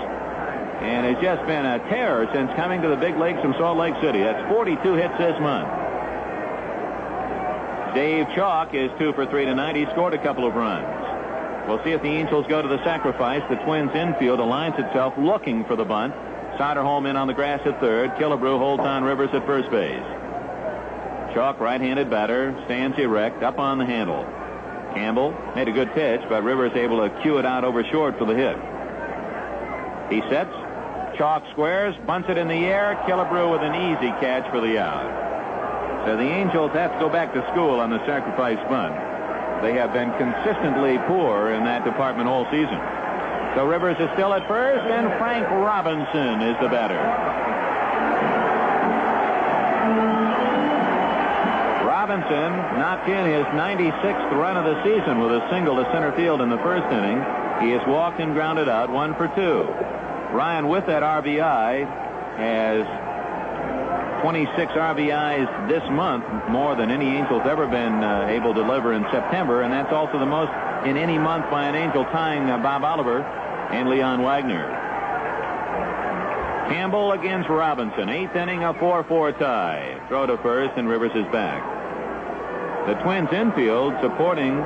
and has just been a terror since coming to the big leagues from Salt Lake City. That's 42 hits this month. Dave Chalk is 2 for 3 tonight. He scored a couple of runs. We'll see if the Angels go to the sacrifice. The Twins infield aligns itself looking for the bunt. Soderholm in on the grass at third. Killebrew holds on Rivers at first base. Chalk, right-handed batter, stands erect, up on the handle. Campbell made a good pitch, but Rivers able to cue it out over short for the hit. He sets. Chalk squares, bunts it in the air. Killebrew with an easy catch for the out. So the Angels have to go back to school on the sacrifice bunt. They have been consistently poor in that department all season. So Rivers is still at first, and Frank Robinson is the batter. Robinson knocked in his 96th run of the season with a single to center field in the first inning. He has walked and grounded out 1 for 2. Ryan, with that RBI, has 26 RBIs this month, more than any Angel's ever been able to deliver in September, and that's also the most in any month by an Angel, tying Bob Oliver and Leon Wagner. Campbell against Robinson. 8th inning, a 4-4 tie. Throw to first, and Rivers is back. The Twins infield supporting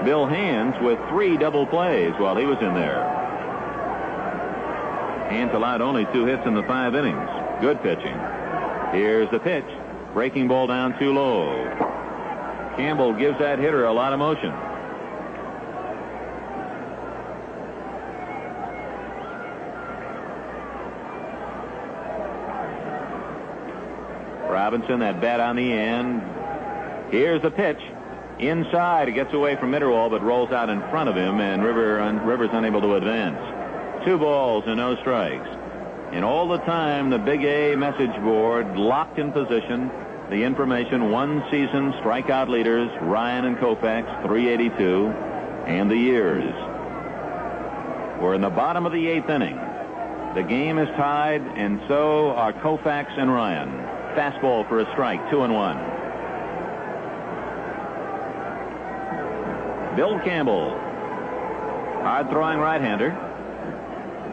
Bill Hands with 3 double plays while he was in there. Hands allowed only 2 hits in the 5 innings. Good pitching. Here's the pitch. Breaking ball down too low. Campbell gives that hitter a lot of motion. Robinson, that bat on the end. Here's the pitch. Inside, it gets away from Mitterwald, but rolls out in front of him, and Rivers unable to advance. 2 balls and no strikes. And all the time, the Big A message board locked in position. The information, 1 season strikeout leaders, Ryan and Koufax, 382, and the years. We're in the bottom of the 8th inning. The game is tied, and so are Koufax and Ryan. Fastball for a strike, 2-1. Bill Campbell, hard-throwing right-hander.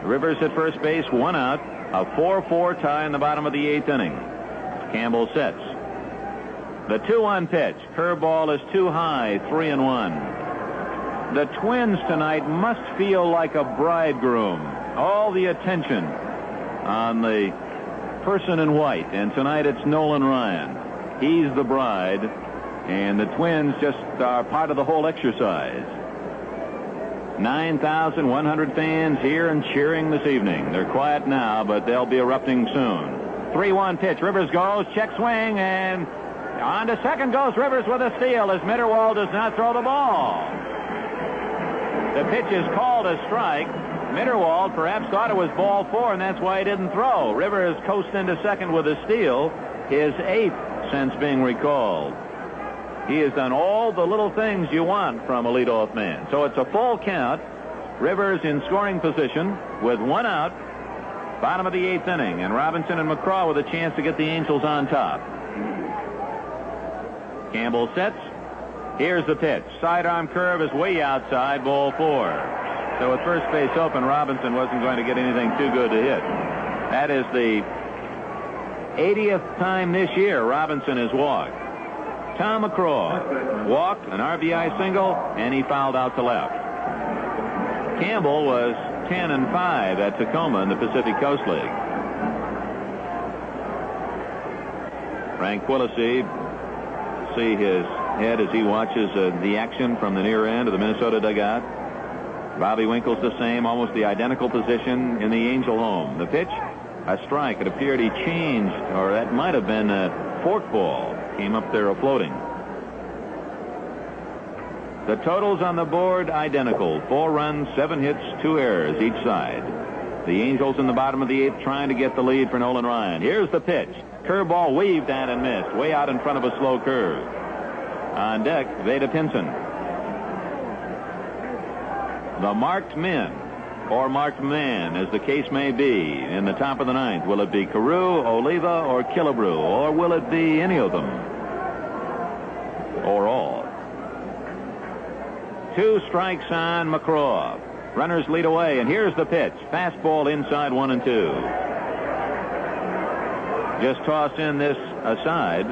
Rivers at first base, 1 out. A 4-4 tie in the bottom of the 8th inning. Campbell sets. The 2-1 pitch. Curveball is too high, 3-1. The Twins tonight must feel like a bridegroom. All the attention on the person in white, and tonight it's Nolan Ryan. He's the bride, and the Twins just are part of the whole exercise. 9,100 fans here and cheering this evening. They're quiet now, but they'll be erupting soon. 3-1 pitch. Rivers goes, check swing, and on to second goes Rivers with a steal as Mitterwald does not throw the ball. The pitch is called a strike. Mitterwald perhaps thought it was ball 4, and that's why he didn't throw. Rivers coasted into second with a steal, his 8th since being recalled. He has done all the little things you want from a leadoff man. So it's a full count. Rivers in scoring position with 1 out. Bottom of the 8th inning, and Robinson and McCraw with a chance to get the Angels on top. Campbell sets. Here's the pitch. Sidearm curve is way outside, ball 4. So with first base open, Robinson wasn't going to get anything too good to hit. That is the 80th time this year Robinson has walked. Tom McCraw walked, an RBI single, and he fouled out to left. Campbell was 10-5 at Tacoma in the Pacific Coast League. Tranquility, see his head as he watches the action from the near end of the Minnesota dugout. Bobby Winkle's the same, almost the identical position in the Angel home. The pitch, a strike. It appeared he changed, or that might have been a forkball. Came up there floating. The totals on the board identical. 4 runs, 7 hits, 2 errors each side. The Angels in the bottom of the 8th trying to get the lead for Nolan Ryan. Here's the pitch. Curveball weaved at and missed. Way out in front of a slow curve. On deck, Veda Pinson. The marked men, or marked man, as the case may be, in the top of the 9th. Will it be Carew, Oliva, or Killebrew? Or will it be any of them? Or all? 2 strikes on McCraw. Runners lead away, and here's the pitch. Fastball inside 1-2. Just toss in this aside.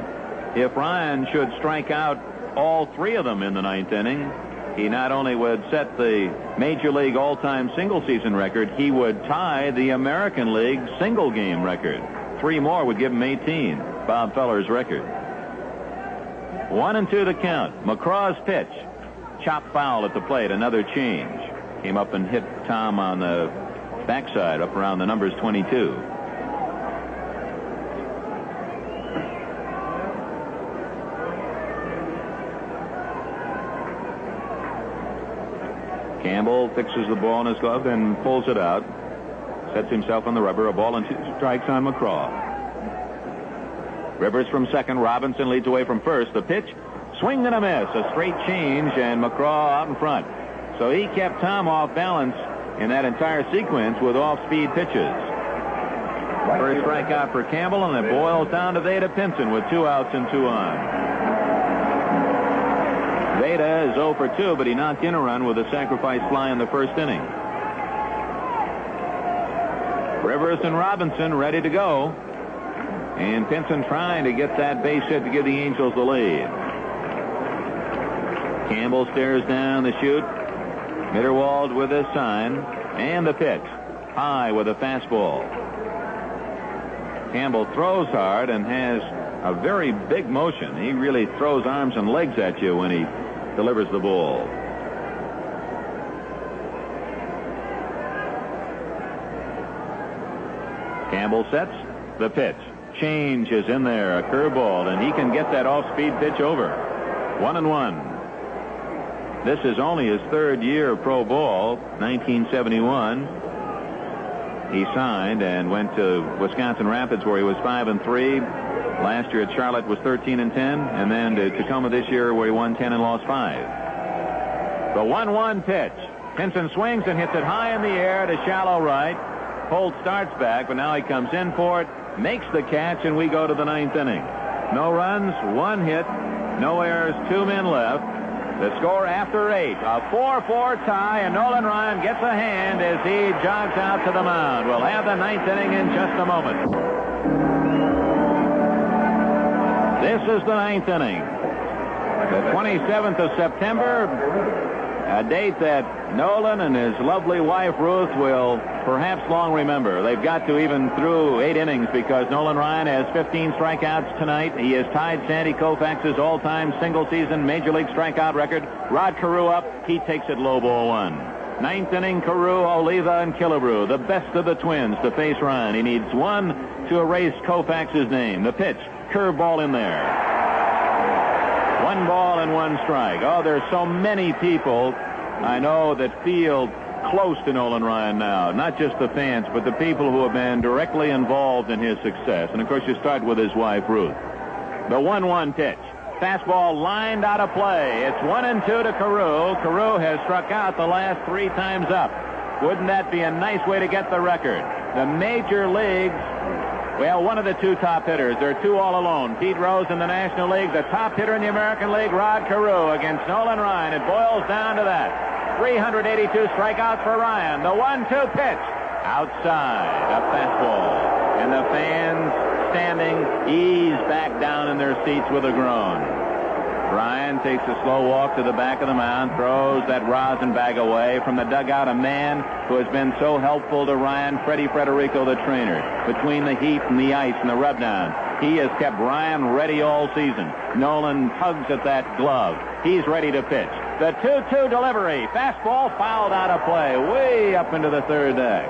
If Ryan should strike out all 3 of them in the 9th inning, he not only would set the Major League all-time single-season record, he would tie the American League single-game record. 3 more would give him 18, Bob Feller's record. 1-2 the count. McCraw's pitch. Chop foul at the plate. Another change. Came up and hit Tom on the backside up around the numbers 22. Campbell fixes the ball in his glove and pulls it out. Sets himself on the rubber. A ball and 2 strikes on McCraw. Rivers from second. Robinson leads away from first. The pitch. Swing and a miss. A straight change, and McCraw out in front. So he kept Tom off balance in that entire sequence with off-speed pitches. First strikeout for Campbell, and it boils down to Veda Pinson with 2 outs and 2 on. Veda is 0 for 2, but he knocked in a run with a sacrifice fly in the first inning. Rivers and Robinson ready to go. And Pinson trying to get that base hit to give the Angels the lead. Campbell stares down the chute. Mitterwald with a sign. And the pitch. High with a fastball. Campbell throws hard and has a very big motion. He really throws arms and legs at you when he delivers the ball. Campbell sets the pitch. Change is in there, a curveball, and he can get that off-speed pitch over. 1-1. This is only his third year of pro ball. 1971, he signed and went to Wisconsin Rapids, where he was 5-3. Last year at Charlotte was 13-10, and then to Tacoma this year, where he won 10 and lost 5. The 1-1 pitch. Henson swings and hits it high in the air to shallow right. Holt starts back, but now he comes in for it, makes the catch, and we go to the 9th inning. No runs, 1 hit, no errors, 2 men left. The score after 8, a 4-4 tie, and Nolan Ryan gets a hand as he jogs out to the mound. We'll have the 9th inning in just a moment. This is the 9th inning. The 27th of September, a date that Nolan and his lovely wife Ruth will perhaps long remember. They've got to even through 8 innings because Nolan Ryan has 15 strikeouts tonight. He has tied Sandy Koufax's all-time single-season Major League strikeout record. Rod Carew up. He takes it low ball 1. 9th inning, Carew, Oliva, and Killebrew, the best of the Twins, to face Ryan. He needs 1 to erase Koufax's name. The pitch, curveball in there. 1 ball and 1 strike. Oh, there's so many people I know that feel close to Nolan Ryan now. Not just the fans, but the people who have been directly involved in his success. And, of course, you start with his wife, Ruth. The 1-1 pitch. Fastball lined out of play. It's 1-2 to Carew. Carew has struck out the last 3 times up. Wouldn't that be a nice way to get the record? The major leagues, well, one of the 2 top hitters. There are 2 all alone. Pete Rose in the National League. The top hitter in the American League, Rod Carew, against Nolan Ryan. It boils down to that. 382 strikeouts for Ryan. The 1-2 pitch. Outside. A fastball. And the fans standing ease back down in their seats with a groan. Ryan takes a slow walk to the back of the mound, throws that rosin bag away. From the dugout, a man who has been so helpful to Ryan, Freddie Frederico, the trainer. Between the heat and the ice and the rubdown, he has kept Ryan ready all season. Nolan tugs at that glove. He's ready to pitch. The 2-2 delivery. Fastball fouled out of play, way up into the 3rd deck.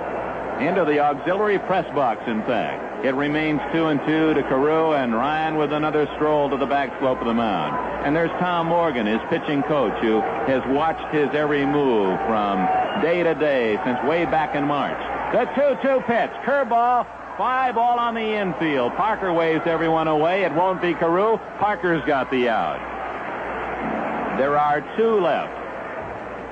Into the auxiliary press box, in fact. It remains 2-2 to Carew, and Ryan with another stroll to the back slope of the mound. And there's Tom Morgan, his pitching coach, who has watched his every move from day to day since way back in March. The 2-2 pitch. Curveball. 5 ball on the infield. Parker waves everyone away. It won't be Carew. Parker's got the out. There are 2 left.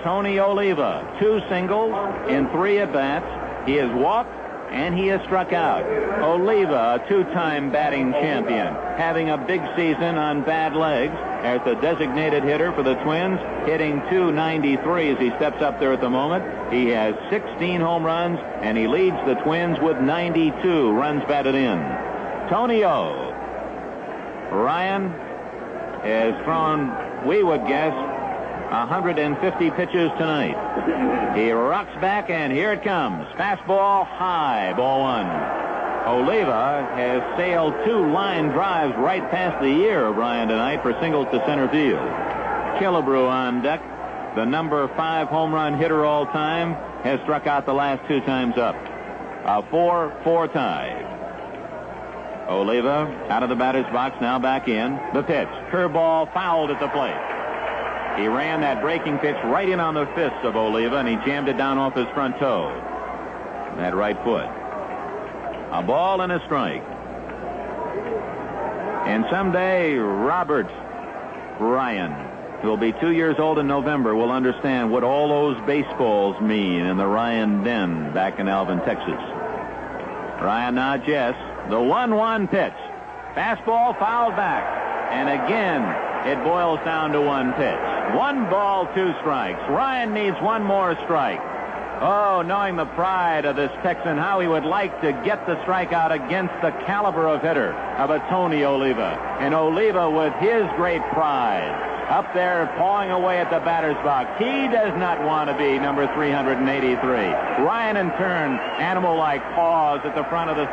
Tony Oliva, 2 singles in 3 at-bats. He has walked and he has struck out. Oliva, a 2-time batting champion, having a big season on bad legs as the designated hitter for the Twins, hitting .293 as he steps up there at the moment. He has 16 home runs, and he leads the Twins with 92 runs batted in. Tony O. Ryan has thrown, we would guess, 150 pitches tonight. He rocks back, and here it comes. Fastball high, ball 1. Oliva has sailed 2 line drives right past the ear of Ryan tonight for singles to center field. Killebrew on deck, the number 5 home run hitter all time, has struck out the last 2 times up. A 4-4 tie. Oliva out of the batter's box, now back in. The pitch. Curveball fouled at the plate. He ran that breaking pitch right in on the fists of Oliva, and he jammed it down off his front toe. That right foot. A ball and a strike. And someday, Robert Ryan, who will be 2 years old in November, will understand what all those baseballs mean in the Ryan Den back in Alvin, Texas. Ryan nods yes. The 1-1 pitch. Fastball fouled back. And again, it boils down to 1 pitch. 1 ball, 2 strikes. Ryan needs 1 more strike. Oh, knowing the pride of this Texan, how he would like to get the strikeout against the caliber of hitter of a Tony Oliva. And Oliva, with his great pride, up there pawing away at the batter's box. He does not want to be number 383. Ryan, in turn, animal-like, paws at the front of the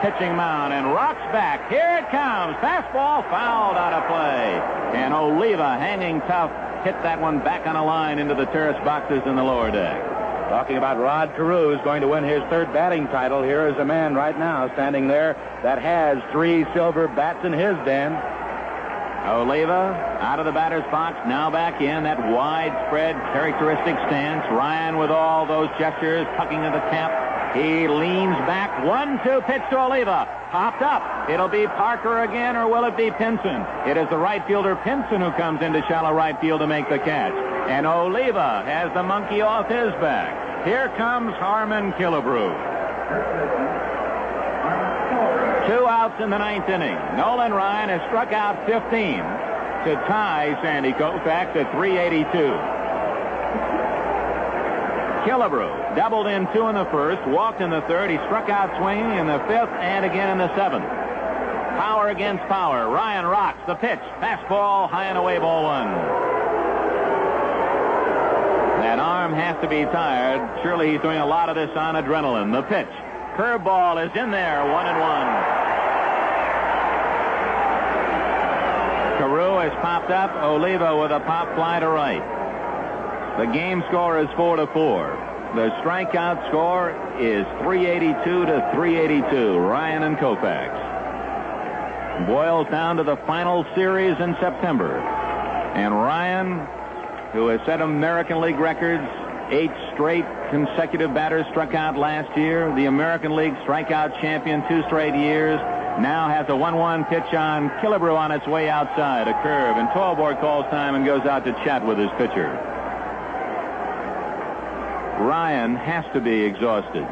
pitching mound and rocks back. Here it comes. Fastball fouled out of play. And Oliva, hanging tough, hit that one back on a line into the terrace boxes in the lower deck. Talking about Rod Carew, who's going to win his 3rd batting title. Here is a man right now standing there that has 3 silver bats in his den. Oliva out of the batter's box, now back in that widespread characteristic stance. Ryan with all those gestures, tucking of the cap. He leans back. 1-2 pitch to Oliva. Popped up. It'll be Parker again, or will it be Pinson? It is the right fielder Pinson who comes into shallow right field to make the catch. And Oliva has the monkey off his back. Here comes Harmon Killebrew. 2 outs in the 9th inning. Nolan Ryan has struck out 15 to tie Sandy Koufax at 382. Killebrew doubled in 2 in the 1st, walked in the 3rd. He struck out swinging in the 5th and again in the 7th. Power against power. Ryan rocks the pitch. Fastball high and away, ball 1. That arm has to be tired. Surely he's doing a lot of this on adrenaline. The pitch. Curveball is in there. 1-1. Carew has popped up. Oliva with a pop fly to right. The game score is 4-4. The strikeout score is 382 to 382. Ryan and Koufax. Boils down to the final series in September. And Ryan, who has set American League records, 8 straight consecutive batters struck out last year. The American League strikeout champion 2 straight years. Now has a 1-1 pitch on Killebrew on its way outside. A curve, and Tallboard calls time and goes out to chat with his pitcher. Ryan has to be exhausted.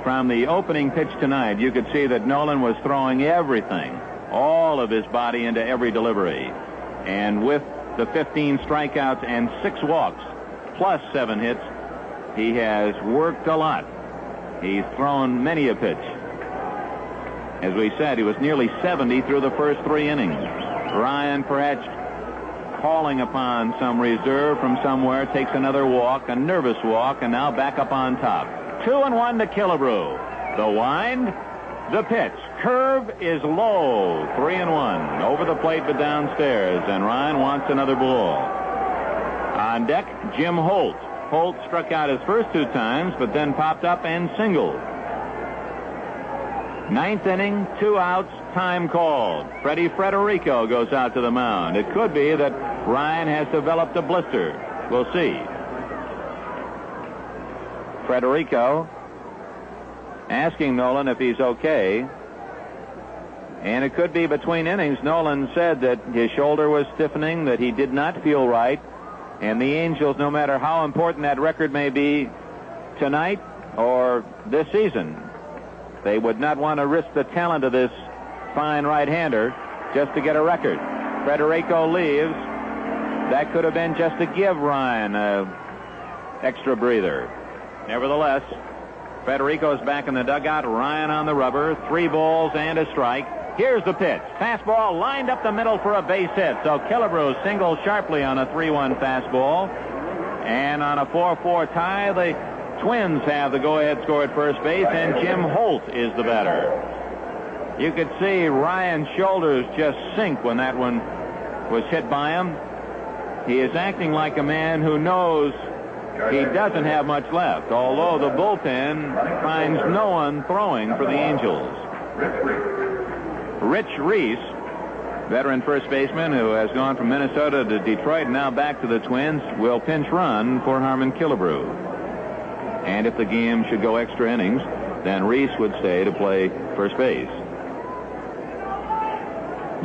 From the opening pitch tonight, you could see that Nolan was throwing everything, all of his body into every delivery. And with the 15 strikeouts and 6 walks, plus 7 hits, he has worked a lot. He's thrown many a pitch. As we said, he was nearly 70 through the first 3 innings. Ryan, perhaps calling upon some reserve from somewhere, takes another walk, a nervous walk, and now back up on top. 2-1 to Killebrew. The wind, the pitch. Curve is low. 3-1. Over the plate but downstairs, and Ryan wants another ball. On deck, Jim Holt. Holt struck out his first 2 times, but then popped up and singled. 9th inning, 2 outs, time called. Freddie Frederico goes out to the mound. It could be that Ryan has developed a blister. We'll see. Frederico asking Nolan if he's okay. And it could be between innings. Nolan said that his shoulder was stiffening, that he did not feel right. And the Angels, no matter how important that record may be tonight or this season, they would not want to risk the talent of this fine right-hander just to get a record. Frederico leaves. That could have been just to give Ryan an extra breather. Nevertheless, Frederico's back in the dugout. Ryan on the rubber. 3 balls and a strike. Here's the pitch. Fastball lined up the middle for a base hit. So Killebrew singles sharply on a 3-1 fastball. And on a 4-4 tie, the Twins have the go-ahead score at first base, and Jim Holt is the batter. You could see Ryan's shoulders just sink when that one was hit by him. He is acting like a man who knows he doesn't have much left, although the bullpen finds no one throwing for the Angels. Rich Reese, veteran first baseman who has gone from Minnesota to Detroit and now back to the Twins, will pinch run for Harmon Killebrew. And if the game should go extra innings, then Reese would stay to play first base.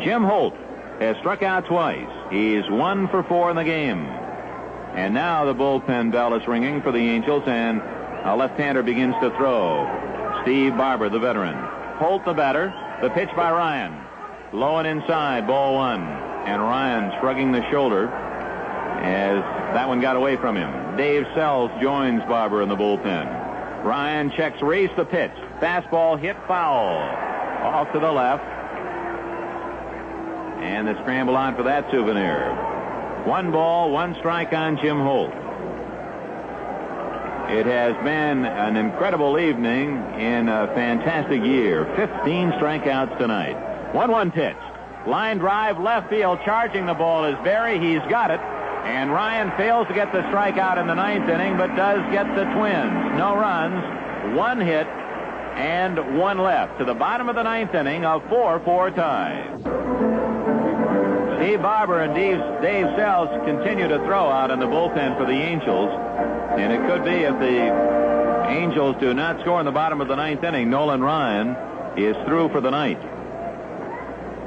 Jim Holt has struck out twice. He's 1 for 4 in the game. And now the bullpen bell is ringing for the Angels, and a left-hander begins to throw. Steve Barber, the veteran. Holt, the batter. The pitch by Ryan. Low and inside, ball 1. And Ryan shrugging the shoulder as that one got away from him. Dave Sells joins Barber in the bullpen. Ryan checks Reese, the pitch. Fastball hit foul. Off to the left. And the scramble on for that souvenir. 1 ball, 1 strike on Jim Holt. It has been an incredible evening in a fantastic year. 15 strikeouts tonight. 1-1 pitch. Line drive left field. Charging the ball is Berry. He's got it. And Ryan fails to get the strikeout in the 9th inning, but does get the Twins. No runs, 1 hit, and 1 left. To the bottom of the 9th inning, a 4-4 tie. Steve Barber and Dave Sells continue to throw out in the bullpen for the Angels. And it could be if the Angels do not score in the bottom of the ninth inning, Nolan Ryan is through for the night.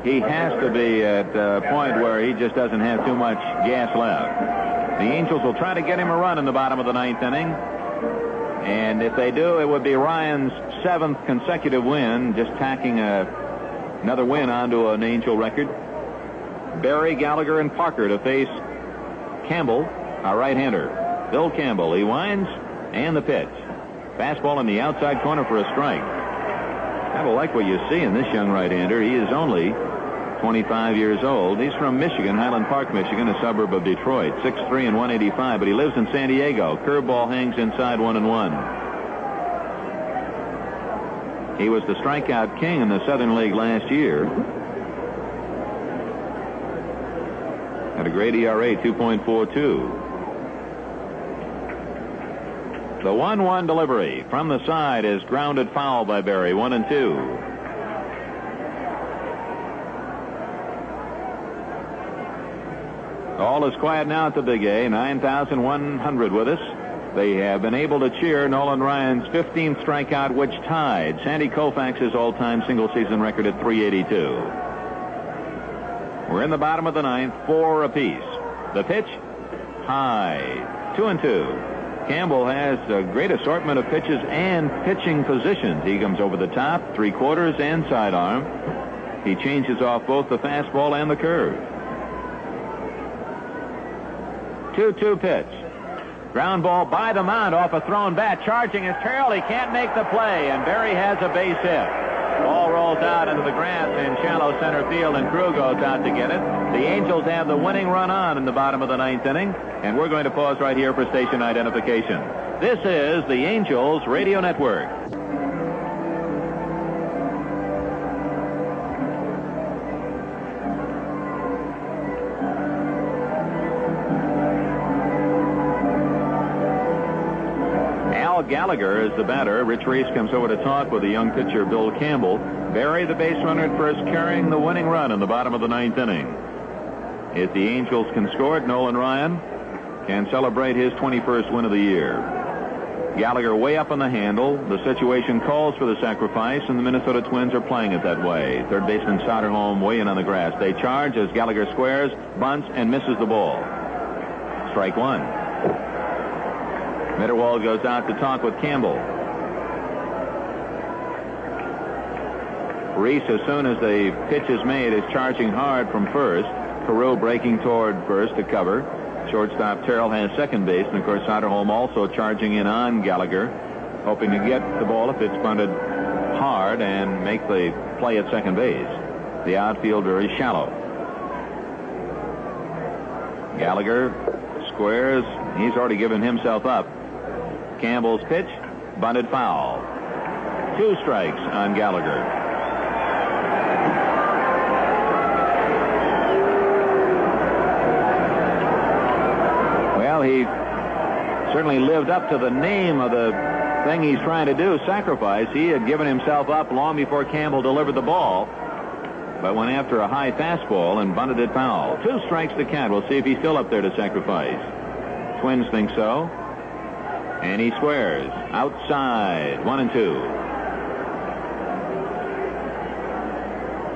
He has to be at a point where he just doesn't have too much gas left. The Angels will try to get him a run in the bottom of the ninth inning. And if they do, it would be Ryan's 7th consecutive win, just tacking another win onto an Angel record. Berry, Gallagher, and Parker to face Campbell, our right-hander. Bill Campbell, he winds, and the pitch. Fastball in the outside corner for a strike. I will like what you see in this young right-hander. He is only 25 years old. He's from Michigan, Highland Park, Michigan, a suburb of Detroit. 6'3" and 185, but he lives in San Diego. Curveball hangs inside 1-1. He was the strikeout king in the Southern League last year. Had a great ERA, 2.42. The 1-1 delivery from the side is grounded foul by Berry. 1-2. All is quiet now at the Big A. 9,100 with us. They have been able to cheer Nolan Ryan's 15th strikeout, which tied Sandy Koufax's all-time single-season record at 382. We're in the bottom of the ninth, 4 apiece. The pitch, high, 2-2. Campbell has a great assortment of pitches and pitching positions. He comes over the top, 3/4, and sidearm. He changes off both the fastball and the curve. 2-2 pitch. Ground ball by the mound off a thrown bat. Charging is Terrell. He can't make the play, and Berry has a base hit. Ball rolls out into the grass in shallow center field, and Crew goes out to get it. The Angels have the winning run on in the bottom of the ninth inning, and we're going to pause right here for station identification. This is the Angels Radio Network. Gallagher is the batter. Rich Reese comes over to talk with the young pitcher Bill Campbell. Berry, the base runner at first, carrying the winning run in the bottom of the ninth inning. If the Angels can score it, Nolan Ryan can celebrate his 21st win of the year. Gallagher way up on the handle. The situation calls for the sacrifice, and the Minnesota Twins are playing it that way. Third baseman Soderholm way in on the grass. They charge as Gallagher squares, bunts, and misses the ball. Strike one. Mitterwald goes out to talk with Campbell. Reese, as soon as the pitch is made, is charging hard from first. Carew breaking toward first to cover. Shortstop Terrell has second base, and of course Soderholm also charging in on Gallagher, hoping to get the ball if it's bunted hard and make the play at second base. The outfield very shallow. Gallagher squares. He's already given himself up. Campbell's pitch, bunted foul. 2 strikes on Gallagher. Well, he certainly lived up to the name of the thing he's trying to do, sacrifice. He had given himself up long before Campbell delivered the ball, but went after a high fastball and bunted it foul. 2 strikes to count. We'll see if he's still up there to sacrifice. Twins think so. And he squares. Outside. 1-2.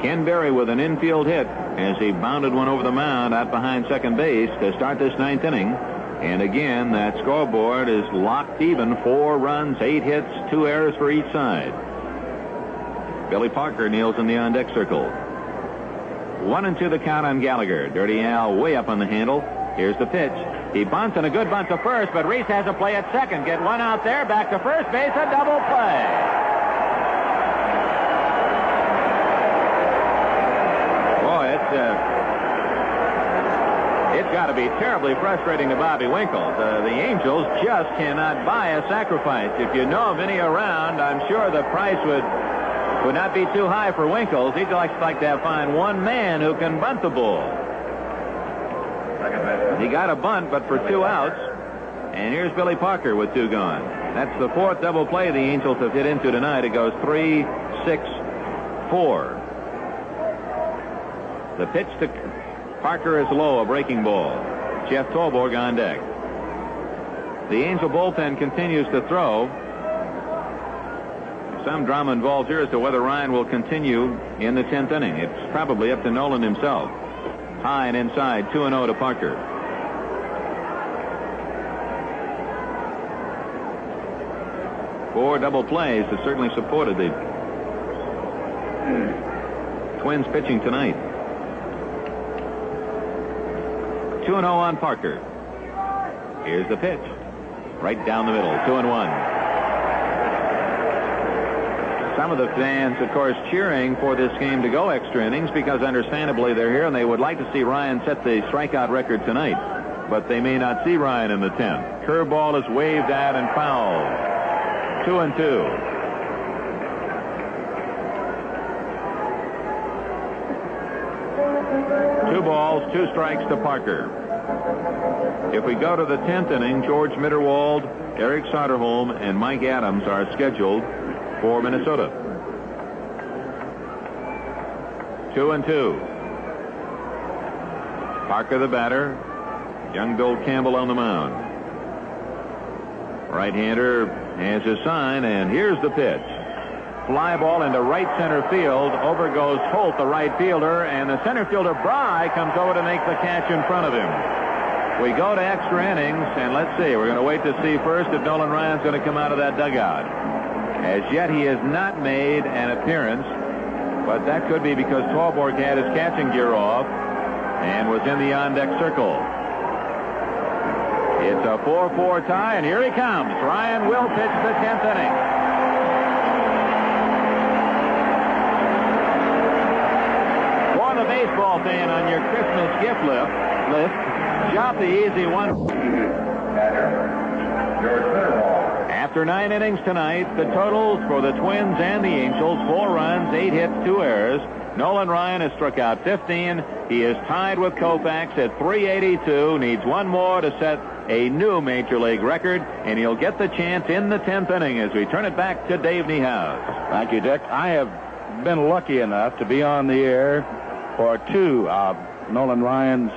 Ken Berry with an infield hit as he bounded one over the mound out behind second base to start this ninth inning. And again, that scoreboard is locked even. 4 runs, 8 hits, 2 errors for each side. Billy Parker kneels in the on-deck circle. 1-2 the count on Gallagher. Dirty Al way up on the handle. Here's the pitch. He bunts, and a good bunt to first, but Reese has a play at second. Get one out there, back to first base, a double play. Boy, it's got to be terribly frustrating to Bobby Winkles. The Angels just cannot buy a sacrifice. If you know of any around, I'm sure the price would not be too high for Winkles. He'd like to find one man who can bunt the ball. He got a bunt, but for 2 outs. And here's Billy Parker with 2 gone. That's the 4th double play the Angels have hit into tonight. It goes 3-6-4. The pitch to Parker is low, a breaking ball. Jeff Torborg on deck. The Angel bullpen continues to throw. Some drama involved here as to whether Ryan will continue in the 10th inning. It's probably up to Nolan himself. High and inside, 2-0 to Parker. Four double plays that certainly supported the Twins pitching tonight. 2-0 on Parker. Here's the pitch. Right down the middle, 2-1. Some of the fans, of course, cheering for this game to go extra innings because understandably they're here and they would like to see Ryan set the strikeout record tonight. But they may not see Ryan in the 10th. Curveball is waved at and fouled. 2-2. Two balls, 2 strikes to Parker. If we go to the 10th inning, George Mitterwald, Eric Soderholm, and Mike Adams are scheduled for Minnesota. 2-2. Parker the batter. Young Bill Campbell on the mound. Right-hander has his sign, and here's the pitch. Fly ball into right center field. Over goes Holt, the right fielder, and the center fielder, Bry, comes over to make the catch in front of him. We go to extra innings, and let's see. We're going to wait to see first if Nolan Ryan's going to come out of that dugout. As yet, he has not made an appearance, but that could be because Torborg had his catching gear off and was in the on-deck circle. It's a 4-4 tie, and here he comes. Ryan will pitch the 10th inning. For the baseball fan on your Christmas gift list, shop the easy one. After 9 innings tonight, the totals for the Twins and the Angels: 4 runs, 8 hits, 2 errors. Nolan Ryan has struck out 15. He is tied with Koufax at 382. Needs one more to set a new Major League record, and he'll get the chance in the 10th inning as we turn it back to Dave Niehaus. Thank you, Dick. I have been lucky enough to be on the air for 2 of Nolan Ryan's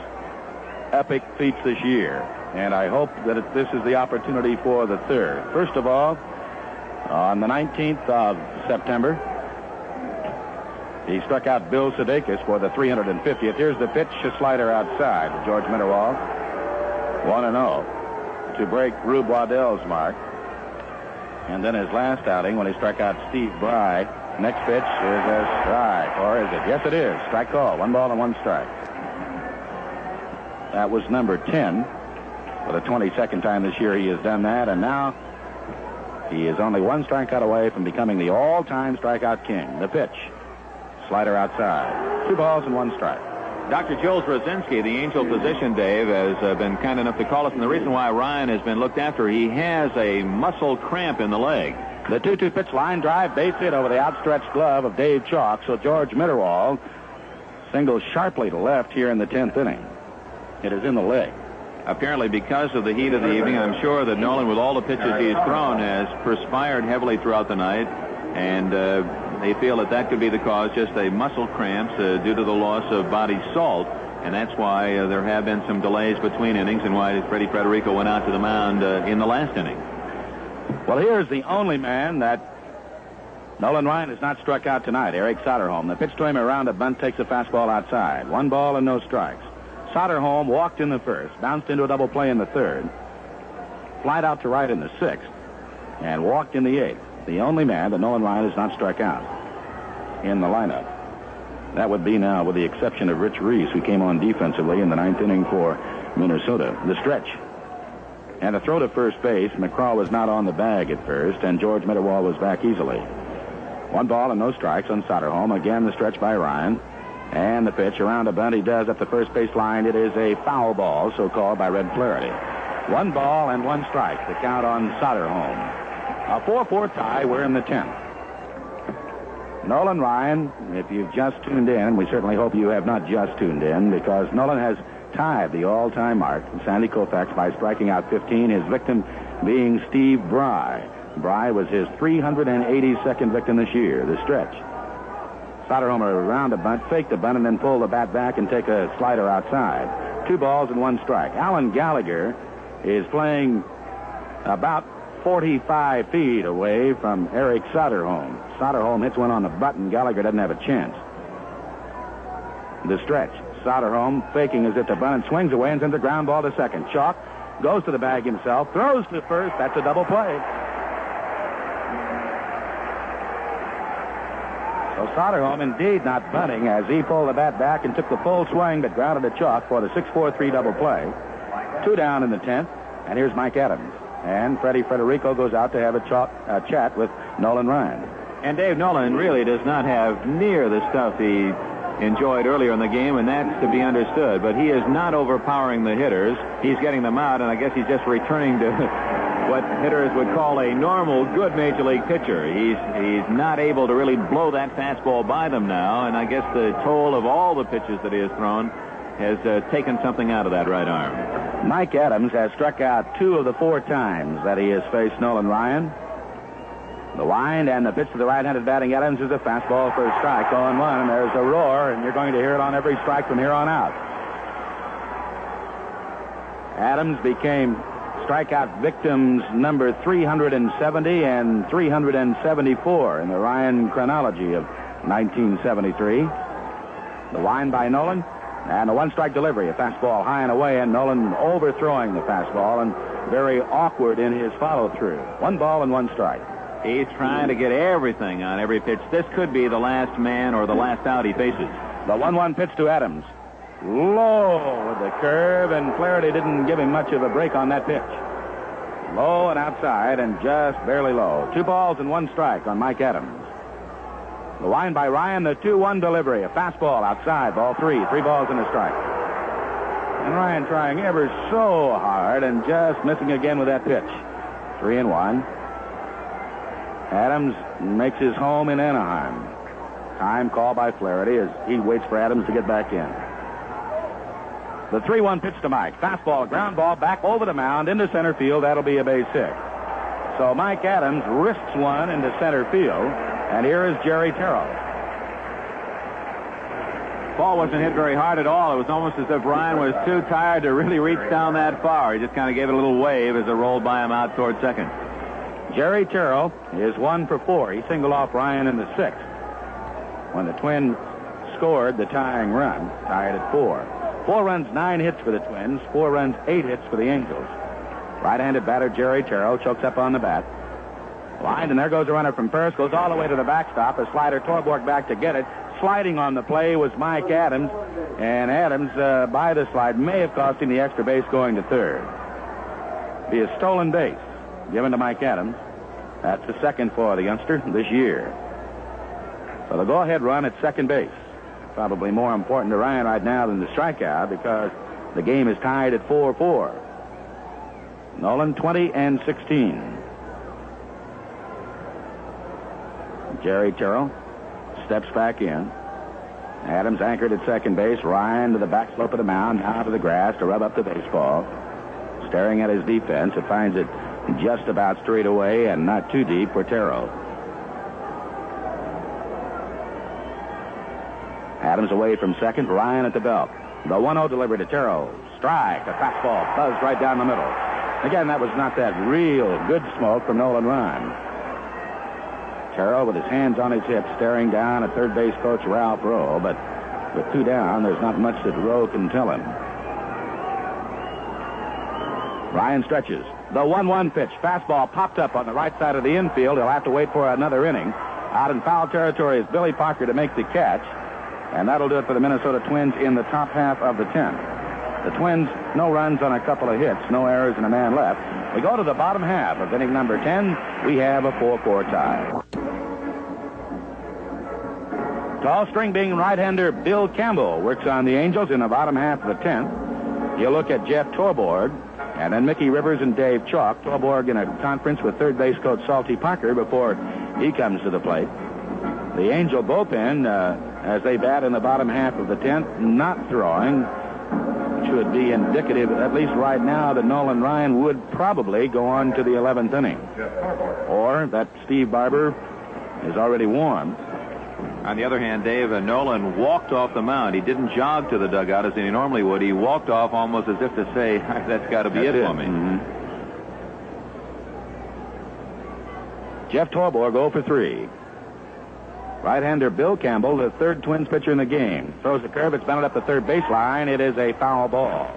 epic feats this year, and I hope that this is the opportunity for the 3rd. First of all, on the 19th of September, he struck out Bill Sudeikis for the 350th. Here's the pitch, a slider outside to George Mitterwald. 1-0 to break Rube Waddell's mark. And then his last outing when he struck out Steve Bry. Next pitch is a strike, or is it? Yes, it is. Strike call. 1 ball and 1 strike. That was number 10. For the 22nd time this year he has done that, and now he is only 1 strikeout away from becoming the all-time strikeout king. The pitch. Slider outside. 2 balls and 1 strike. Dr. Joel Straczynski, the Angel physician, Dave, has been kind enough to call us, and the reason why Ryan has been looked after, he has a muscle cramp in the leg. The 2-2 pitch, line drive, base hit over the outstretched glove of Dave Chalk, so George Mitterwald singles sharply to left here in the 10th inning. It is in the leg. Apparently, because of the heat of the evening, I'm sure that Nolan, with all the pitches he's thrown, has perspired heavily throughout the night, and they feel that could be the cause, just a muscle cramps due to the loss of body salt, and that's why there have been some delays between innings and why Freddie Federico went out to the mound in the last inning. Well, here's the only man that Nolan Ryan has not struck out tonight, Eric Soderholm. The pitch to him around a bunt, takes a fastball outside. 1 ball and no strikes. Soderholm walked in the 1st, bounced into a double play in the 3rd, flied out to right in the 6th, and walked in the 8th. The only man that Nolan Ryan has not struck out in the lineup. That would be now with the exception of Rich Reese, who came on defensively in the 9th inning for Minnesota. The stretch. And a throw to first base. McCraw was not on the bag at first, and George Mitterwald was back easily. 1 ball and no strikes on Soderholm. Again, the stretch by Ryan. And the pitch around a bunt he does at the first base line. It is a foul ball, so-called by Red Flaherty. 1 ball and 1 strike. The count on Soderholm. A 4-4 tie. We're in the 10th. Nolan Ryan, if you've just tuned in, we certainly hope you have not just tuned in, because Nolan has tied the all-time mark from Sandy Koufax by striking out 15, his victim being Steve Bry. Bry was his 382nd victim this year. The stretch. Soderholm around the bunt, fake the bunt, and then pull the bat back and take a slider outside. 2 balls and 1 strike. Alan Gallagher is playing about 45 feet away from Eric Soderholm. Soderholm hits one on the button. Gallagher doesn't have a chance. The stretch. Soderholm faking as if the bunt and swings away and sends a ground ball to second. Chalk goes to the bag himself, throws to first. That's a double play. So Soderholm indeed not bunting as he pulled the bat back and took the full swing but grounded to Chalk for the 6-4-3 double play. 2 down in the 10th, and here's Mike Adams. And Freddie Federico goes out to have a chat with Nolan Ryan. And Dave Nolan really does not have near the stuff he enjoyed earlier in the game, and that's to be understood. But he is not overpowering the hitters. He's getting them out, and I guess he's just returning to what hitters would call a normal, good Major League pitcher. He's not able to really blow that fastball by them now, and I guess the toll of all the pitches that he has thrown has taken something out of that right arm. Mike Adams has struck out 2 of the 4 times that he has faced Nolan Ryan. The wind and the pitch to the right-handed batting Adams is a fastball for a strike, 0-1, and there's a roar, and you're going to hear it on every strike from here on out. Adams became strikeout victims number 370 and 374 in the Ryan chronology of 1973. The wind by Nolan, and a 1-strike delivery, a fastball high and away, and Nolan overthrowing the fastball and very awkward in his follow-through. 1 ball and 1 strike. He's trying to get everything on every pitch. This could be the last man or the last out he faces. The 1-1 pitch to Adams. Low with the curve, and Flaherty didn't give him much of a break on that pitch. Low and outside, and just barely low. 2 balls and 1 strike on Mike Adams. The wind by Ryan, the 2-1 delivery. A fastball outside, ball 3. 3 balls and a strike. And Ryan trying ever so hard and just missing again with that pitch. 3-1. Adams makes his home in Anaheim. Time call by Flaherty as he waits for Adams to get back in. The 3-1 pitch to Mike. Fastball, ground ball, back over the mound, into center field. That'll be a base hit. So Mike Adams risks one into center field, and here is Jerry Terrell. Ball wasn't hit very hard at all. It was almost as if Ryan was too tired to really reach down that far. He just kind of gave it a little wave as it rolled by him out toward second. Jerry Terrell is 1 for 4. He singled off Ryan in the 6th when the Twins scored the tying run, tied at 4. 4 runs, 9 hits for the Twins. 4 runs, 8 hits for the Angels. Right-handed batter Jerry Terrell chokes up on the bat. Lined, and there goes a runner from first. Goes all the way to the backstop. A slider, Torborg back to get it. Sliding on the play was Mike Adams, and Adams, by the slide, may have cost him the extra base going to third. Be a stolen base given to Mike Adams. That's the 2nd for the youngster this year. So the go-ahead run at second base. Probably more important to Ryan right now than the strikeout because the game is tied at 4-4. Nolan 20-16. Jerry Terrell steps back in. Adams anchored at second base. Ryan to the back slope of the mound, down to the grass to rub up the baseball. Staring at his defense, it finds it just about straight away and not too deep for Terrell. Adams away from second. Ryan at the belt. The 1-0 delivery to Terrell. Strike. A fastball buzzed right down the middle. Again, that was not that real good smoke from Nolan Ryan. Terrell with his hands on his hips staring down at third base coach Ralph Rowe, but with 2 down, there's not much that Rowe can tell him. Ryan stretches. The 1-1 pitch. Fastball popped up on the right side of the infield. He'll have to wait for another inning. Out in foul territory is Billy Parker to make the catch. And that'll do it for the Minnesota Twins in the top half of the 10th. The Twins, no runs on a couple of hits, no errors, and a man left. We go to the bottom half of inning number 10. We have a 4-4 tie. Tall string being right-hander Bill Campbell works on the Angels in the bottom half of the 10th. You look at Jeff Torborg, and then Mickey Rivers and Dave Chalk. Torborg in a conference with third base coach Salty Parker before he comes to the plate. The Angel bullpen, as they bat in the bottom half of the 10th, not throwing, should be indicative, at least right now, that Nolan Ryan would probably go on to the 11th inning. Or that Steve Barber is already warm. On the other hand, Dave, Nolan walked off the mound. He didn't jog to the dugout as he normally would. He walked off almost as if to say, that's got to be it for me. Mm-hmm. Jeff Torborg 0 for 3. Right-hander Bill Campbell, the third Twins pitcher in the game. Throws the curve. It's bounded up the third baseline. It is a foul ball.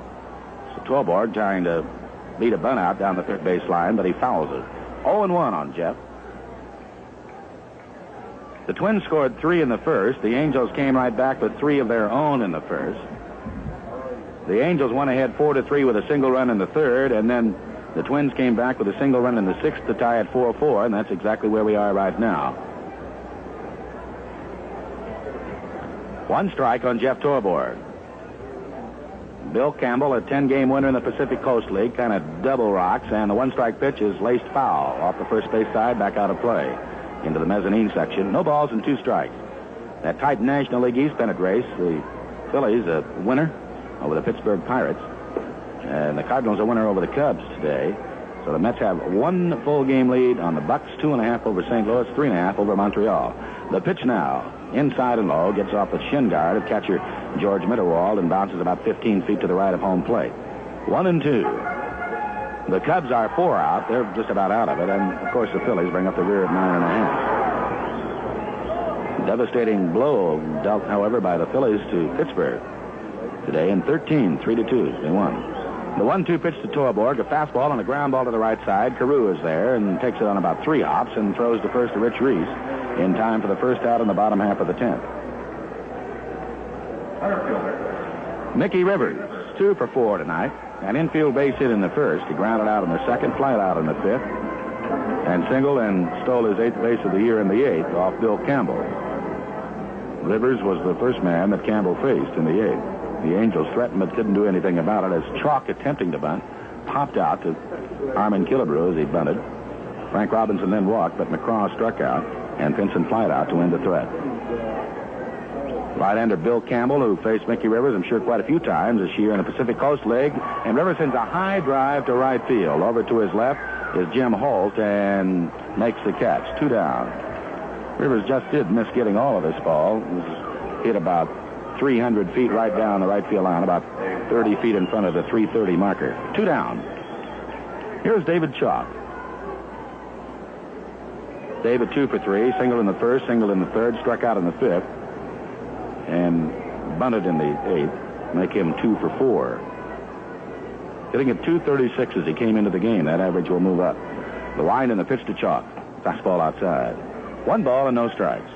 So Torborg trying to beat a bunt out down the third baseline, but he fouls it. 0-1 on Jeff. The Twins scored 3 in the first. The Angels came right back with 3 of their own in the first. The Angels went ahead 4-3 with a single run in the third, and then the Twins came back with a single run in the sixth to tie at 4-4, and that's exactly where we are right now. 1 strike on Jeff Torborg. Bill Campbell, a 10-game winner in the Pacific Coast League, kind of double rocks, and the 1-strike pitch is laced foul off the first base side, back out of play into the mezzanine section. No balls and 2 strikes. That tight National League East pennant race, the Phillies a winner over the Pittsburgh Pirates, and the Cardinals a winner over the Cubs today. So the Mets have 1 full game lead on the Bucks, 2.5 over St. Louis, 3.5 over Montreal. The pitch now, inside and low, gets off the shin guard of catcher George Mitterwald and bounces about 15 feet to the right of home plate. 1-2. The Cubs are 4 out. They're just about out of it. And, of course, the Phillies bring up the rear at 9.5. Devastating blow dealt, however, by the Phillies to Pittsburgh today in 13, 3-2. They won. The 1-2 pitch to Torborg, a fastball and a ground ball to the right side. Carew is there and takes it on about 3 hops and throws to first to Rich Reese in time for the first out in the bottom half of the 10th. Mickey Rivers, 2 for 4 tonight. An infield base hit in the first. He grounded out in the second, flied out in the 5th, and singled and stole his 8th base of the year in the 8th off Bill Campbell. Rivers was the first man that Campbell faced in the 8th. The Angels threatened but couldn't do anything about it as Chalk, attempting to bunt, popped out to Armin Killebrew as he bunted. Frank Robinson then walked, but McCraw struck out, and Pinson flied out to end the threat. Right-hander Bill Campbell, who faced Mickey Rivers, I'm sure, quite a few times this year in the Pacific Coast League, and Rivers sends a high drive to right field. Over to his left is Jim Holt and makes the catch. 2 down. Rivers just did miss getting all of this ball. It was hit about 300 feet right down the right field line, about 30 feet in front of the 330 marker. 2 down. Here's David Chalk. David 2 for 3, singled in the first, singled in the third, struck out in the 5th, and bunted in the 8th, make him 2 for 4. Hitting at 236 as he came into the game. That average will move up. The wind and the pitch to Chalk. Fastball outside. 1 ball and no strikes.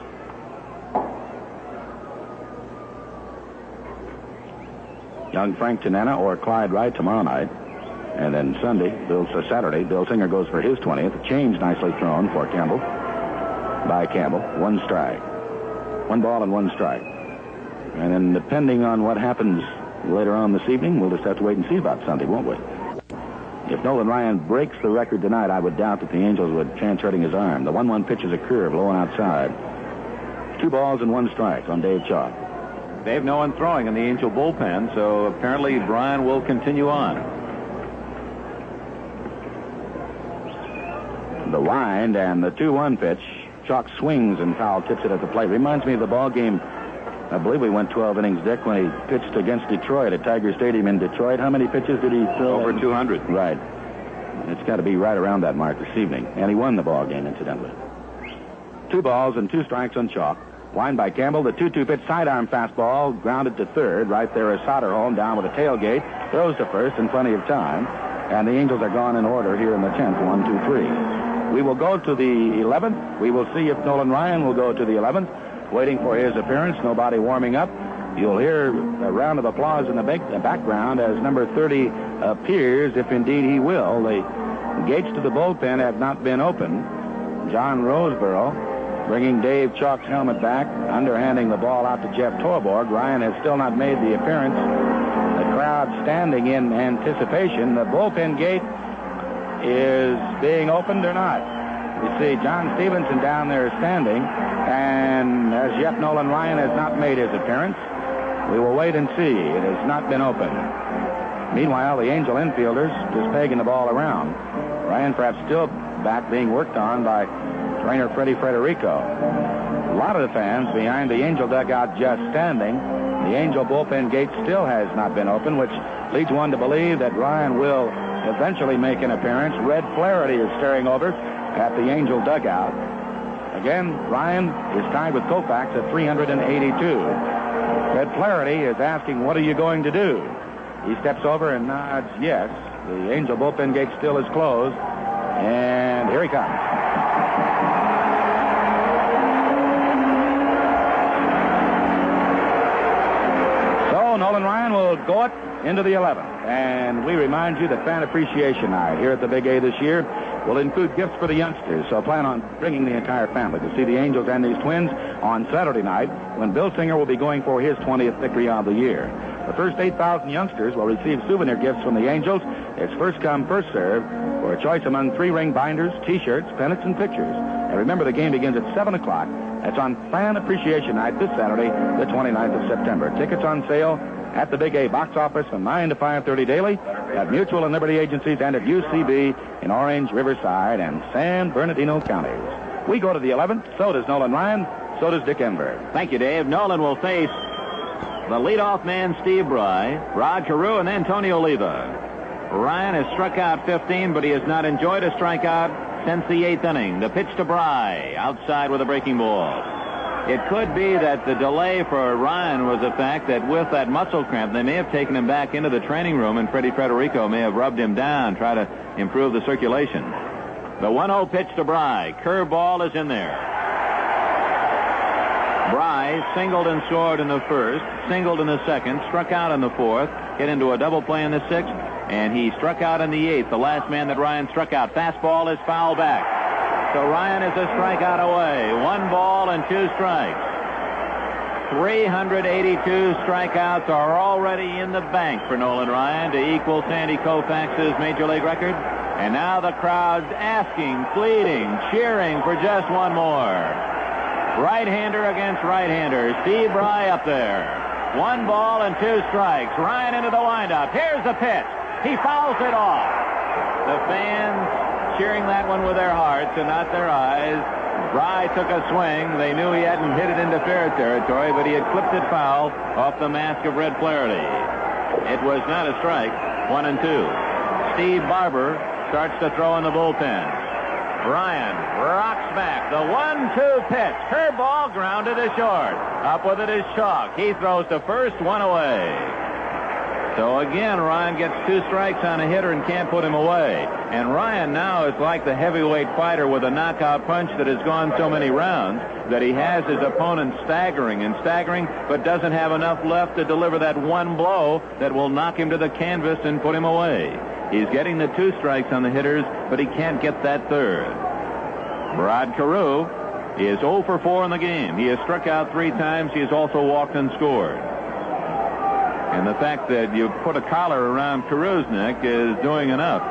Young Frank Tanana or Clyde Wright tomorrow night. And then Saturday, Bill Singer goes for his 20th. A change nicely thrown for Campbell. By Campbell. 1 strike. 1 ball and 1 strike. And then depending on what happens later on this evening, we'll just have to wait and see about Sunday, won't we? If Nolan Ryan breaks the record tonight, I would doubt that the Angels would chance hurting his arm. The 1-1 pitch is a curve, low and outside. 2 balls and 1 strike on Dave Chalk. Dave, no one throwing in the Angel bullpen, so apparently Brian will continue on. The wind and the 2-1 pitch. Chalk swings and foul tips it at the plate. Reminds me of the ball game. I believe we went 12 innings, Dick, when he pitched against Detroit at Tiger Stadium in Detroit. How many pitches did he throw? Over 200. Right. It's got to be right around that mark this evening. And he won the ball game, incidentally. 2 balls and 2 strikes on Chalk. Wind by Campbell. The 2-2 pitch sidearm fastball grounded to third. Right there is Soderholm down with a tailgate. Throws to first in plenty of time. And the Angels are gone in order here in the 10th. 1, 2, 3. We will go to the 11th. We will see if Nolan Ryan will go to the 11th. Waiting for his appearance. Nobody warming up. You'll hear a round of applause in the background as number 30 appears, if indeed he will. The gates to the bullpen have not been opened. John Roseborough bringing Dave Chalk's helmet back, underhanding the ball out to Jeff Torborg. Ryan has still not made the appearance. The crowd standing in anticipation. The bullpen gate is being opened or not. You see John Stevenson down there standing, and as yet Nolan Ryan has not made his appearance. We will wait and see. It has not been opened. Meanwhile, the Angel infielders just pegging the ball around. Ryan perhaps still back being worked on by trainer Freddie Federico. a lot of the fans behind the Angel dugout just standing. The Angel bullpen gate still has not been opened, which leads one to believe that Ryan will eventually make an appearance. Red Flaherty is staring over at the Angel dugout. Again, Ryan is tied with Koufax at 382. Red Flaherty is asking, what are you going to do? He steps over and nods yes. The Angel bullpen gate still is closed. And here he comes. So Nolan Ryan will go it into the 11th. And we remind you that Fan Appreciation Night here at the Big A this year will include gifts for the youngsters. So plan on bringing the entire family to see the Angels and these Twins on Saturday night when Bill Singer will be going for his 20th victory of the year. The first 8,000 youngsters will receive souvenir gifts from the Angels. It's first come, first serve for a choice among 3-ring binders, T-shirts, pennants, and pictures. And remember, the game begins at 7 o'clock. That's on Fan Appreciation Night this Saturday, the 29th of September. Tickets on sale at the Big A box office from 9 to 5:30 daily at Mutual and Liberty agencies and at UCB in Orange, Riverside, and San Bernardino counties. We go to the 11th. So does Nolan Ryan. So does Dick Enberg. Thank you, Dave. Nolan will face the leadoff man, Steve Bry, Rod Carew, and then Tony Oliva. Ryan has struck out 15, but he has not enjoyed a strikeout since the 8th inning. The pitch to Bry, outside with a breaking ball. It could be that the delay for Ryan was the fact that with that muscle cramp, they may have taken him back into the training room, and Freddie Federico may have rubbed him down, try to improve the circulation. The 1-0 pitch to Bry. Curveball is in there. Bry singled and scored in the first, singled in the second, struck out in the fourth, hit into a double play in the sixth, and he struck out in the eighth, the last man that Ryan struck out. Fastball is foul back. So Ryan is a strikeout away. 1 ball and 2 strikes. 382 strikeouts are already in the bank for Nolan Ryan to equal Sandy Koufax's Major League record. And now the crowd's asking, pleading, cheering for just one more. Right-hander against right-hander. Steve Bry up there. 1 ball and 2 strikes. Ryan into the windup. Here's the pitch. He fouls it off. The fans cheering that one with their hearts and not their eyes. Bry took a swing. They knew he hadn't hit it into fair territory, but he had clipped it foul off the mask of Red Flaherty. It was not a strike. 1-2. Steve Barber starts to throw in the bullpen. Ryan rocks back. The 1-2 pitch. Curveball grounded to short. Up with it is Chalk. He throws to first, 1 away. So again, Ryan gets 2 strikes on a hitter and can't put him away. And Ryan now is like the heavyweight fighter with a knockout punch that has gone so many rounds that he has his opponent staggering and staggering, but doesn't have enough left to deliver that one blow that will knock him to the canvas and put him away. He's getting the 2 strikes on the hitters, but he can't get that third. Rod Carew is 0 for 4 in the game. He has struck out 3 times. He has also walked and scored. And the fact that you put a collar around Carew's neck is doing enough.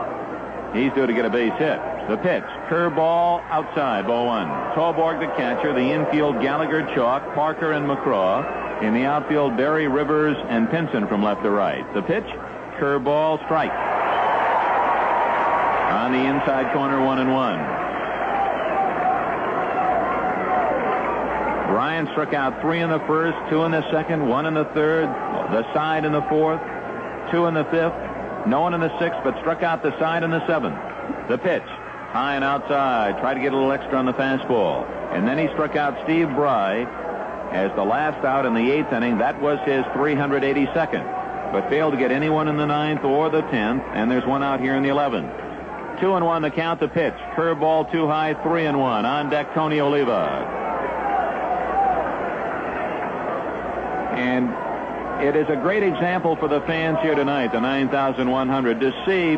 He's due to get a base hit. The pitch, curveball outside, ball 1. Tallborg the catcher, the infield Gallagher, Chalk, Parker, and McCraw. In the outfield, Berry, Rivers, and Pinson from left to right. The pitch, curveball, strike. On the inside corner, 1-1. Ryan struck out 3 in the first, 2 in the second, 1 in the third, the side in the fourth, 2 in the fifth, no one in the sixth, but struck out the side in the seventh. The pitch, high and outside, tried to get a little extra on the fastball. And then he struck out Steve Bry as the last out in the 8th inning. That was his 382nd, but failed to get anyone in the 9th or the 10th, and there's 1 out here in the 11th. 2-1 the count, the pitch. Curveball too high, 3-1. On deck, Tony Oliva. And it is a great example for the fans here tonight, the 9,100, to see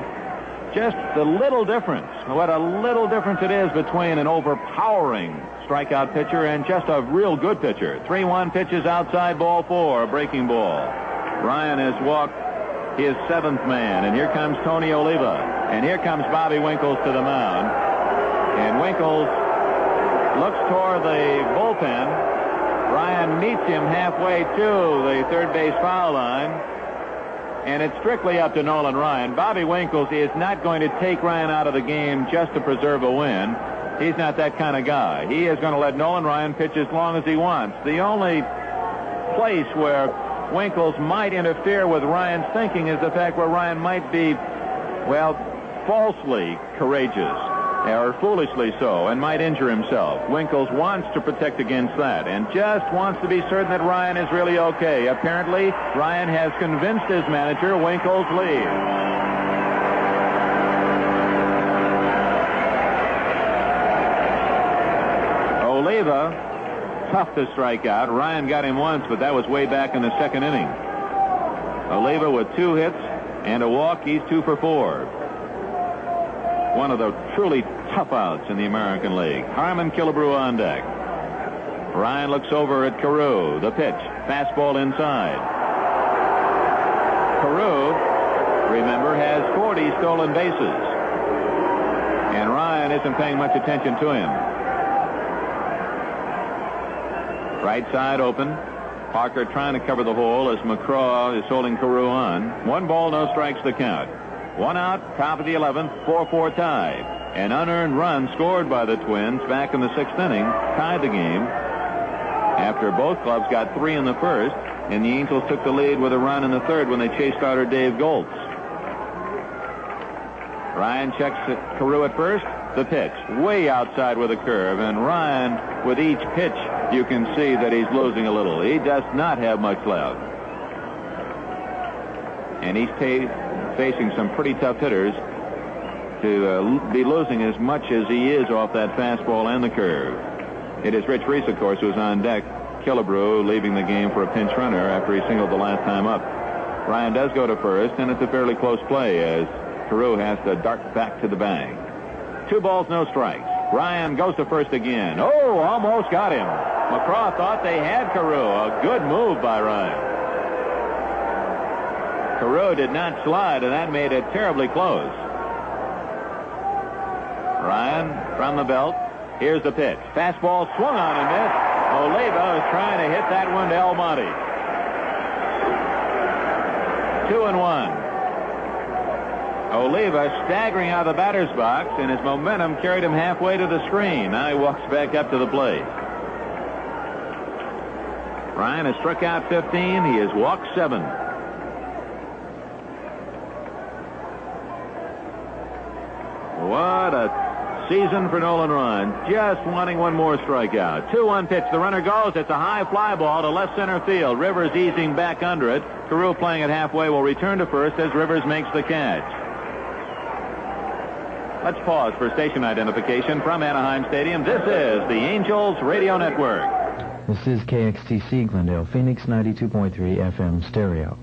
just the little difference, what a little difference it is between an overpowering strikeout pitcher and just a real good pitcher. 3-1 pitches outside, ball 4, a breaking ball. Ryan has walked his 7th man, and here comes Tony Oliva, and here comes Bobby Winkles to the mound. And Winkles looks toward the bullpen. Ryan meets him halfway to the third base foul line, and it's strictly up to Nolan Ryan. Bobby Winkles is not going to take Ryan out of the game just to preserve a win. He's not that kind of guy. He is going to let Nolan Ryan pitch as long as he wants. The only place where Winkles might interfere with Ryan's thinking is the fact where Ryan might be, well, falsely courageous or foolishly so and might injure himself. Winkles wants to protect against that and just wants to be certain that Ryan is really okay. Apparently, Ryan has convinced his manager Winkles leaves. Oliva, tough to strike out. Ryan got him once, but that was way back in the second inning. Oliva with 2 hits and a walk. He's 2 for 4. One of the truly tough outs in the American League. Harmon Killebrew on deck. Ryan looks over at Carew. The pitch. Fastball inside. Carew, remember, has 40 stolen bases. And Ryan isn't paying much attention to him. Right side open. Parker trying to cover the hole as McCraw is holding Carew on. 1 ball, no strikes the count. 1 out, top of the 11th, 4-4 tie. An unearned run scored by the Twins back in the 6th inning tied the game after both clubs got 3 in the first, and the Angels took the lead with a run in the 3rd when they chased starter Dave Goltz. Ryan checks Carew at first. The pitch way outside with a curve, and Ryan, with each pitch, you can see that he's losing a little. He does not have much left. And he's facing some pretty tough hitters to be losing as much as he is off that fastball and the curve. It is Rich Reese, of course, who's on deck. Killebrew leaving the game for a pinch runner after he singled the last time up. Ryan does go to first, and it's a fairly close play as Carew has to dart back to the bag. 2 balls, no strikes. Ryan goes to first again. Oh, almost got him. McCraw thought they had Carew. A good move by Ryan. Carew did not slide, and that made it terribly close. Ryan from the belt. Here's the pitch. Fastball swung on and missed. Oliva is trying to hit that one to El Monte. 2-1. Oliva staggering out of the batter's box, and his momentum carried him halfway to the screen. Now he walks back up to the plate. Ryan has struck out 15. He has walked 7. What a season for Nolan Ryan. Just wanting one more strikeout. 2-1 pitch. The runner goes. It's a high fly ball to left center field. Rivers easing back under it. Carew playing it halfway will return to first as Rivers makes the catch. Let's pause for station identification from Anaheim Stadium. This is the Angels Radio Network. This is KXTC Glendale, Phoenix 92.3 FM stereo.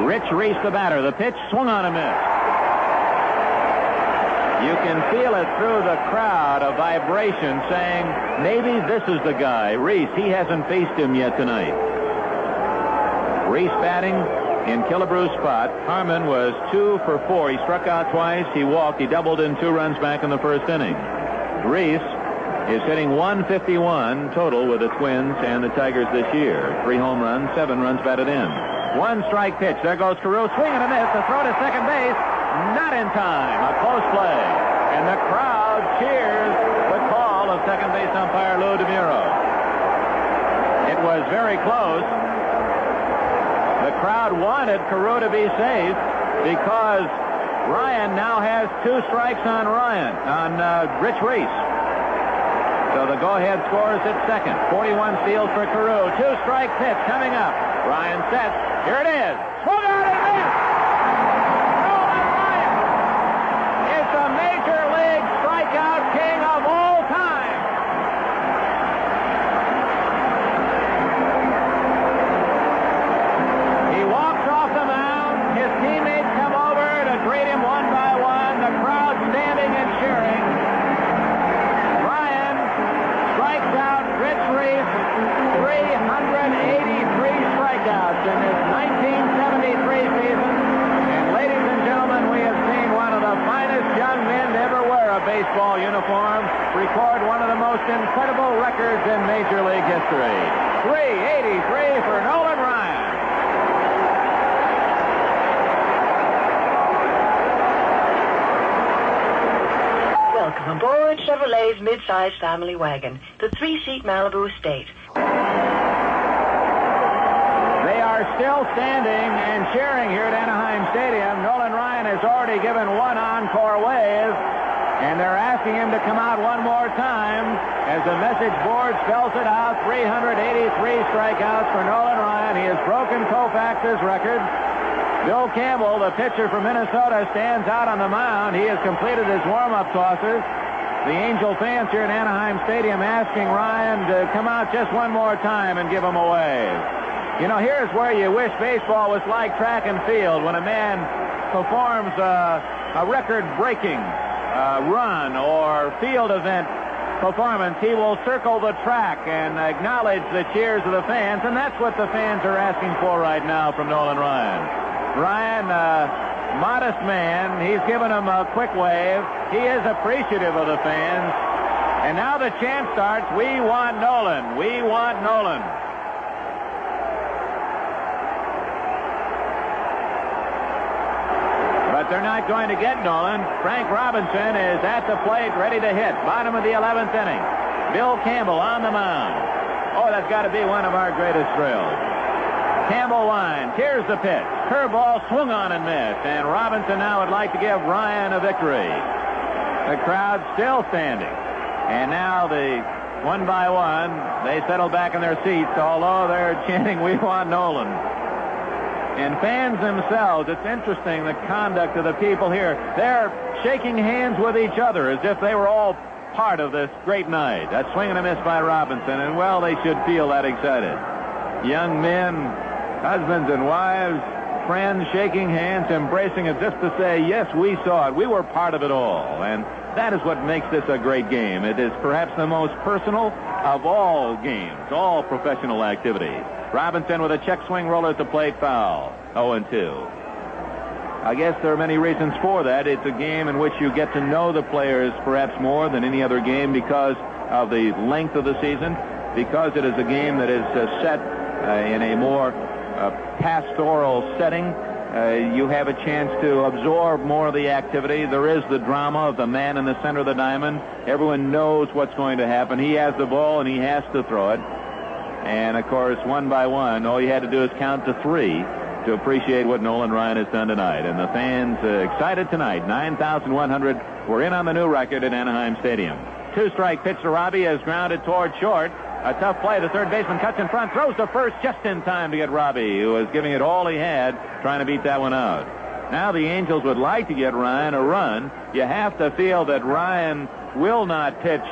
Rich Reese, the batter. The pitch swung on a miss. You can feel it through the crowd, a vibration saying, maybe this is the guy. Reese, he hasn't faced him yet tonight. Reese batting in Killebrew's spot. Harmon was 2 for 4. He struck out twice. He walked. He doubled in 2 runs back in the first inning. Reese is hitting 151 total with the Twins and the Tigers this year. 3 home runs, 7 runs batted in. 1 strike pitch. There goes Carew. Swing and a miss. The throw to second base. Not in time. A close play. And the crowd cheers the call of second base umpire Lou DeMuro. It was very close. The crowd wanted Carew to be safe because Ryan now has 2 strikes on Rich Reese. So the go-ahead score is at second. 41 steals for Carew. 2-strike pitch coming up. Ryan sets. Here it is. Swung out and missed. Nolan Ryan is the Major League strikeout king of all time. He walks off the mound. His teammates come over to greet him one by one. The crowd standing and cheering. Ryan strikes out Rich Reese. 383 strikeouts in this 1973 season. And ladies and gentlemen, we have seen one of the finest young men to ever wear a baseball uniform, record one of the most incredible records in Major League history. 383 for Nolan Ryan. Welcome aboard Chevrolet's mid-size family wagon, the 3-seat Malibu Estate. They are still standing and cheering here at Anaheim Stadium. Nolan Ryan has already given one encore wave, and they're asking him to come out one more time as the message board spells it out. 383 strikeouts for Nolan Ryan. He has broken Koufax's record. Bill Campbell, the pitcher from Minnesota, stands out on the mound. He has completed his warm-up tosses. The Angel fans here at Anaheim Stadium asking Ryan to come out just one more time and give him a wave. You know, here's where you wish baseball was like track and field. When a man performs a record-breaking run or field event performance, he will circle the track and acknowledge the cheers of the fans, and that's what the fans are asking for right now from Nolan Ryan. Ryan, modest man, he's given him a quick wave. He is appreciative of the fans. And now the chant starts, we want Nolan, we want Nolan. But they're not going to get Nolan. Frank Robinson is at the plate, ready to hit. Bottom of the 11th inning. Bill Campbell on the mound. Oh, that's got to be one of our greatest thrills. Campbell winds. Here's the pitch. Curveball swung on and missed. And Robinson now would like to give Ryan a victory. The crowd still standing. And now one by one, they settle back in their seats, although they're chanting, we want Nolan. And fans themselves, it's interesting, the conduct of the people here. They're shaking hands with each other as if they were all part of this great night. That swing and a miss by Robinson, and well, they should feel that excited. Young men, husbands and wives, friends shaking hands, embracing it just to say, yes, we saw it. We were part of it all. And that is what makes this a great game. It is perhaps the most personal of all games, all professional activities. Robinson with a check swing roller at the plate, foul. 0-2. I guess there are many reasons for that. It's a game in which you get to know the players perhaps more than any other game because of the length of the season, because it is a game that is set in a more pastoral setting. You have a chance to absorb more of the activity. There is the drama of the man in the center of the diamond. Everyone knows what's going to happen. He has the ball and he has to throw it. And, of course, one by one, all you had to do is count to 3 to appreciate what Nolan Ryan has done tonight. And the fans excited tonight. 9,100 were in on the new record at Anaheim Stadium. 2-strike pitch to Robbie is grounded toward short. A tough play. The third baseman cuts in front, throws to first just in time to get Robbie, who was giving it all he had, trying to beat that one out. Now the Angels would like to get Ryan a run. You have to feel that Ryan will not pitch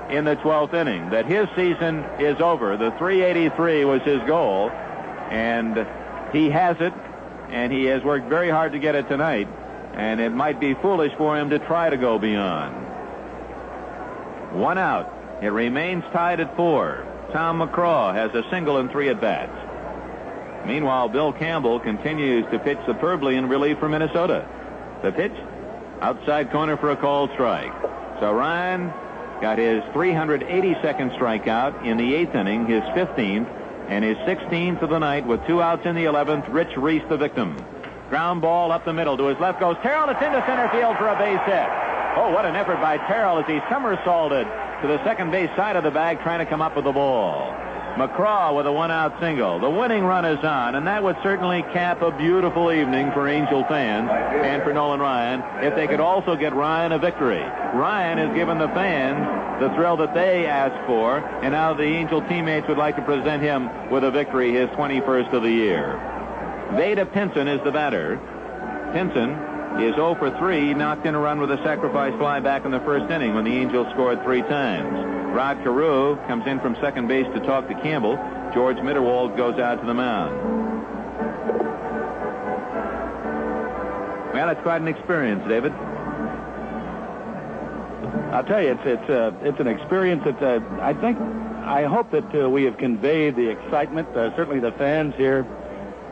in the 12th inning, that his season is over. The 383 was his goal, and he has it, and he has worked very hard to get it tonight, and it might be foolish for him to try to go beyond. 1 out. It remains tied at 4. Tom McCraw has a single and 3 at-bats. Meanwhile, Bill Campbell continues to pitch superbly in relief for Minnesota. The pitch, outside corner for a called strike. So Ryan got his 382nd strikeout in the 8th inning, his 15th, and his 16th of the night with 2 outs in the 11th. Rich Reese, the victim. Ground ball up the middle to his left goes Terrell. It's into center field for a base hit. Oh, what an effort by Terrell as he somersaulted to the second base side of the bag trying to come up with the ball. McCraw with a 1-out single. The winning run is on, and that would certainly cap a beautiful evening for Angel fans and for Nolan Ryan if they could also get Ryan a victory. Ryan has given the fans the thrill that they asked for, and now the Angel teammates would like to present him with a victory, his 21st of the year. Vada Pinson is the batter. Pinson is 0 for 3, knocked in a run with a sacrifice fly back in the first inning when the Angels scored 3 times. Rod Carew comes in from second base to talk to Campbell. George Mitterwald goes out to the mound. Well, it's quite an experience, David. I'll tell you, it's an experience that I hope that we have conveyed the excitement, certainly the fans here,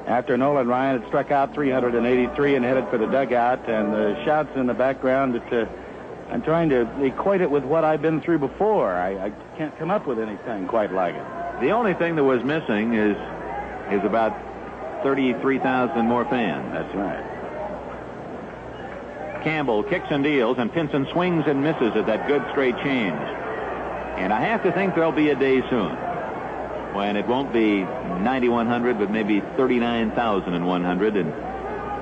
after Nolan Ryan had struck out 383 and headed for the dugout, and the shouts in the background that I'm trying to equate it with what I've been through before. I can't come up with anything quite like it. The only thing that was missing is about 33,000 more fans. That's right. Campbell kicks and deals, and Pinson swings and misses at that good straight change. And I have to think there'll be a day soon when it won't be 9,100, but maybe 39,100, and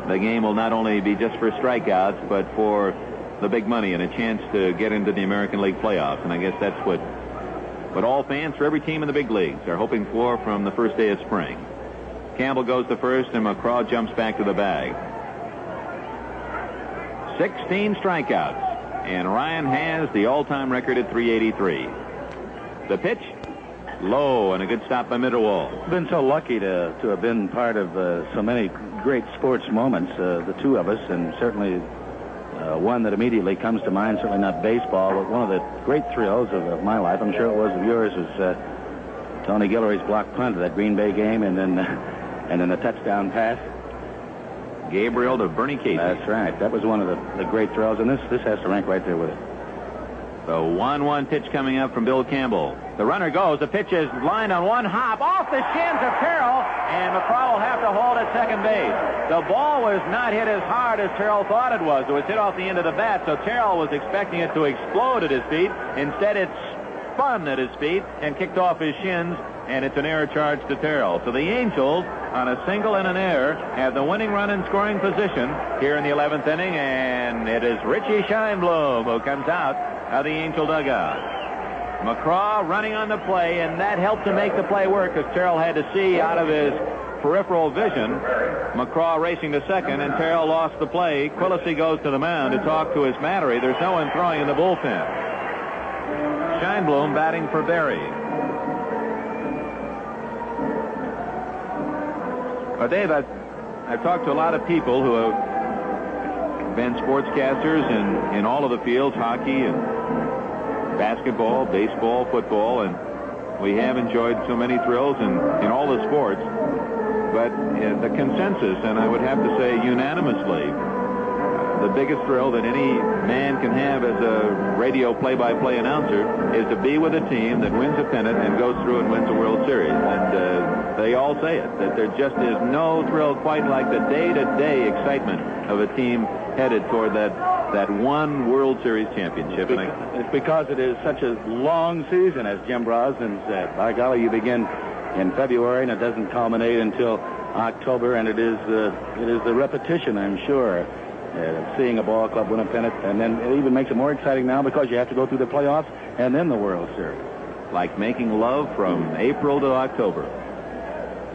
the game will not only be just for strikeouts, but for the big money and a chance to get into the American League playoffs. And I guess that's what all fans for every team in the big leagues are hoping for from the first day of spring. Campbell goes to first, and McCraw jumps back to the bag. 16 strikeouts, and Ryan has the all-time record at 383. The pitch, low, and a good stop by Mitterwald. Been so lucky to have been part of so many great sports moments, the two of us, and certainly one that immediately comes to mind, certainly not baseball, but one of the great thrills of my life, I'm sure it was of yours, was Tony Guillory's block punt of that Green Bay game, and then the touchdown pass. Gabriel to Bernie Casey. That's right. That was one of the great thrills, and this has to rank right there with it. The 1-1 pitch coming up from Bill Campbell. The runner goes. The pitch is lined on one hop off the shins of Terrell, and McCraw will have to hold at second base. The ball was not hit as hard as Terrell thought it was. It was hit off the end of the bat, so Terrell was expecting it to explode at his feet. Instead, it spun at his feet and kicked off his shins, and it's an error charge to Terrell. So the Angels, on a single and an error, have the winning run in scoring position here in the 11th inning, and it is Richie Scheinblum who comes out of the Angel dugout. McCraw running on the play, and that helped to make the play work because Terrell had to see out of his peripheral vision. McCraw racing to second, and Terrell lost the play. Quillisi goes to the mound to talk to his battery. There's no one throwing in the bullpen. Scheinblum batting for Berry. Dave, I've talked to a lot of people who have been sportscasters in all of the fields, hockey and basketball, baseball, football, and we have enjoyed so many thrills in all the sports. But the consensus, and I would have to say unanimously, the biggest thrill that any man can have as a radio play-by-play announcer is to be with a team that wins a pennant and goes through and wins a World Series. And they all say it, that there just is no thrill quite like the day-to-day excitement of a team headed toward that one World Series championship. It's because it is such a long season, as Jim Brosnan said. By golly, you begin in February, and it doesn't culminate until October, and it is the repetition, I'm sure, seeing a ball club win a pennant, and then it even makes it more exciting now because you have to go through the playoffs and then the World Series. Like making love from April to October.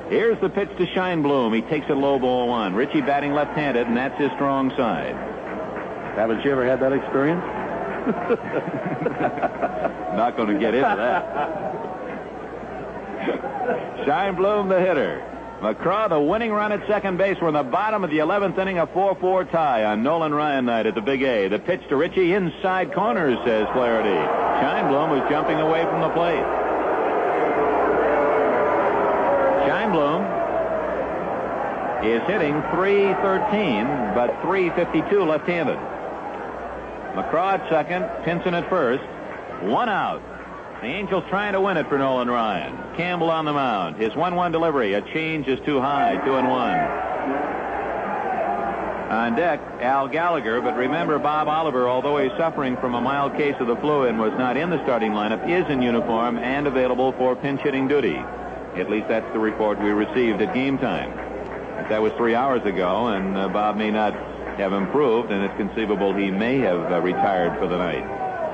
Here's the pitch to Scheinblum. He takes it low, ball one. Richie batting left-handed, and that's his strong side. Haven't you ever had that experience? Not going to get into that. Scheinblum, the hitter. McCraw, the winning run at second base. We're in the bottom of the 11th inning, a 4-4 tie on Nolan Ryan night at the Big A. The pitch to Richie, inside corner, says Flaherty. Scheinblum was jumping away from the plate. Scheinblum is hitting .313, but .352 left-handed. McCraw at second, Pinson at first. One out. The Angels trying to win it for Nolan Ryan. Campbell on the mound. His 1-1 delivery. A change is too high. 2-1. On deck, Al Gallagher. But remember, Bob Oliver, although he's suffering from a mild case of the flu and was not in the starting lineup, is in uniform and available for pinch hitting duty. At least that's the report we received at game time. That was 3 hours ago, and Bob may not have improved, and it's conceivable he may have retired for the night.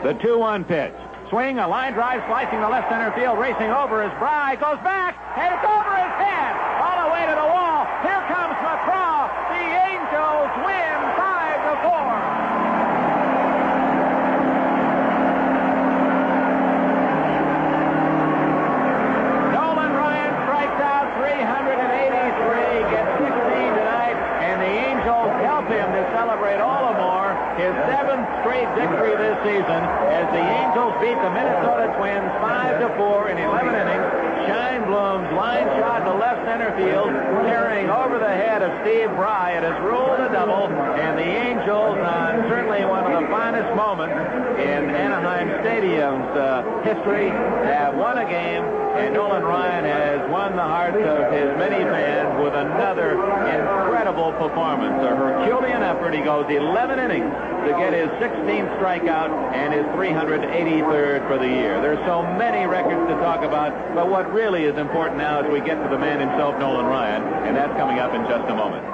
The 2-1 pitch. Swing, a line drive, slicing the left center field, racing over is Bry, goes back, and it's over his head, all the way to the wall. Here comes McCraw. The Angels win 5-4. Nolan Ryan strikes out 383, gets 16 tonight, and the Angels help him to celebrate all the more his 7th straight victory this season as the Angels beat the Minnesota Twins 5-4 in 11 innings. Scheinblum's line shot to left center field, carrying over the head of Steve Bry. It has ruled a double, and the Angels, on certainly one of the finest moments in Anaheim Stadium's history, have won a game, and Nolan Ryan has won the hearts of his many fans with another incredible performance. A Herculean effort. He goes 11 innings to get his 16th strikeout and his 383rd for the year. There's so many records to talk about, but what really is important now is we get to the man himself, Nolan Ryan, and that's coming up in just a moment.